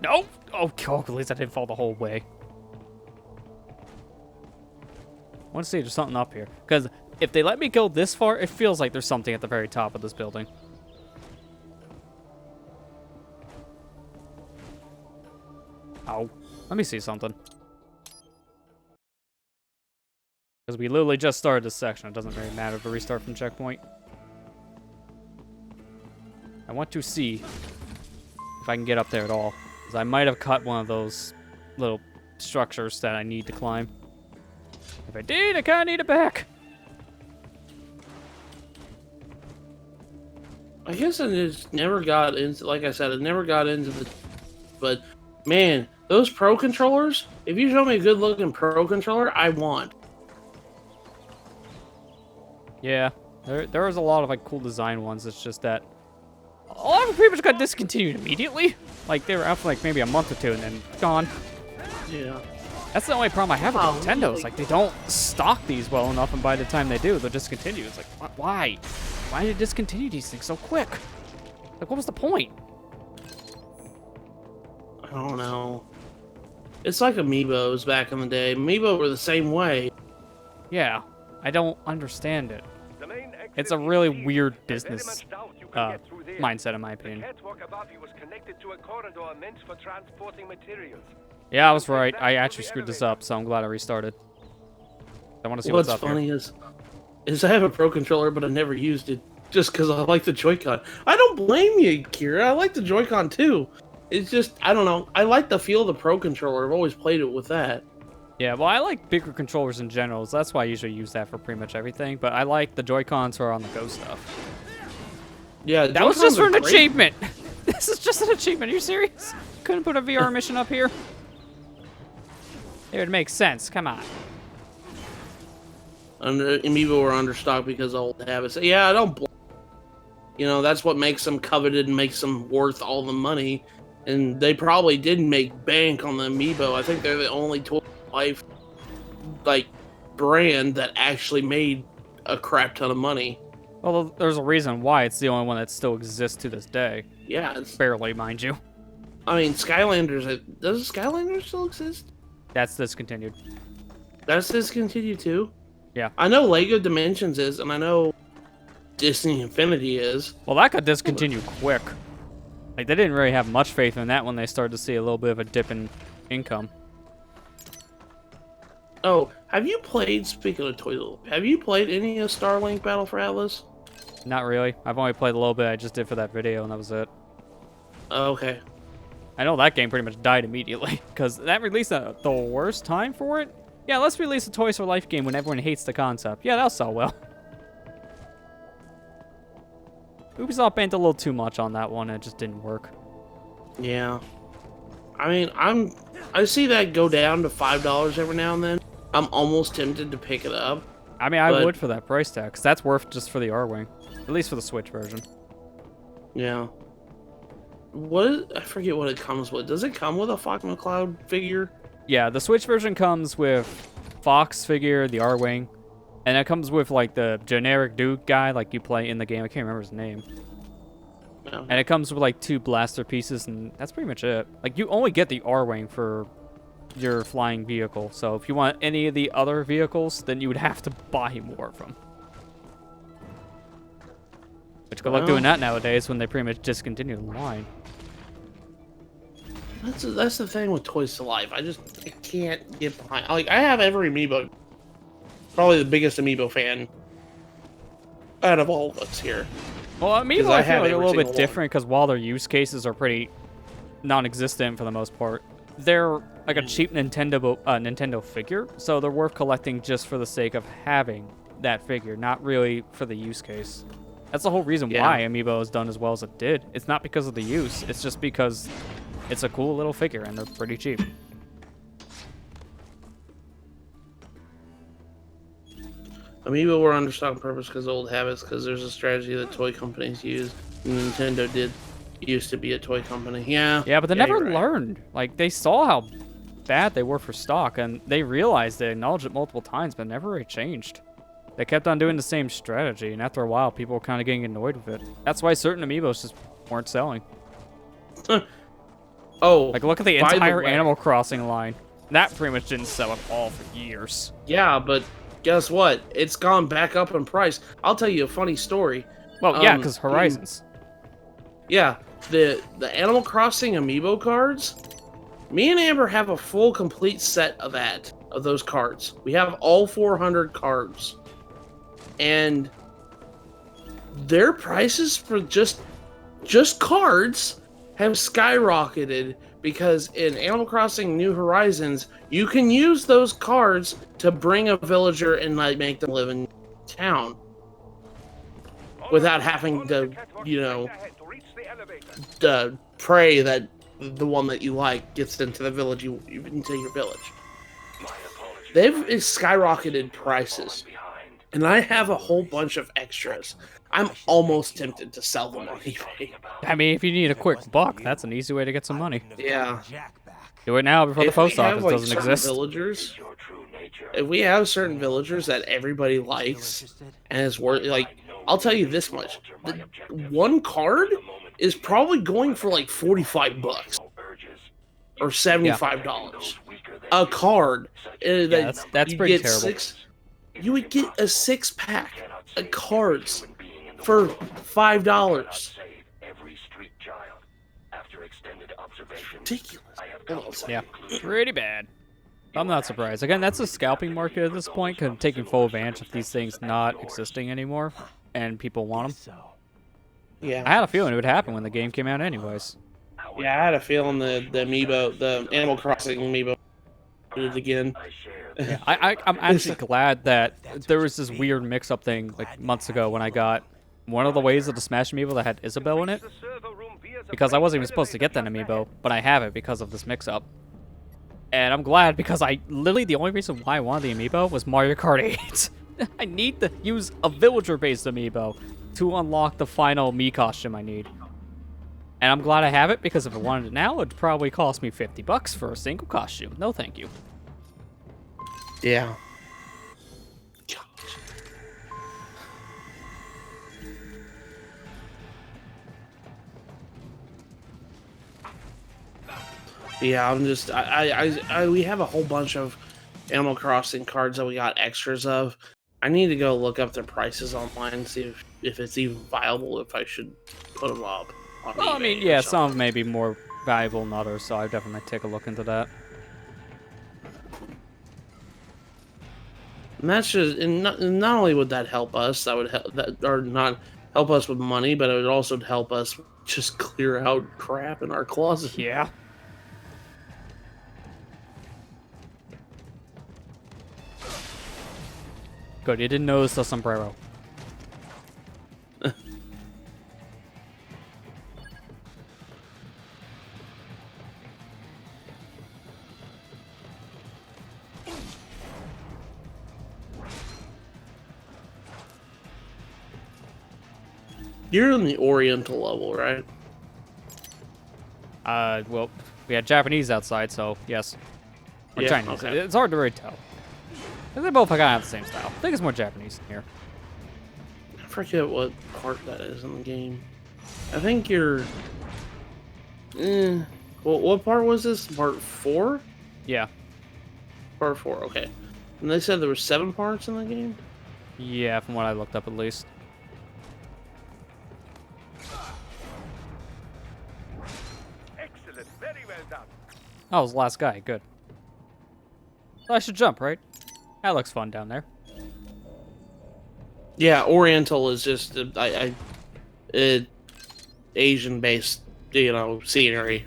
No! Oh, God, at least I didn't fall the whole way. I want to see if there's something up here. Because if they let me go this far, it feels like there's something at the very top of this building. Ow. Let me see something. Because we literally just started this section. It doesn't really matter to restart from checkpoint. I want to see if I can get up there at all. Because I might have cut one of those little structures that I need to climb. If I did, I kind of need it back. I guess I just never got into, like I said, I never got into the, but man, those Pro controllers, if you show me a good looking Pro controller, I want. Yeah, there was a lot of like cool design ones. It's just that a lot of them pretty much got discontinued immediately. Like they were out for like maybe a month or two and then gone. Yeah. That's the only problem I have with Oh, Nintendo. really? It's like they don't stock these well enough, and by the time they do, they'll discontinue. It's like, why? Why did they discontinue these things so quick? Like, what was the point? I don't know. It's like Amiibos back in the day. Amiibo were the same way. Yeah, I don't understand it. The main exit It's a is really here. weird I very business much doubt you can get through there. mindset, in my The opinion. catwalk above you was connected to a corridor meant for transporting materials. Yeah, I was right. I actually screwed this up, so I'm glad I restarted. I want to see What's what's up funny here. is I have a Pro controller, but I never used it just because I like the Joy-Con. I don't blame you, Kira. I like the Joy-Con too. It's just, I don't know. I like the feel of the Pro controller. I've always played it with that. Yeah, well, I like bigger controllers in general, so that's why I usually use that for pretty much everything. But I like the Joy-Cons for on the go stuff. Yeah, That was just for an Joy-Cons are great. achievement. This is just an achievement. Are you serious? Couldn't put a VR mission up here? It would make sense. Come on. Amiibo are understock because of old habits. Yeah, I don't blame. You know, that's what makes them coveted and makes them worth all the money. And they probably didn't make bank on the Amiibo. I think they're the only Toy Life like brand that actually made a crap ton of money. Well, there's a reason why it's the only one that still exists to this day. Yeah, it's, Barely, mind you. I mean, Skylanders. Does Skylanders still exist? That's discontinued. That's discontinued too. Yeah. I know Lego Dimensions is, and I know Disney Infinity is. Well, that got discontinued quick. Like, they didn't really have much faith in that when they started to see a little bit of a dip in income. Oh, have you played, speaking of toys, have you played any of Starlink Battle for Atlas? Not really. I've only played a little bit. I just did for that video, and that was it. Oh, okay. I know that game pretty much died immediately, because that released at the worst time for it. Yeah, let's release a Toys for Life game when everyone hates the concept. Yeah, that'll sell well. Ubisoft banked a little too much on that one, and it just didn't work. Yeah. I mean, I see that go down to $5 every now and then. I'm almost tempted to pick it up. I mean, I would for that price tag, 'cause that's worth just for the R-Wing. At least for the Switch version. Yeah. I forget what it comes with. Does it come with a Fox McCloud figure? Yeah, the Switch version comes with Fox figure, the R-Wing, and it comes with, like, the generic Duke guy, like you play in the game. I can't remember his name. No. And it comes with, like, 2 blaster pieces, and that's pretty much it. Like, you only get the R-Wing for your flying vehicle, so if you want any of the other vehicles, then you would have to buy more of them. Which good luck doing that nowadays when they pretty much discontinued the line. That's the thing with Toys to Life. I can't get behind. Like, I have every Amiibo. Probably the biggest Amiibo fan out of all of us here. Well, Amiibo I feel like a every little bit single different because while their use cases are pretty non-existent for the most part, they're like a cheap Nintendo figure, so they're worth collecting just for the sake of having that figure, not really for the use case. That's the whole reason why Amiibo has done as well as it did. It's not because of the use, it's just because it's a cool little figure and they're pretty cheap. Amiibo were understock on purpose because of old habits, because there's a strategy that toy companies use. Nintendo used to be a toy company. Yeah. Yeah, but they never you're right. learned. Like, they saw how bad they were for stock, and they realized they acknowledged it multiple times, but never really changed. They kept on doing the same strategy, and after a while, people were kind of getting annoyed with it. That's why certain Amiibos just weren't selling. Oh, Like, look at the by the entire way- Animal Crossing line. That pretty much didn't sell at all for years. Yeah, but guess what? It's gone back up in price. I'll tell you a funny story. Well, yeah, because Horizons. Yeah, the Animal Crossing Amiibo cards. Me and Amber have a full, complete set of those cards. We have all 400 cards, and their prices for just cards have skyrocketed because in Animal Crossing New Horizons, you can use those cards to bring a villager and like make them live in town without having to, you know, pray that the one that you like gets into the village into your village. They've skyrocketed prices, and I have a whole bunch of extras. I'm almost tempted to sell them on eBay. I mean, if you need a quick buck, that's an easy way to get some money. Yeah. Do it now before the If we post have, office like, doesn't certain exist. Villagers, if we have certain villagers that everybody likes and is worth, like, I'll tell you this much: the one card is probably going for like $45 or $75. A card. Yeah, that's pretty terrible. You would get a 6-pack of cards for $5. Ridiculous. Yeah, pretty bad. I'm not surprised. Again, that's a scalping market at this point, because taking full advantage of these things not existing anymore, and people want them. So, Yeah. I had a feeling it would happen when the game came out anyways. Yeah, I had a feeling the amiibo, the Animal Crossing amiibo, did it again. Yeah, I'm actually glad that there was this weird mix-up thing like months ago when I got one of the ways of the Smash amiibo that had Isabelle in it, because I wasn't even supposed to get that amiibo, but I have it because of this mix-up. And I'm glad, because literally the only reason why I wanted the amiibo was Mario Kart 8. I need to use a villager-based amiibo to unlock the final Mii costume I need. And I'm glad I have it, because if I wanted it now, it'd probably cost me $50 for a single costume. No thank you. Yeah. Yeah, I'm just we have a whole bunch of Animal Crossing cards that we got extras of. I need to go look up their prices online and see if it's even viable, if I should put them up on Well, I eBay mean, or yeah, something. some may be more valuable than others, so I definitely might take a look into that. And that's just, and not only would that help us, that would help that, or not help us with money, but it would also help us just clear out crap in our closet. Yeah. Good, you didn't notice the sombrero. You're in the Oriental level, right? Well, we had Japanese outside, so yes. Or Yeah, Chinese. okay. It's hard to really tell. They both kind of have the same style. I think it's more Japanese here. I forget what part that is in the game. I think you're... what part was this? Part 4? Yeah. Part 4, okay. And they said there were 7 parts in the game? Yeah, from what I looked up at least. Excellent. Very well done. Oh, it was the last guy. Good. Well, I should jump, right? That looks fun down there. Yeah, Oriental is just Asian-based, scenery.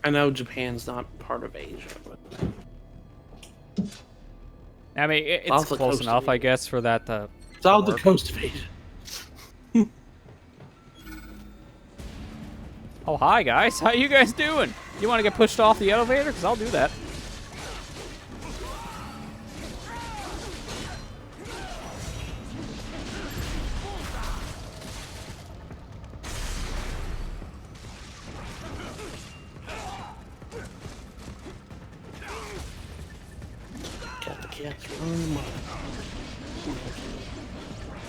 I know Japan's not part of Asia, but I mean, it's Off the close coast of enough, I Asia. guess, for that to... it's off the work. coast of Asia. Oh, hi, guys. How you guys doing? You want to get pushed off the elevator? Because I'll do that. Got the cats running amok.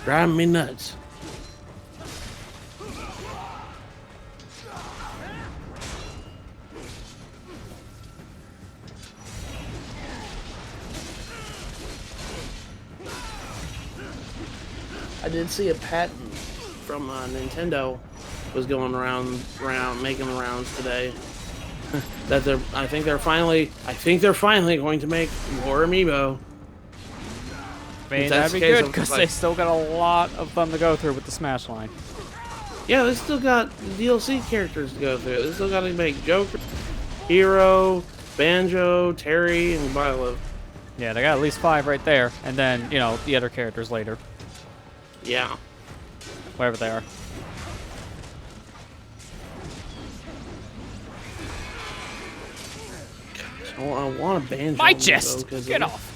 Driving me nuts. I did see a patent from Nintendo was going around making the rounds today. That I think they're finally going to make more amiibo. I mean, If that'd that's be the case, good, I'm because like- they still got a lot of them to go through with the Smash line. Yeah, they still got DLC characters to go through. They still got to make Joker, Hero, Banjo, Terry, and Violet. Yeah, they got at least 5 right there. And then, you know, the other characters later. Yeah. Wherever they are. So I want a Banjo. My amiibo, chest! 'cause Get I off!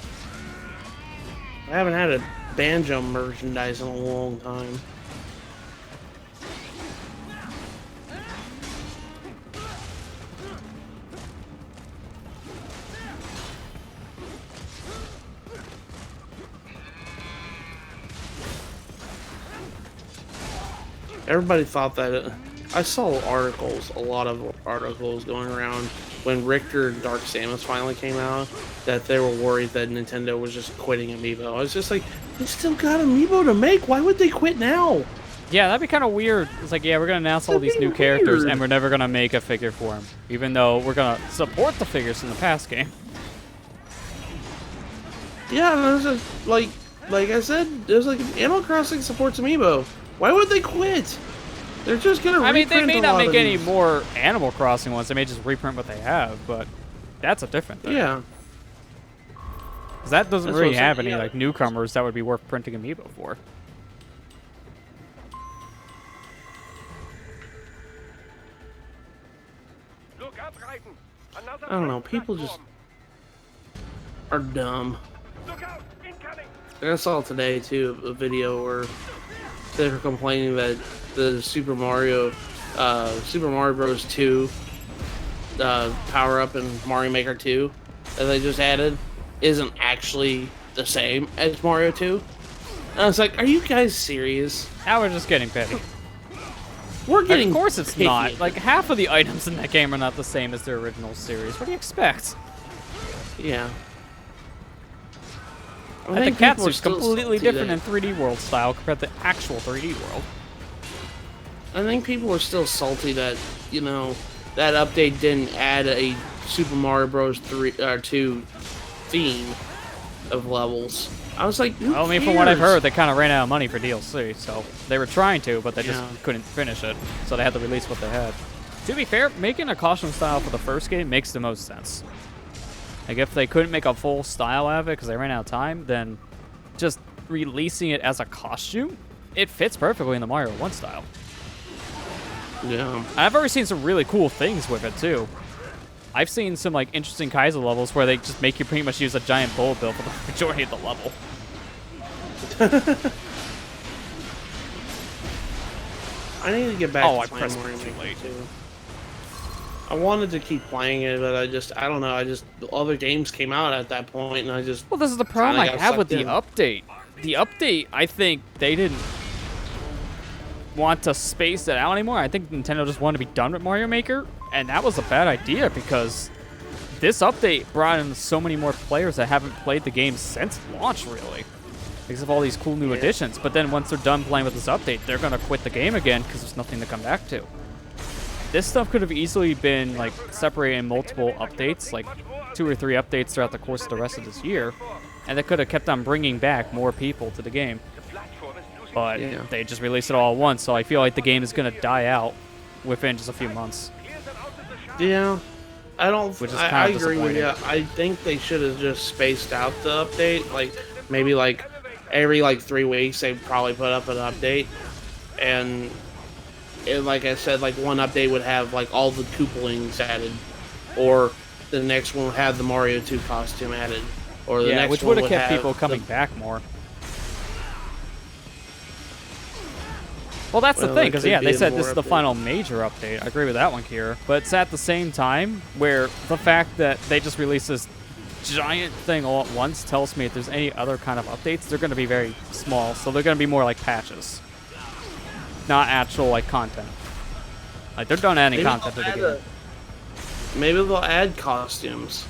haven't had a Banjo merchandise in a long time. Everybody thought that I saw a lot of articles going around when Richter and Dark Samus finally came out, that they were worried that Nintendo was just quitting Amiibo. I was just like, they still got Amiibo to make. Why would they quit now? Yeah, that'd be kind of weird. It's like, yeah, we're gonna announce all these new characters, and we're never gonna make a figure for them, even though we're gonna support the figures from the past game. Yeah, there's a, like I said, there's like Animal Crossing supports Amiibo. Why would they quit? They're just gonna. I mean, they reprint may a not lot make of any these. more Animal Crossing ones. They may just reprint what they have, but that's a different thing. Yeah. 'Cause that doesn't That's really what I'm have saying, any yeah. like newcomers that would be worth printing Amiibo for. Look up, Raiden. Another I don't know. threat People just platform. are dumb. Look out! Incoming! I saw today too a video where they were complaining that the Super Mario Bros. 2 power up in Mario Maker 2 that they just added isn't actually the same as Mario 2. And I was like, are you guys serious? Now we're just getting petty. We're getting. Of course it's picky. not. Like, half of the items in that game are not the same as the original series. What do you expect? Yeah. And the think cat people are suit's still completely salty different that- in 3D World style compared to actual 3D World. I think people are still salty that, you know, that update didn't add a Super Mario Bros. 2 theme of levels. I was like, who Well, I mean, from what I've cares? heard, they kind of ran out of money for DLC, so they were trying to, but they just Yeah. couldn't finish it, so they had to release what they had. To be fair, making a costume style for the first game makes the most sense. Like, if they couldn't make a full style out of it because they ran out of time, then just releasing it as a costume, it fits perfectly in the Mario 1 style. Yeah. I've already seen some really cool things with it, too. I've seen some, like, interesting Kaiser levels where they just make you pretty much use a giant bull bill for the majority of the level. I need to get back Oh, to I playing pressed Mario too Maker late. 2. I wanted to keep playing it, but I don't know, the other games came out at that point, and I just... Well, this is the problem I Kinda got have with the sucked update. The update, I think they didn't want to space it out anymore. I think Nintendo just wanted to be done with Mario Maker, and that was a bad idea because this update brought in so many more players that haven't played the game since launch, really, because of all these cool new additions. But then once they're done playing with this update, they're going to quit the game again because there's nothing to come back to. This stuff could have easily been like separated in multiple updates, like 2 or 3 updates throughout the course of the rest of this year, and they could have kept on bringing back more people to the game. But Yeah. they just released it all at once, so I feel like the game is going to die out within just a few months. Yeah. I don't... Which is I kind of agree with you. disappointing. I think they should have just spaced out the update. Like, maybe, like, every, 3 weeks they'd probably put up an update. And like I said, like, one update would have, like, all the Koopalings added. Or the next one would have the Mario 2 costume added. Or the Yeah, next which one would would have kept have people coming back more. Well, that's the Well, thing, there because could yeah, be they a said more this is the update. final major update. I agree with that one, Kira. But it's at the same time where the fact that they just released this giant thing all at once tells me if there's any other kind of updates, they're going to be very small. So they're going to be more like patches, not actual like content. Like they're done adding Maybe content to they'll the add game. maybe they'll add costumes.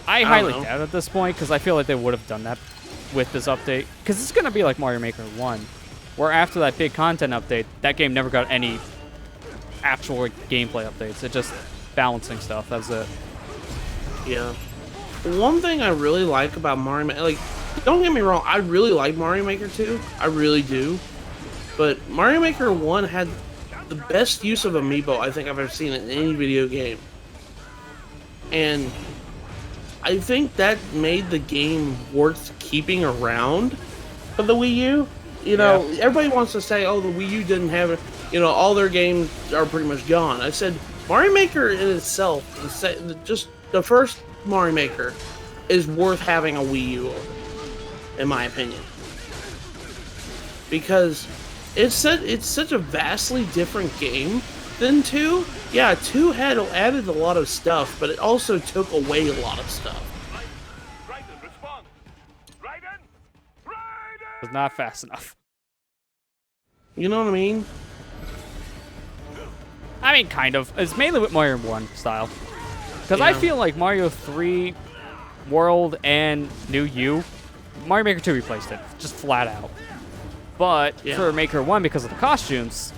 I don't highly know. doubt at this point because I feel like they would have done that with this update. Because it's going to be like Mario Maker 1, where after that big content update, that game never got any actual like, gameplay updates. It just balancing stuff. That's it. Yeah. One thing I really like about Mario Maker, like, don't get me wrong, I really like Mario Maker 2. I really do. But Mario Maker 1 had the best use of Amiibo I think I've ever seen in any video game. And I think that made the game worth keeping around for the Wii U. You know, everybody wants to say, oh, the Wii U didn't have it. You know, all their games are pretty much gone. I said, Mario Maker in itself, just the first Mario Maker, is worth having a Wii U over, in my opinion. Because it's such a vastly different game than 2. Yeah, 2 had added a lot of stuff, but it also took away a lot of stuff. Raiden, respond! Raiden! Raiden! It's not fast enough. You know what I mean? I mean, kind of. It's mainly with Mario 1 style. Because I Yeah. feel like Mario 3, World, and New U, Mario Maker 2 replaced it. Just flat out. But for Maker 1, because of the costumes,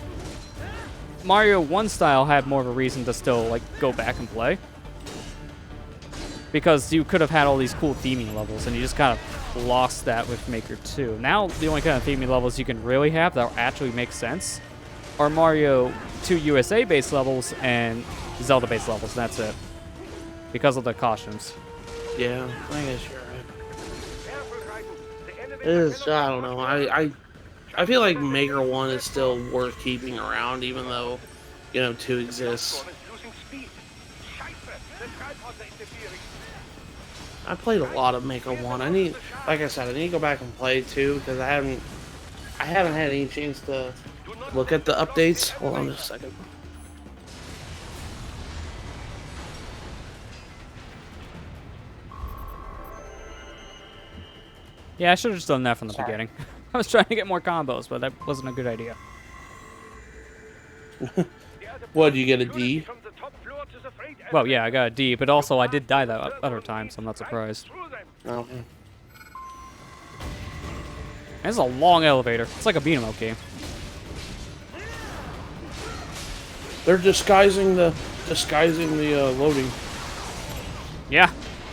Mario 1 style had more of a reason to still like go back and play. Because you could have had all these cool theming levels, and you just kind of lost that with Maker 2. Now, the only kind of theming levels you can really have that actually make sense are Mario 2 USA-based levels and Zelda-based levels, and that's it. Because of the costumes. Yeah, I guess you're right. It is, I don't know. I feel like Maker 1 is still worth keeping around, even though, you know, 2 exists. I played a lot of Maker 1. Like I said, I need to go back and play 2 because I haven't had any chance to look at the updates. Hold on just a second. Yeah, I should have just done that from the beginning. I was trying to get more combos, but that wasn't a good idea. What, do you get a D? Well, yeah, I got a D, but also I did die that other time, so I'm not surprised. Okay. This is a long elevator. It's like a beat 'em up game. They're disguising the loading, Yeah.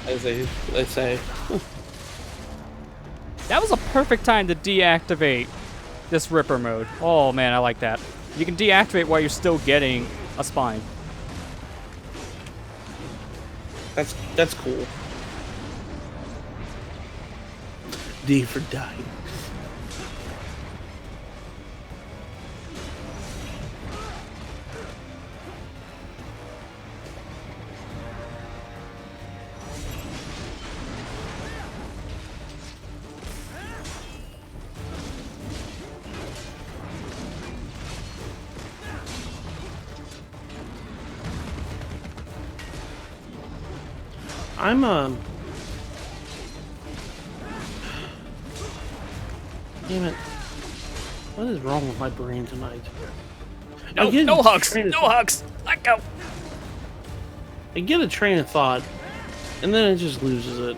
as they say. That was a perfect time to deactivate this Ripper mode. Oh man, I like that. You can deactivate while you're still getting a spine. That's cool. D for dying. Damn it. What is wrong with my brain tonight? No, no hugs! No hugs! Let go! I get a train of thought, and then it just loses it.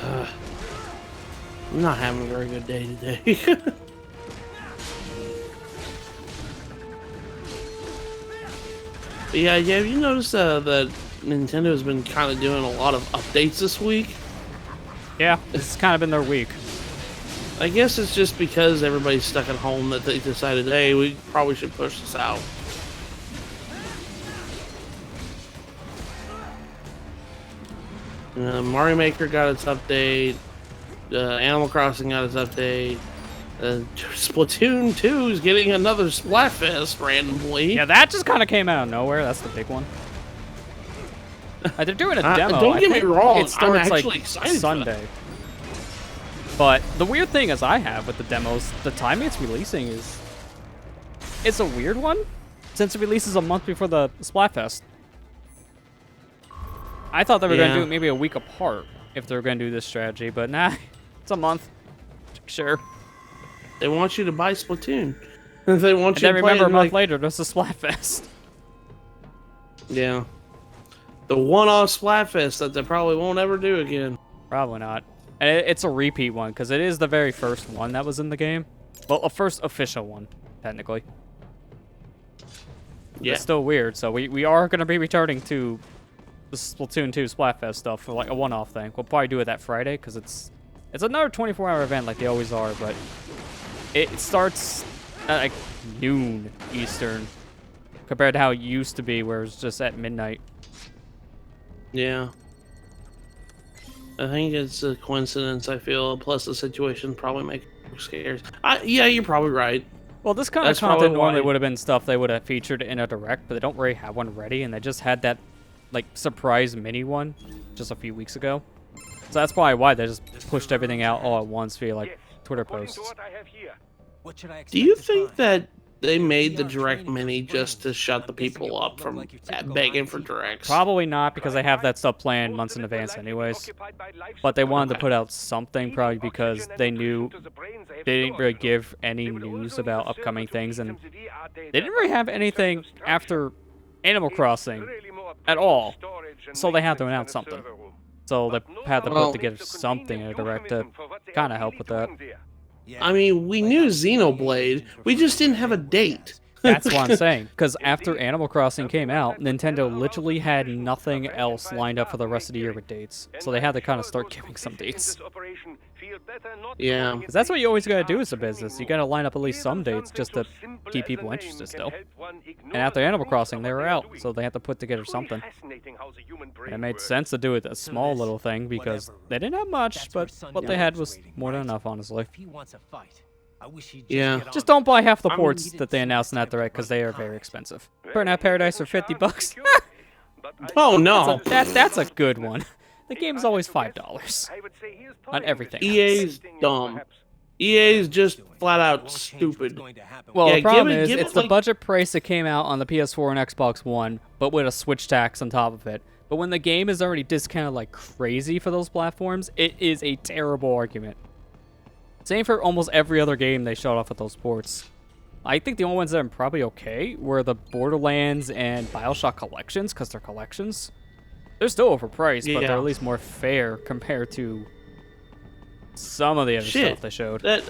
I'm not having a very good day today. But yeah, have you noticed that Nintendo has been kind of doing a lot of updates this week? Yeah, it's kind of been their week. I guess it's just because everybody's stuck at home that they decided, hey, we probably should push this out. Mario Maker got its update. Animal Crossing got its update. Splatoon 2 is getting another Splatfest randomly. Yeah, that just kind of came out of nowhere. That's the big one. They're doing a demo. Don't get me wrong. It starts I'm actually like excited Sunday. But the weird thing is I have with the demos, the timing it's releasing it's a weird one, since it releases a month before the Splatfest. I thought they were going to do it maybe a week apart if they were going to do this strategy, but nah, it's a month. Sure. They want you to buy Splatoon. They want And you then to play remember a month like... later, there's a Splatfest. Yeah. The one-off Splatfest that they probably won't ever do again. Probably not. And it's a repeat one, because it is the very first one that was in the game. Well, a first official one, technically. Yeah. It's still weird, so we are going to be returning to the Splatoon 2 Splatfest stuff for like a one-off thing. We'll probably do it that Friday, because it's another 24-hour event like they always are, but it starts at like noon Eastern, compared to how it used to be, where it was just at midnight. Yeah. I think it's a coincidence, I feel, plus the situation probably makes it scares. Yeah, you're probably right. Well, this kind of content normally would have been stuff they would have featured in a direct, but they don't really have one ready, and they just had that, like, surprise mini one just a few weeks ago. So that's probably why they just pushed everything out all at once via, like, Twitter posts. What should I expect Do you to think find? that they made the direct mini just to shut the people up from begging for directs? Probably not, because they have that stuff planned months in advance anyways. But they wanted to put out something, probably because they knew they didn't really give any news about upcoming things, and they didn't really have anything after Animal Crossing at all. So they had to announce something. So they had to put together something in a direct to kind of help with that. I mean, we knew Xenoblade. We just didn't have a date. That's what I'm saying. Because after Animal Crossing came out, Nintendo literally had nothing else lined up for the rest of the year with dates. So they had to kind of start giving some dates. Yeah. Because that's what you always gotta do as a business. You gotta line up at least some dates just to keep people interested still. And after Animal Crossing, they were out, so they had to put together something. And it made sense to do it a small little thing because they didn't have much, but what they had was more than enough, honestly. If he wants a fight, I wish he'd Yeah. get on Just it. don't buy half the ports that they announced in that direct because they are very expensive. Burnout Paradise for $50. Oh no. That's a good one. The game is always $5 on everything. EA's dumb. EA's just flat out stupid. Well, Yeah, the problem give it- is, give it's it, the like- budget price that came out on the PS4 and Xbox One, but with a Switch tax on top of it. But when the game is already discounted like crazy for those platforms, it is a terrible argument. Same for almost every other game they showed off with those ports. I think the only ones that are probably okay were the Borderlands and BioShock collections, because they're collections. They're still overpriced, but they're Yeah. at least more fair compared to some of the other Shit. stuff they showed. That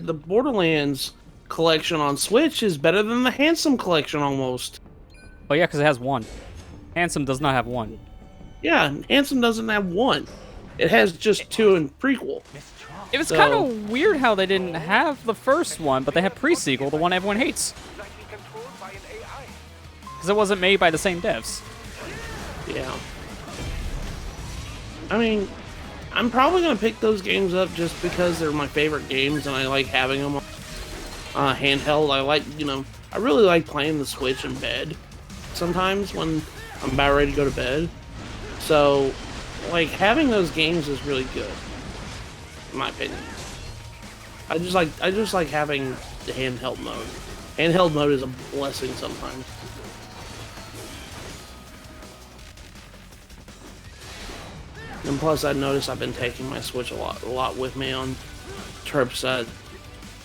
the Borderlands collection on Switch is better than the Handsome collection almost. Oh yeah, because it has one. Handsome does not have one. Yeah, Handsome doesn't have one. It has just two in prequel. It was So- kind of weird how they didn't have the first one, but they have pre-sequel, the one everyone hates. Because it wasn't made by the same devs. Yeah. I mean, I'm probably gonna pick those games up just because they're my favorite games and I like having them handheld. I really like playing the Switch in bed sometimes when I'm about ready to go to bed. So, like, having those games is really good, in my opinion. I just like having the handheld mode. Handheld mode is a blessing sometimes. And plus, I noticed I've been taking my Switch a lot with me on trips that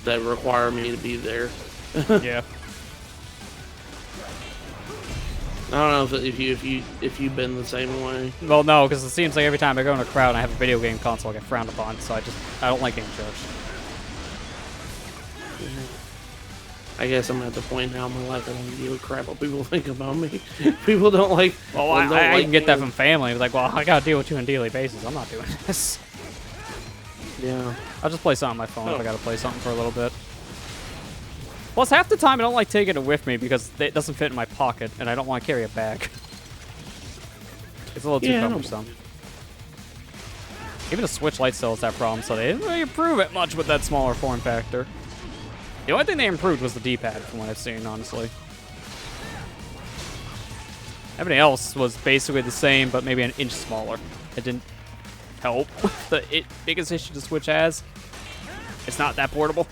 require me to be there. Yeah. I don't know if you've been the same way. Well, no, because it seems like every time I go in a crowd and I have a video game console, I get frowned upon, so I don't like getting judged. I guess I'm at the point now in my life I don't give a crap what people think about me. People don't like. Well, don't I like can get that me. from family. Like, well, I gotta deal with you on a daily basis. I'm not doing this. Yeah. I'll just play something on my phone if I gotta play something for a little bit. Plus, half the time I don't like taking it with me because it doesn't fit in my pocket, and I don't want to carry a bag. It's a little too Yeah, I don't- cumbersome. Even the Switch Lite still has that problem, so they didn't really improve it much with that smaller form factor. The only thing they improved was the D-pad, from what I've seen, honestly. Everything else was basically the same, but maybe an inch smaller. It didn't help with the biggest issue the Switch has. It's not that portable.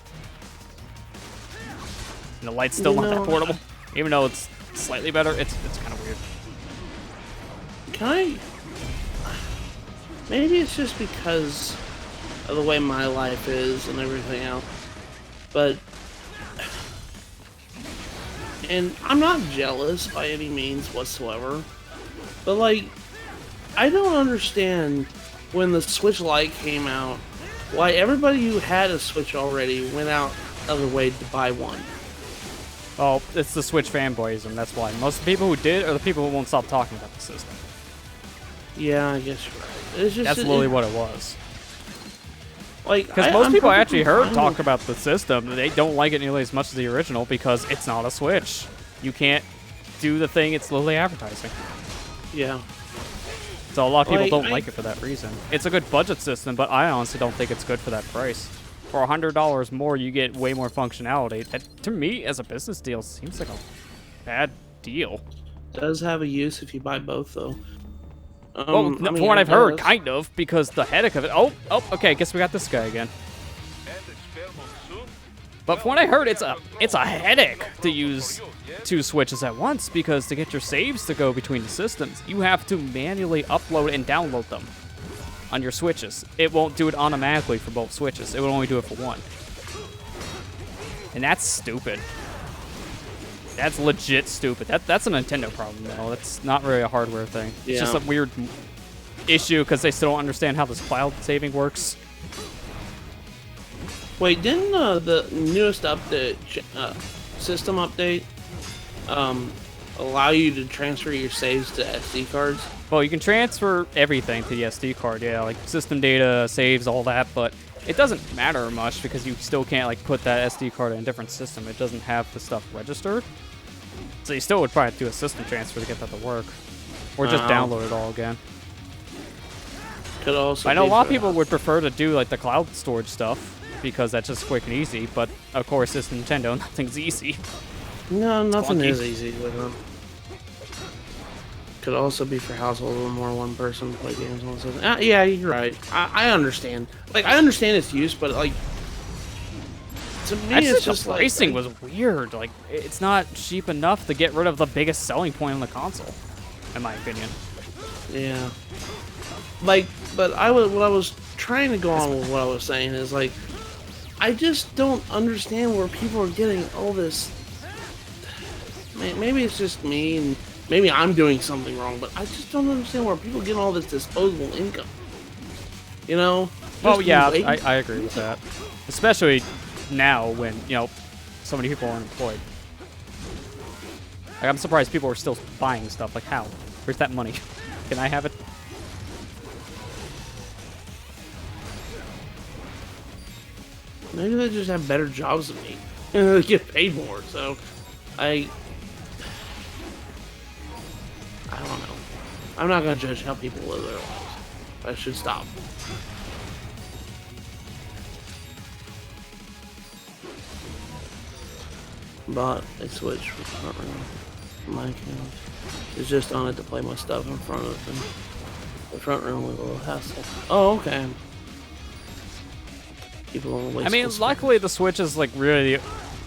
And the light's still not that portable. Even though it's slightly better, it's kind of weird. Can I? Maybe it's just because of the way my life is and everything else. But, and I'm not jealous by any means whatsoever. But like, I don't understand when the Switch Lite came out, why everybody who had a Switch already went out of their way to buy one. Oh, it's the Switch fanboyism, that's why. Most of the people who did are the people who won't stop talking about the system. Yeah, I guess you're right. It's just That's literally what it was. Like, Because most people I actually heard fine talk with- about the system, they don't like it nearly as much as the original because it's not a Switch. You can't do the thing it's literally advertising. Yeah. So a lot of people Like, don't like it for that reason. It's a good budget system, but I honestly don't think it's good for that price. For $100 more, you get way more functionality. That, to me, as a business deal, seems like a bad deal. Does have a use if you buy both, though. Well, I mean, from what I I've heard, guess. kind of, because the headache of it. Oh, okay. Guess we got this guy again. But from what I heard, it's a headache to use two Switches at once because to get your saves to go between the systems, you have to manually upload and download them on your Switches. It won't do it automatically for both Switches. It will only do it for one. And that's stupid. That's legit stupid. That's a Nintendo problem, though. That's not really a hardware thing. It's just a weird issue because they still don't understand how this cloud saving works. Wait, didn't the newest update, system update, allow you to transfer your saves to SD cards? Well, you can transfer everything to the SD card, yeah, like system data, saves, all that, but it doesn't matter much because you still can't like put that SD card in a different system. It doesn't have the stuff registered. So you still would probably have to do a system transfer to get that to work. Or just download it all again. Could also I know a lot of for- people would prefer to do like the cloud storage stuff because that's just quick and easy, but of course it's Nintendo, nothing's easy. No, nothing clunky. is easy with them. Could also be for household where more one person play games on the system. Yeah, you're right. I understand. Like, I understand its use, but like, to me, it's just the like pricing was weird. Like, it's not cheap enough to get rid of the biggest selling point on the console, in my opinion. Yeah. Like, but what I was trying to go on with what I was saying is like, I just don't understand where people are getting all this. Maybe it's just me, and maybe I'm doing something wrong, but I just don't understand where people get all this disposable income. You know? Well, Just yeah, waiting- I agree with that. Especially now when, you know, so many people are unemployed. Like, I'm surprised people are still buying stuff. Like, how? Where's that money? Can I have it? Maybe they just have better jobs than me. They get paid more, so I don't know. I'm not gonna judge how people live their lives. I should stop. Bought a Switch for front room. My account is just on it to play my stuff in front of them. The front room was a little hassle. Oh, okay. People on the I mean, luckily the Switch is like really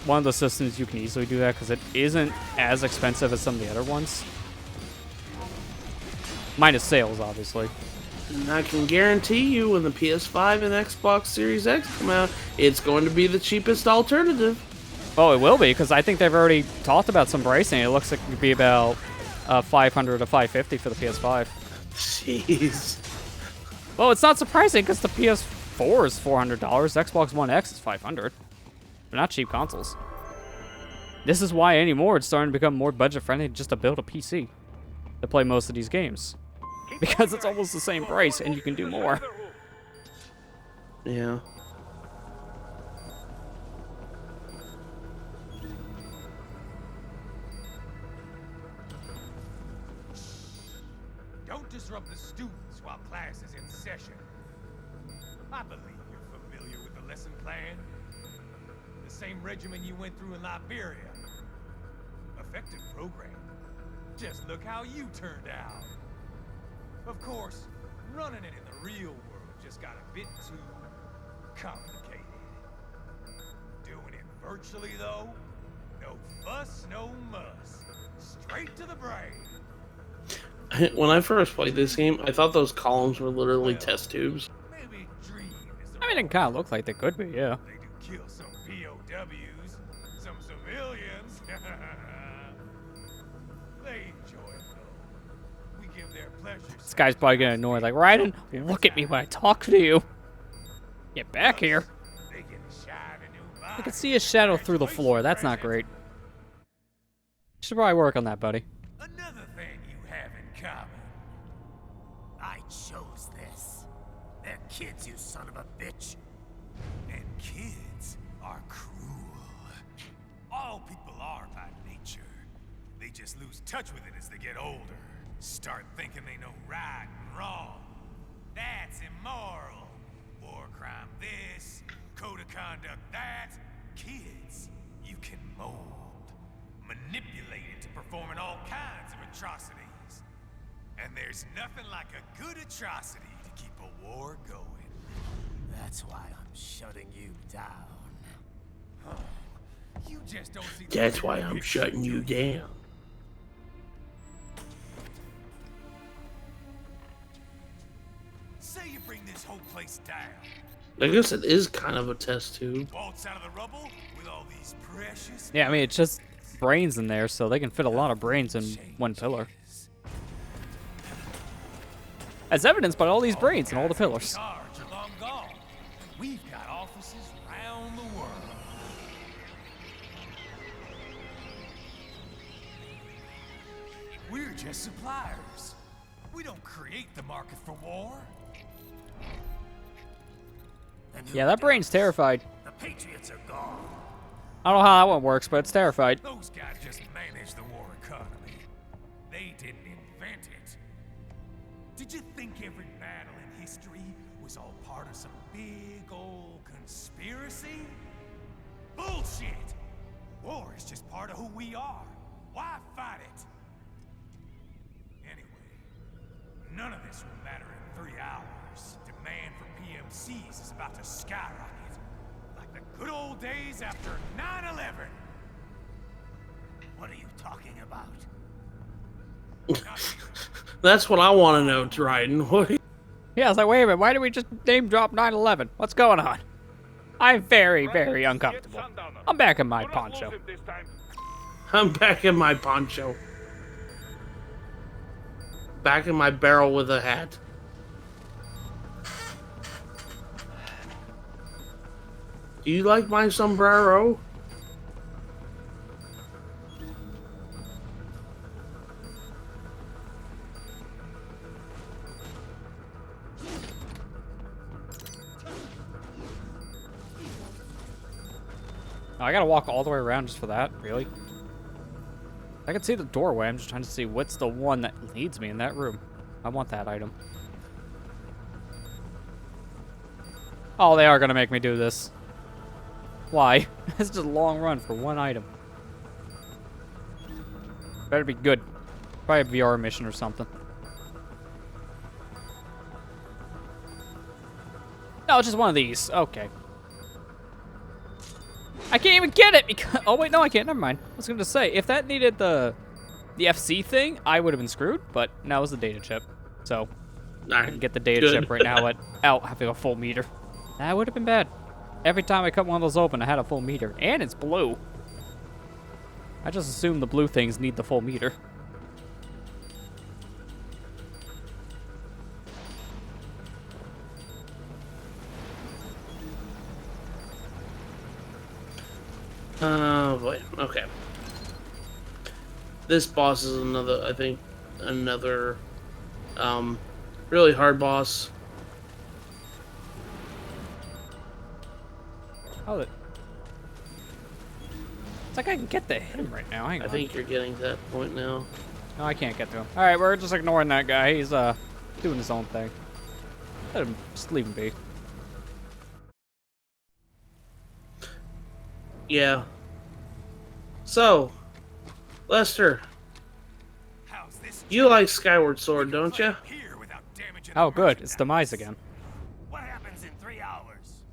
one of the systems you can easily do that because it isn't as expensive as some of the other ones. Minus sales, obviously. And I can guarantee you when the PS5 and Xbox Series X come out, it's going to be the cheapest alternative. Oh, it will be, because I think they've already talked about some pricing. It looks like it could be about $500 to $550 for the PS5. Jeez. Well, it's not surprising, because the PS4 is $400. Xbox One X is $500. They're not cheap consoles. This is why anymore it's starting to become more budget-friendly just to build a PC to play most of these games. Because it's almost the same price, and you can do more. Yeah. Don't disrupt the students while class is in session. I believe you're familiar with the lesson plan. The same regimen you went through in Liberia. Effective program. Just look how you turned out. Of course, running it in the real world just got a bit too complicated. Doing it virtually, though, no fuss, no muss. Straight to the brain. When I first played this game, I thought those columns were literally test tubes. Maybe dream is the I mean, it kind of looked like they could be, yeah. They do kill some POWs, some civilians. They enjoy it though. We give their pleasure. This guy's probably getting annoyed, like, Raiden, look at me when I talk to you. Get back here. They get a shiny new I can see his shadow through the floor. That's not great. You should probably work on that, buddy. Another thing you have in common. I chose this. They're kids, you son of a bitch. And kids are cruel. All people are by nature. They just lose touch with it as they get older. Start thinking they know right and wrong. That's immoral. War crime this, code of conduct that. Kids, you can mold, manipulate it to performing all kinds of atrocities. And there's nothing like a good atrocity to keep a war going. That's why I'm shutting you down. You just don't see. That's why I'm shutting you down. Say you bring this whole place down. I guess it is kind of a test tube. Waltz out of the rubble with all these precious. Yeah, I mean, it's just brains in there, so they can fit a lot of brains in one pillar. As evidenced by all these brains and all the pillars. Charge are long gone. We've got offices round We're just suppliers. We don't create the market for war. And who Yeah, that brain's does? terrified. The Patriots are gone. I don't know how that one works, but it's terrified. Those guys just manage the war economy. They didn't invent it. Did you think every battle in history was all part of some big old conspiracy? Bullshit! War is just part of who we are. Why fight it? Anyway, none of this will matter in 3 hours. Demand for PMCs is about to skyrocket. Like the good old days after 9/11. What are you talking about? That's what I want to know, Dryden. What? Yeah, I was like, wait a minute, why did we just name drop 9/11? What's going on? I'm very, very uncomfortable. I'm back in my poncho. I'm back in my poncho. Back in my barrel with a hat. Do you like my sombrero? Oh, I gotta walk all the way around just for that? Really? I can see the doorway. I'm just trying to see what's the one that leads me in that room. I want that item. Oh, they are gonna make me do this. Why? It's just a long run for one item. Better be good. Probably a VR mission or something. No, it's just one of these. Okay. I can't even get it because... Oh, wait, no, I can't. Never mind. I was going to say, if that needed the FC thing, I would have been screwed, but now it was the data chip. So, I can get the data chip right now without having a full meter. That would have been bad. Every time I cut one of those open, I had a full meter. And it's blue. I just assume the blue things need the full meter. Boy. Okay. This boss is another, I think, another, really hard boss. Oh, it's like I can get to him right now. Hang on. I think you're getting to that point now. No, I can't get to him. All right, we're just ignoring that guy. He's doing his own thing. Let him just leave him be. Yeah. So, Lester, you like Skyward Sword, don't you? Oh, good. It's Demise again. What happens in 3 hours?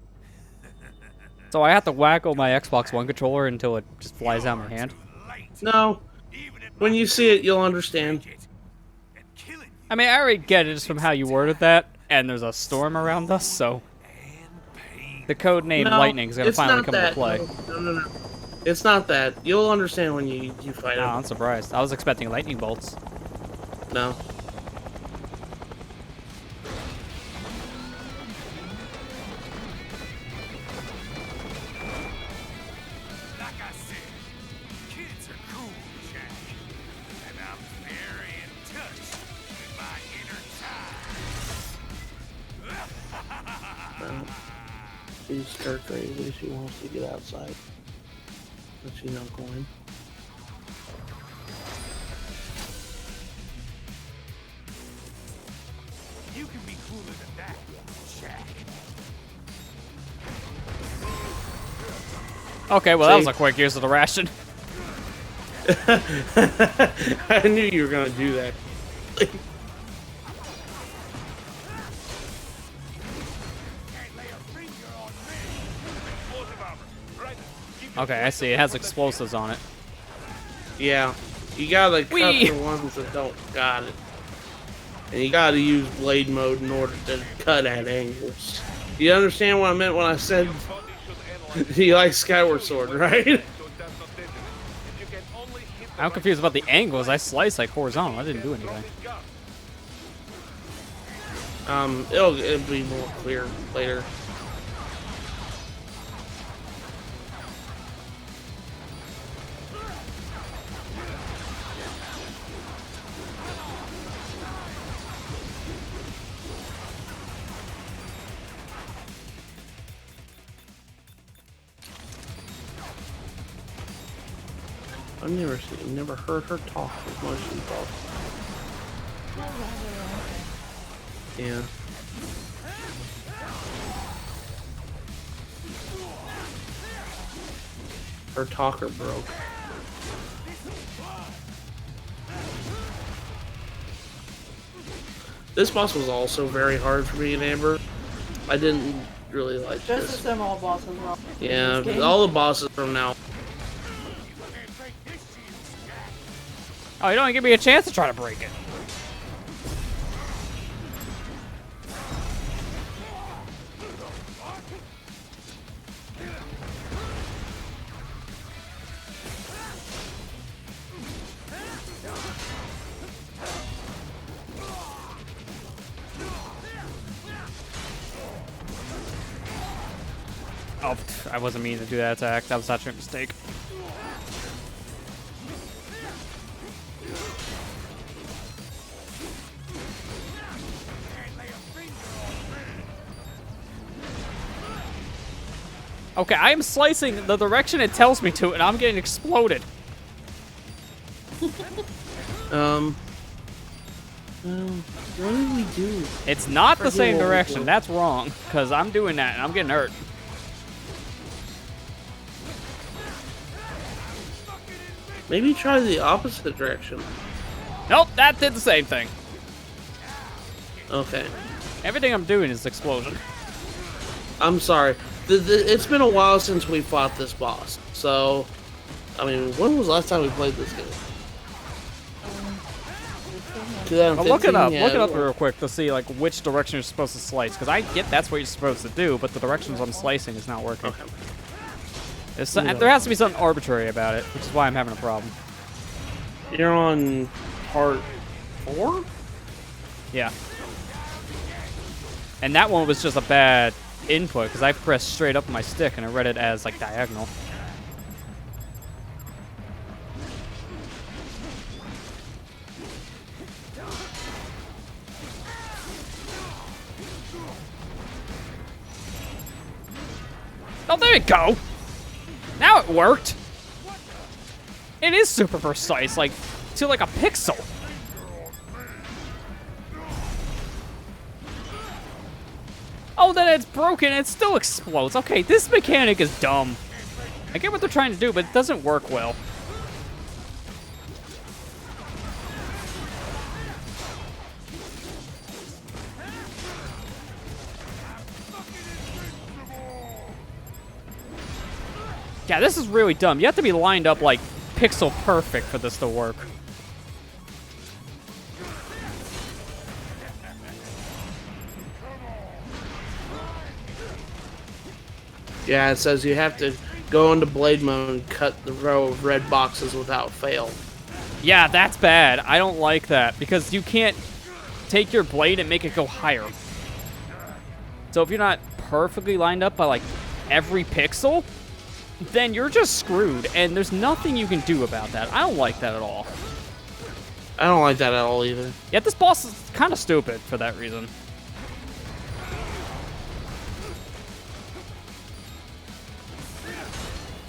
So I have to wacko my Xbox One controller until it just flies out of my hand? No. When you see it, you'll understand. I mean, I already get it just from how you worded that, and there's a storm around us, so... The code name Lightning is going to finally come into play. No. It's not that. You'll understand when you fight Oh, him. I'm surprised. I was expecting lightning bolts. No. Like I said, kids are cool, Jack. And I'm very in touch with my inner child. She's stir crazy. She wants to get outside. But she's not going. You can be cooler than that, Jack. Okay, well, that was a quick use of the ration. I knew you were going to do that. Okay, I see. It has explosives on it. Yeah. You gotta cut the ones that don't got it. And you gotta use blade mode in order to cut at angles. You understand what I meant when I said you like Skyward Sword, right? I'm confused about the angles. I slice like horizontal. I didn't do anything. It'll be more clear later. I've never heard her talk as much as she talks. Yeah. Her talker broke. This boss was also very hard for me in Amber. I didn't really like Just this. assume all bosses are. Yeah, all the bosses from now. Oh, you don't even give me a chance to try to break it. Oh, I wasn't meaning to do that attack. That was actually a mistake. Okay, I am slicing the direction it tells me to, and I'm getting exploded. What did we do? It's not the same direction. That's wrong, because I'm doing that, and I'm getting hurt. Maybe try the opposite direction. Nope, that did the same thing. Okay. Everything I'm doing is explosion. I'm sorry. It's been a while since we fought this boss. So, I mean, when was the last time we played this game? 2015? Well, look it up. Yeah, Look it up real quick to see like which direction you're supposed to slice. Because I get that's what you're supposed to do, but the directions I'm slicing is not working. Okay. There has to be something arbitrary about it, which is why I'm having a problem. You're on part 4? Yeah. And that one was just a bad input because I pressed straight up my stick and I read it as like diagonal. Oh, there you go. Now it worked. It is super precise, like to like a pixel. Oh, then it's broken and it still explodes. Okay, this mechanic is dumb. I get what they're trying to do, but it doesn't work well. Yeah, this is really dumb. You have to be lined up like pixel perfect for this to work. Yeah, it says you have to go into blade mode and cut the row of red boxes without fail. Yeah, that's bad. I don't like that because you can't take your blade and make it go higher. So if you're not perfectly lined up by like every pixel, then you're just screwed, and there's nothing you can do about that. I don't like that at all. I don't like that at all either. Yeah, this boss is kind of stupid for that reason.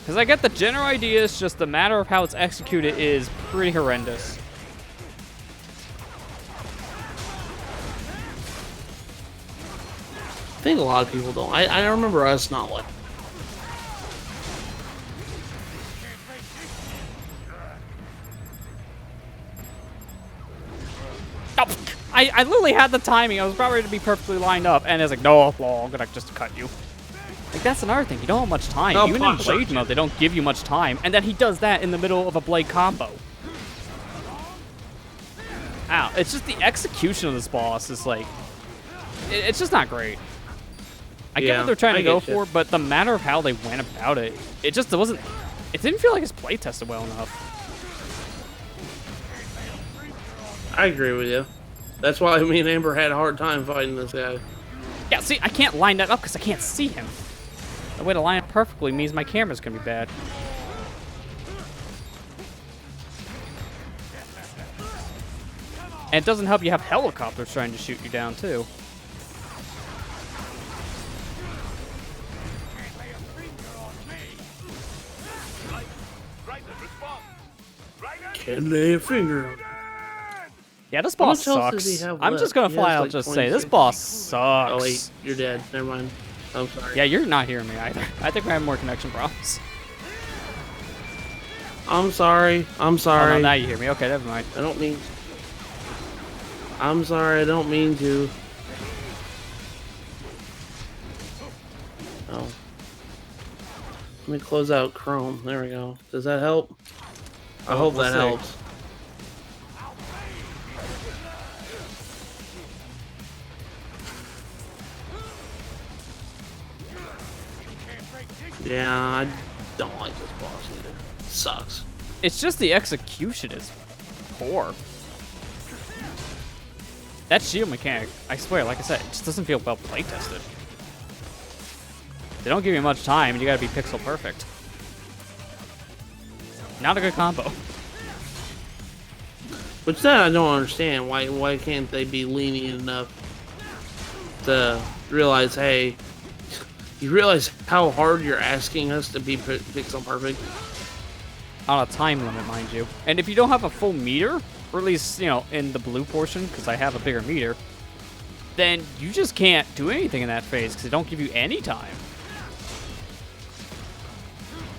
Because I get the general idea, it's just the matter of how it's executed is pretty horrendous. I think a lot of people don't. I remember us not like. Oh, I literally had the timing. I was about ready to be perfectly lined up, and it's like, no, well, I'm gonna just cut you. Like, that's another thing. You don't have much time. No, Even in blade mode, they don't give you much time, and then he does that in the middle of a blade combo. Ow, it's just the execution of this boss is like, it's just not great. I get what they're trying to go for, but the matter of how they went about it, it just wasn't, it didn't feel like it's play tested well enough. I agree with you. That's why me and Amber had a hard time fighting this guy. Yeah, see, I can't line that up because I can't see him. The way to line it perfectly means my camera's gonna be bad. And it doesn't help you have helicopters trying to shoot you down, too. Can't lay a finger on it. Yeah, this How boss much else does he sucks. have I'm left? just gonna He flat has, out like, just say this 26. boss sucks. Oh wait, you're dead. Never mind. I'm sorry. Yeah, you're not hearing me either. I think we have more connection problems. I'm sorry. I'm Oh, sorry. no, now you hear me. Okay, never mind. I don't mean. I'm sorry. I don't mean to. Oh. Let me close out Chrome. There we go. Does that help? I hope we'll that see. helps. Yeah, I don't like this boss either. Sucks. It's just the execution is poor. That shield mechanic, I swear, like I said, it just doesn't feel well playtested. They don't give you much time, and you gotta be pixel perfect. Not a good combo. Which then I don't understand. Why can't they be lenient enough to realize, hey, you realize how hard you're asking us to be pixel perfect? On a time limit, mind you. And if you don't have a full meter, or at least, you know, in the blue portion, because I have a bigger meter, then you just can't do anything in that phase, because they don't give you any time.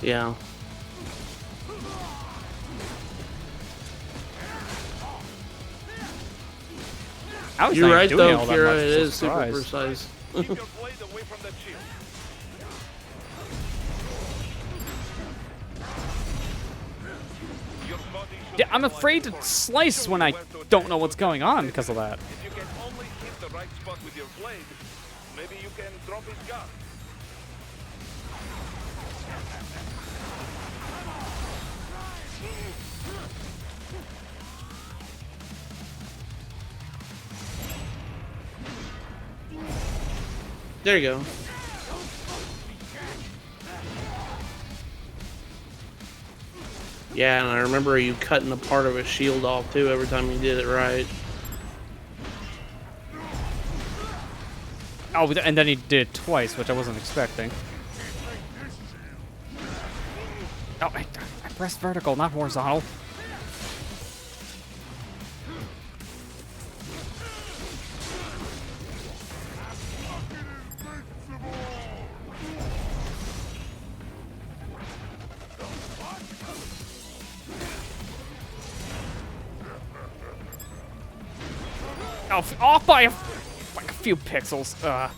Yeah. I was You're not right doing though, all that Kira. much, It so is super surprised. precise. Keep your blade away from that shield. Your body should Yeah, I'm be afraid like to a slice sword. when I Show you where to don't attack know what's or going defend. on because of that. If you can only hit the right spot with your blade, maybe you can drop his guard. There you go. Yeah, and I remember you cutting a part of a shield off too every time you did it right. Oh, and then he did it twice, which I wasn't expecting. Oh, I pressed vertical, not horizontal. Oh, off by like a few pixels. Yeah,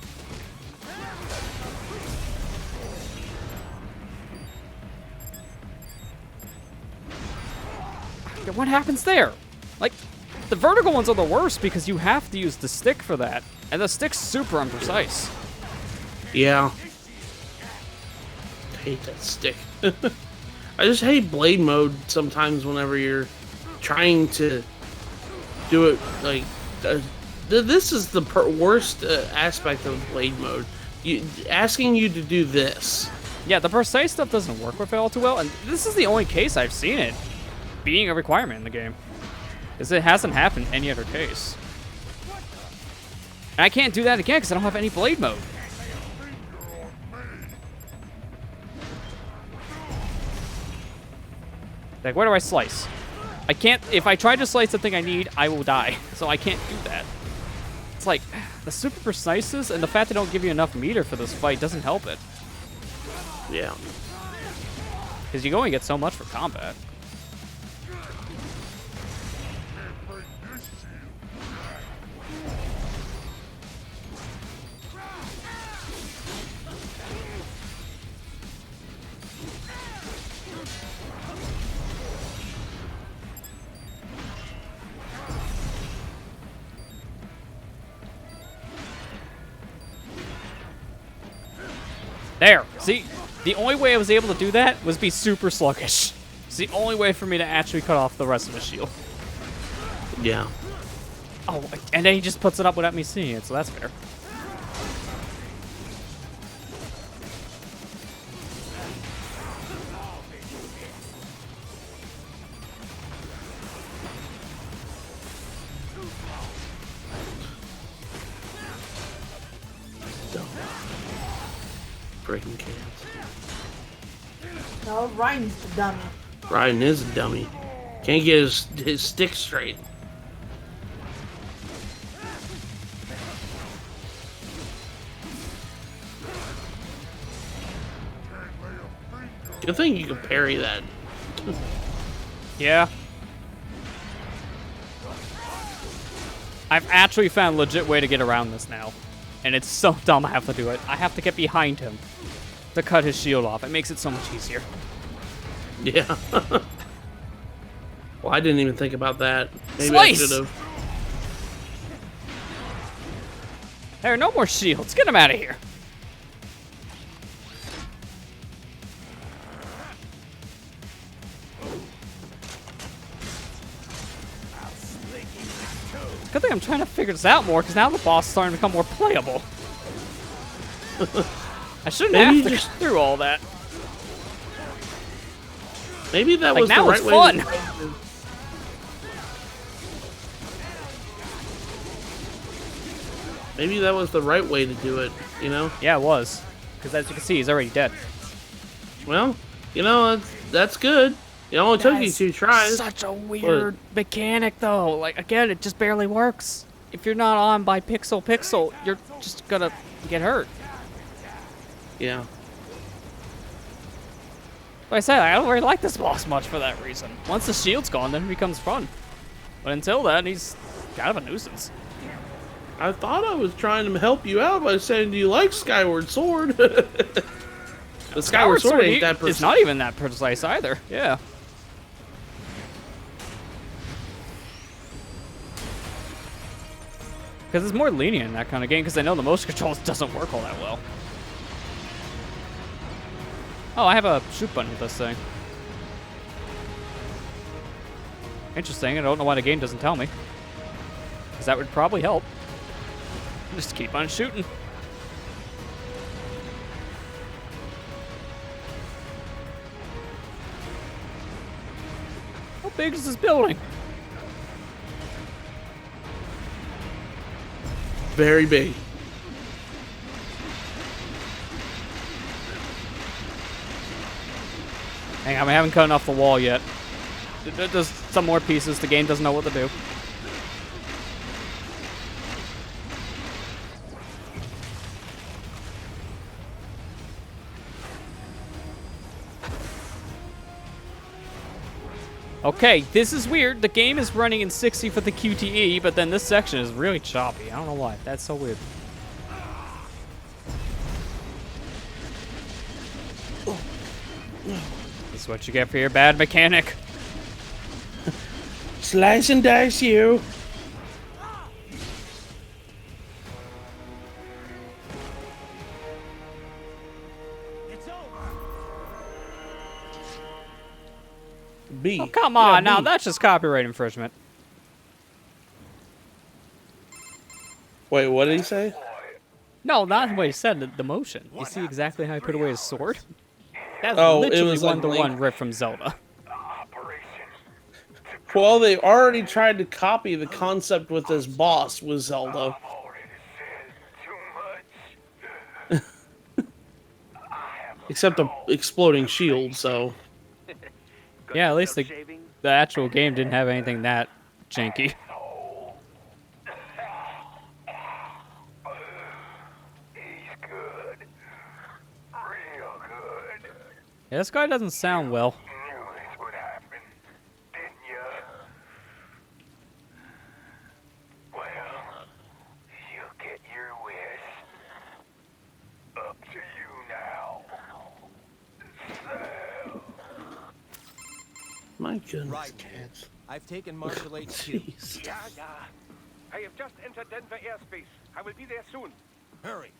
what happens there? Like, the vertical ones are the worst because you have to use the stick for that. And the stick's super imprecise. Yeah. I hate that stick. I just hate blade mode sometimes whenever you're trying to do it like this is the worst aspect of blade mode. Asking you to do this. Yeah, the precise stuff doesn't work with it all too well, and this is the only case I've seen it being a requirement in the game. Because it hasn't happened in any other case. And I can't do that again because I don't have any blade mode. Like, where do I slice? I can't, if I try to slice the thing I need, I will die. So I can't do that. It's like, the super preciseness and the fact they don't give you enough meter for this fight doesn't help it. Yeah. Because you only get so much for combat. There. See, the only way I was able to do that was be super sluggish. It's the only way for me to actually cut off the rest of the shield. Yeah. Oh, and then he just puts it up without me seeing it, so that's fair. Breaking cans. No, Ryan's the dummy. Ryan is a dummy. Can't get his stick straight. Good thing you can parry that. Yeah. I've actually found a legit way to get around this now. And it's so dumb I have to do it. I have to get behind him to cut his shield off. It makes it so much easier. Yeah. Well, I didn't even think about that. Maybe Slice! I should have. There are no more shields. Get him out of here. Good thing I'm trying to figure this out more, because now the boss is starting to become more playable. I shouldn't have to go through all that. Maybe that Like, was now the it's right way. fun. Maybe that was the right way to do it, you know? Yeah, it was. Because as you can see, he's already dead. Well, you know, that's good. It only took you 2 tries. Such a weird mechanic, though. Like, again, it just barely works. If you're not on by pixel, you're just gonna get hurt. Yeah. Like I said, I don't really like this boss much for that reason. Once the shield's gone, then it becomes fun. But until then, he's kind of a nuisance. I thought I was trying to help you out by saying, do you like Skyward Sword? The Skyward Sword ain't that precise. It's not even that precise either. Yeah. Because it's more lenient in that kind of game, because I know the motion controls doesn't work all that well. Oh, I have a shoot button with this thing. Interesting, I don't know why the game doesn't tell me. Because that would probably help. Just keep on shooting. How big is this building? Very big. Hang on, I haven't cut off the wall yet. There's some more pieces. The game doesn't know what to do. Okay, this is weird. The game is running in 60 for the QTE, but then this section is really choppy. I don't know why. That's so weird. This is what you get for your bad mechanic. Slice and dice you. B. Oh, come on. Yeah, now, B. that's just copyright infringement. Wait, what did he say? No, not what he said, the motion. You see exactly how he put away his sword? That's Oh, it literally was like one-to-one Link. ripped from Zelda. Well, they already tried to copy the concept with this boss with Zelda. Except the exploding shield, so... Yeah, at least the actual game didn't have anything that janky. Yeah, this guy doesn't sound well. My goodness. Right. Cats. I've taken Marshall HQ. Jeez. Yeah. I have just entered Denver airspace. I will be there soon. Hurry.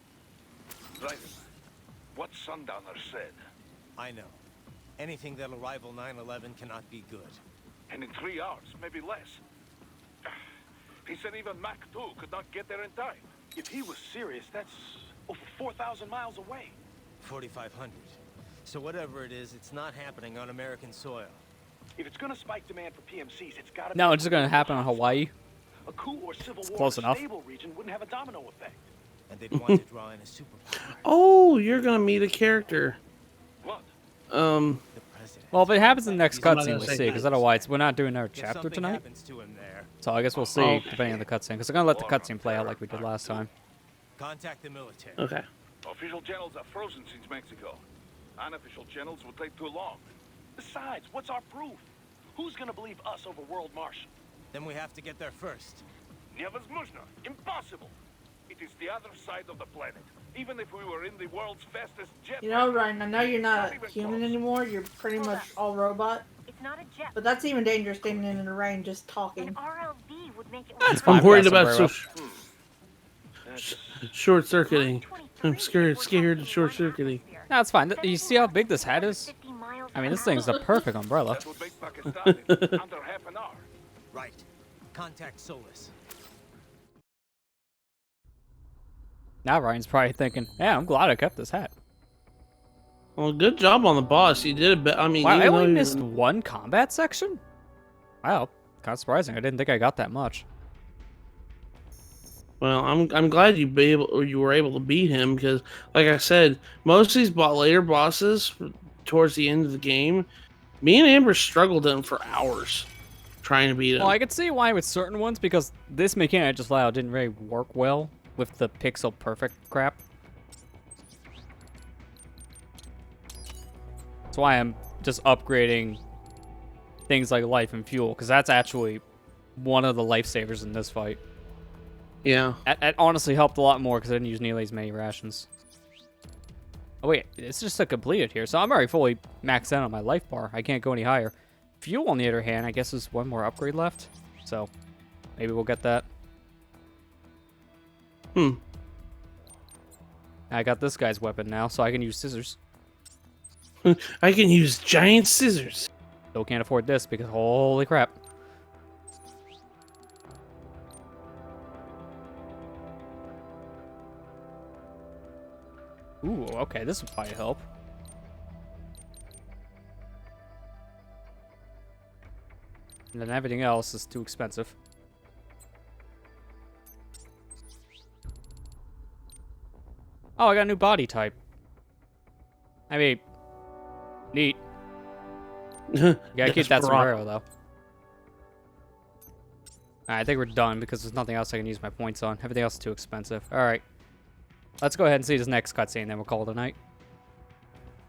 Driver, what Sundowner said. I know. Anything that'll rival 9/11 cannot be good. And in 3 hours, maybe less. He said even Mach 2 could not get there in time. If he was serious, that's over 4,000 miles away. 4,500. So whatever it is, it's not happening on American soil. If it's gonna spike demand for PMCs, it's gotta No, be it's just gonna happen on Hawaii. a coup or civil war close in a enough. stable region wouldn't have a domino effect. And they'd want to draw in a superpower. Oh, you're gonna meet a character. What? The Well, if it happens in the next He's not cutscene, gonna we'll say see. Because that. otherwise, we're not doing our If chapter something tonight. happens to him there, So I guess we'll see, Oh. depending on the cutscene. Because I'm gonna let the cutscene play out like we did last time. contact the military. Okay. Official channels are frozen since Mexico. Unofficial channels will take too long. Besides, what's our proof? Who's gonna believe us over World Marshal? Then we have to get there first. Невозможно. Impossible. It is the other side of the planet. Even if we were in the world's fastest jet. You know, Ryan, I know you're not even human close. anymore. You're pretty Hold much up. all robot. It's not a jet. But that's even dangerous standing in the rain just talking. An RLV would make it That's work. fine. I'm worried That's about very short circuiting. I'm scared of short circuiting. No, it's fine. You see how big this hat is? I mean, this thing's the perfect umbrella. That would make Pakistan in under half an hour. Right. Contact Solus. Now Ryan's probably thinking, yeah, I'm glad I kept this hat. Well, good job on the boss. You did a bit. I mean, Wow, I even though only you- missed one combat section? Wow, kind of surprising. I didn't think I got that much. Well, I'm glad you were able to beat him because, like I said, most of these later bosses towards the end of the game, me and Amber struggled them for hours trying to beat him. Well, I could see why with certain ones, because this mechanic I just laid out didn't really work well with the pixel perfect crap. That's why I'm just upgrading things like life and fuel, because that's actually one of the lifesavers in this fight. Yeah. That honestly helped a lot more because I didn't use nearly as many rations. Oh wait, it's just a completed here, so I'm already fully maxed out on my life bar. I can't go any higher. Fuel, on the other hand, I guess there's one more upgrade left, so maybe we'll get that. I got this guy's weapon now, so I can use scissors. I can use giant scissors. Still can't afford this because holy crap. Ooh, okay, this would probably help. And then everything else is too expensive. Oh, I got a new body type. I mean, neat. Gotta keep that sombrero, though. Alright, I think we're done because there's nothing else I can use my points on. Everything else is too expensive. Alright. Let's go ahead and see this next cutscene, then we'll call it a night.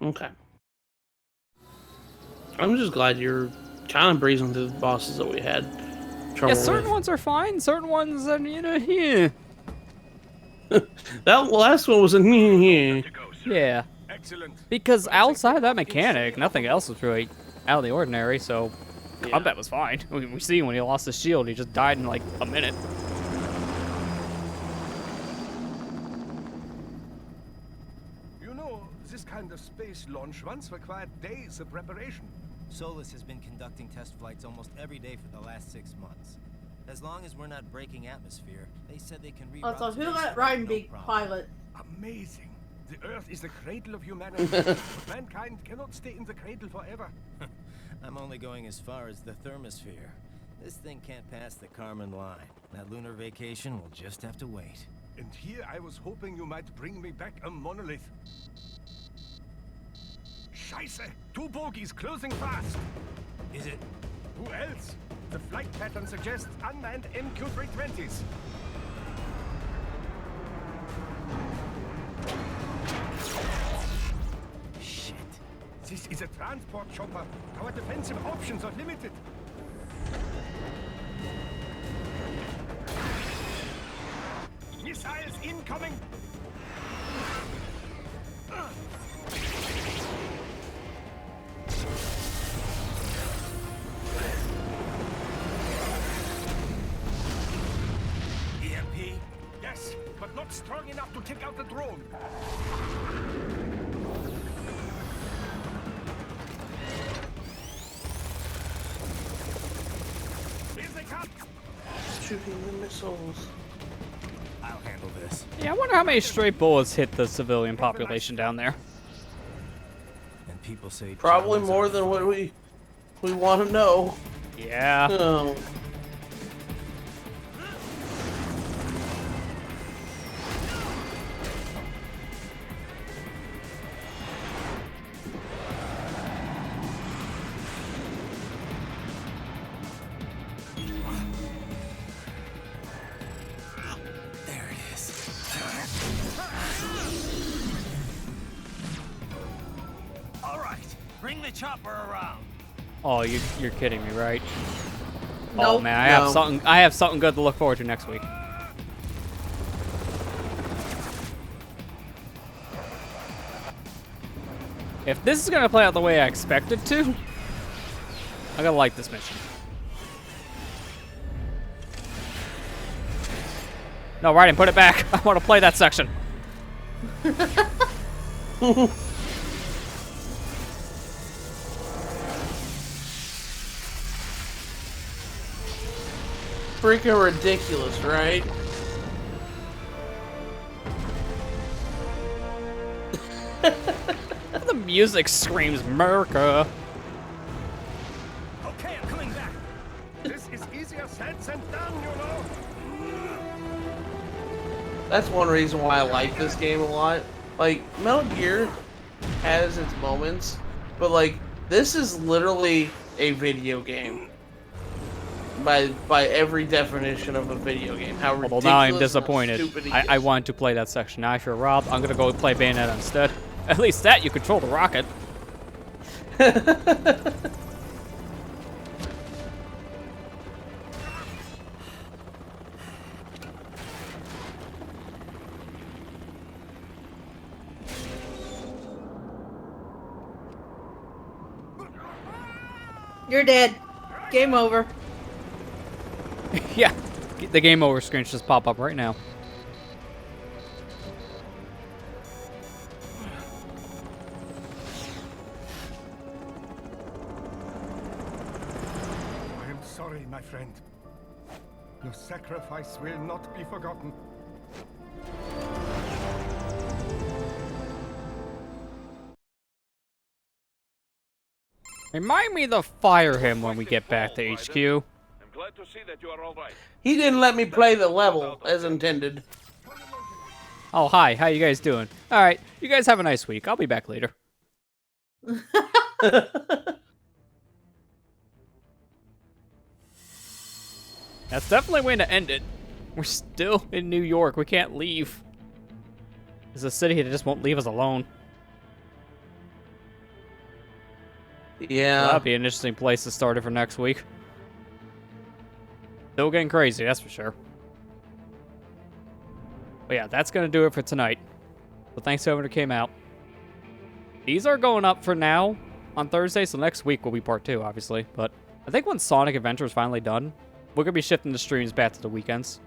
Okay. I'm just glad you're kind of breezing through the bosses that we had trouble Yeah, certain with. ones are fine. Certain ones, you know, yeah. That last one was a Yeah. Excellent. Because outside of that mechanic, nothing else was really out of the ordinary, so combat was fine. We see when he lost his shield, he just died in like a minute. You know, this kind of space launch once required days of preparation. Solus has been conducting test flights almost every day for the last 6 months. As long as we're not breaking atmosphere, they said they can reroute. Also, who today's let flight, Ryan no be problem. pilot? Amazing. The Earth is the cradle of humanity. But mankind cannot stay in the cradle forever. I'm only going as far as the thermosphere. This thing can't pass the Karman line. That lunar vacation will just have to wait. And here I was hoping you might bring me back a monolith. Scheiße! 2 bogies closing fast! Is it? Who else? The flight pattern suggests unmanned MQ-320s. Shit. This is a transport chopper. Our defensive options are limited. Missiles incoming! EMP? Yes, but not strong enough to take out the drone. Here they come! Shooting the missiles. I'll handle this. Yeah, I wonder how many straight bullets hit the civilian population down there. And people say Probably Germans more are than what we want to know. Yeah. Oh. Bring the chopper around. Oh, you're kidding me, right? Oh Nope. man, I have something good to look forward to next week. If this is gonna play out the way I expect it to, I'm gonna like this mission. No, Raiden, put it back. I want to play that section. Freaking ridiculous, right? The music screams Merca. Okay, I'm coming back. This is easier said than done, you know. That's one reason why I like this game a lot. Like, Metal Gear has its moments, but like, this is literally a video game. By every definition of a video game. How ridiculous. Well, now I'm and disappointed. stupid it I is. wanted to play that section. Now if you're Rob, I'm gonna go play Bayonetta instead. At least that you control the rocket. You're dead. Game over. Yeah, the game over screen should just pop up right now. I am sorry, my friend. Your sacrifice will not be forgotten. Remind me to fire him when we get back to HQ. I'm glad to see that you are all right. He didn't let me play the level as intended. Oh, hi. How you guys doing? All right. You guys have a nice week. I'll be back later. That's definitely a way to end it. We're still in New York. We can't leave. There's a city that just won't leave us alone. Yeah. That'd be an interesting place to start it for next week. Still getting crazy, that's for sure. But yeah, that's going to do it for tonight. So thanks to everyone who came out. These are going up for now on Thursday, so next week will be part 2, obviously. But I think when Sonic Adventure is finally done, we're going to be shifting the streams back to the weekends.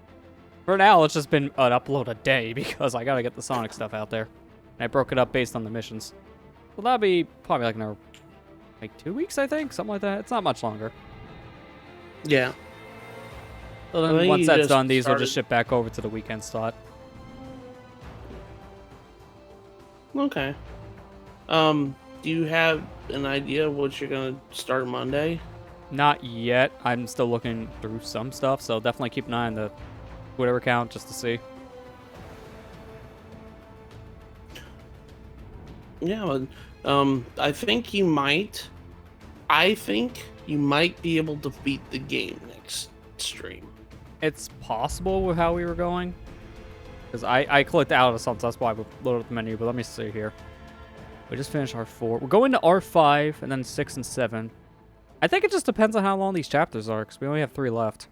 For now, it's just been an upload a day because I got to get the Sonic stuff out there. And I broke it up based on the missions. So that'll be probably like another, 2 weeks, I think? Something like that. It's not much longer. Yeah. So I then think once you that's just done, these will started- just ship back over to the weekend slot. Okay. Do you have an idea of what you're gonna start Monday? Not yet. I'm still looking through some stuff, so definitely keep an eye on the Twitter account just to see. Yeah, but, I think you might be able to beat the game next stream. It's possible with how we were going. Because I clicked out of something, that's why we loaded up the menu, but let me see here. We just finished R4. We're going to R5, and then 6 and 7. I think it just depends on how long these chapters are, because we only have 3 left.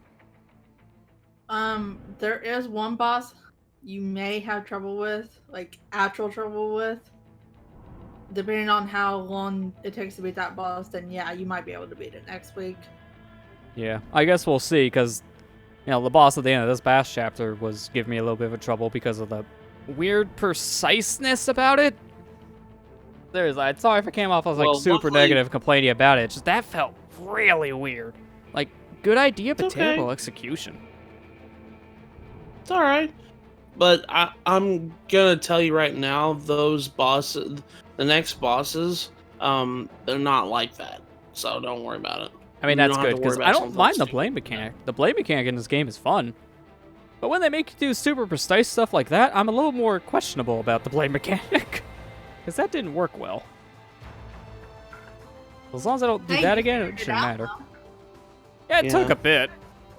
There is one boss you may have trouble with, like actual trouble with. Depending on how long it takes to beat that boss, then yeah, you might be able to beat it next week. Yeah, I guess we'll see, because, the boss at the end of this past chapter was giving me a little bit of trouble because of the weird preciseness about it. Sorry if I came off as super luckily- negative complaining about it. Just that felt really weird. Like, good idea, but It's okay. terrible execution. It's all right, but I'm gonna tell you right now, those bosses, the next bosses, they're not like that. So don't worry about it. I mean, You that's don't have good, to worry because about I some don't of mind those the things. blade mechanic. The blade mechanic in this game is fun. But when they make you do super precise stuff like that, I'm a little more questionable about the blade mechanic. Because that didn't work well. As long as I don't do Hey, that you again, figured it shouldn't out, matter. though. Yeah, it took Yeah. a bit.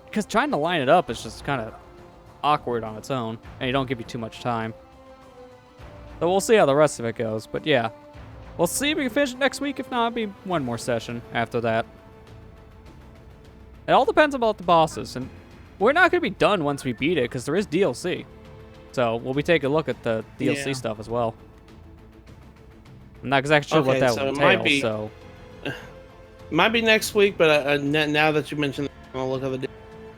Because trying to line it up is just kind of awkward on its own. And you don't give you too much time. So we'll see how the rest of it goes. But yeah, we'll see if we can finish it next week. If not, it'll be one more session after that. It all depends about the bosses, and we're not going to be done once we beat it, because there is DLC. So we'll be taking a look at the DLC stuff as well. I'm not exactly sure what that so will it might entail, be- so... Might be next week, but now that you mentioned, I'm gonna look at the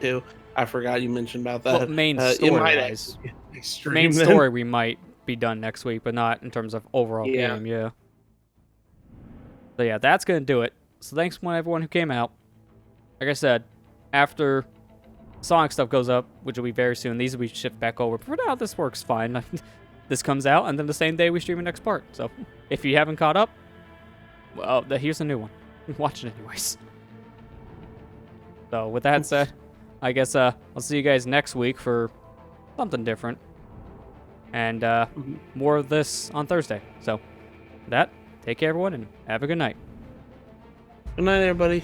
too. I forgot you mentioned about that. Well, main It story might wise. actually be extreme Main then. story we might be done next week, but not in terms of overall Yeah. game, yeah. So yeah, that's going to do it. So thanks to everyone who came out. Like I said, after Sonic stuff goes up, which will be very soon, these will be shipped back over. But for now, this works fine. This comes out, and then the same day we stream the next part. So if you haven't caught up, well, here's a new one. Watch it anyways. So with that said, I guess I'll see you guys next week for something different. And more of this on Thursday. So with that, take care everyone and have a good night. Good night, everybody.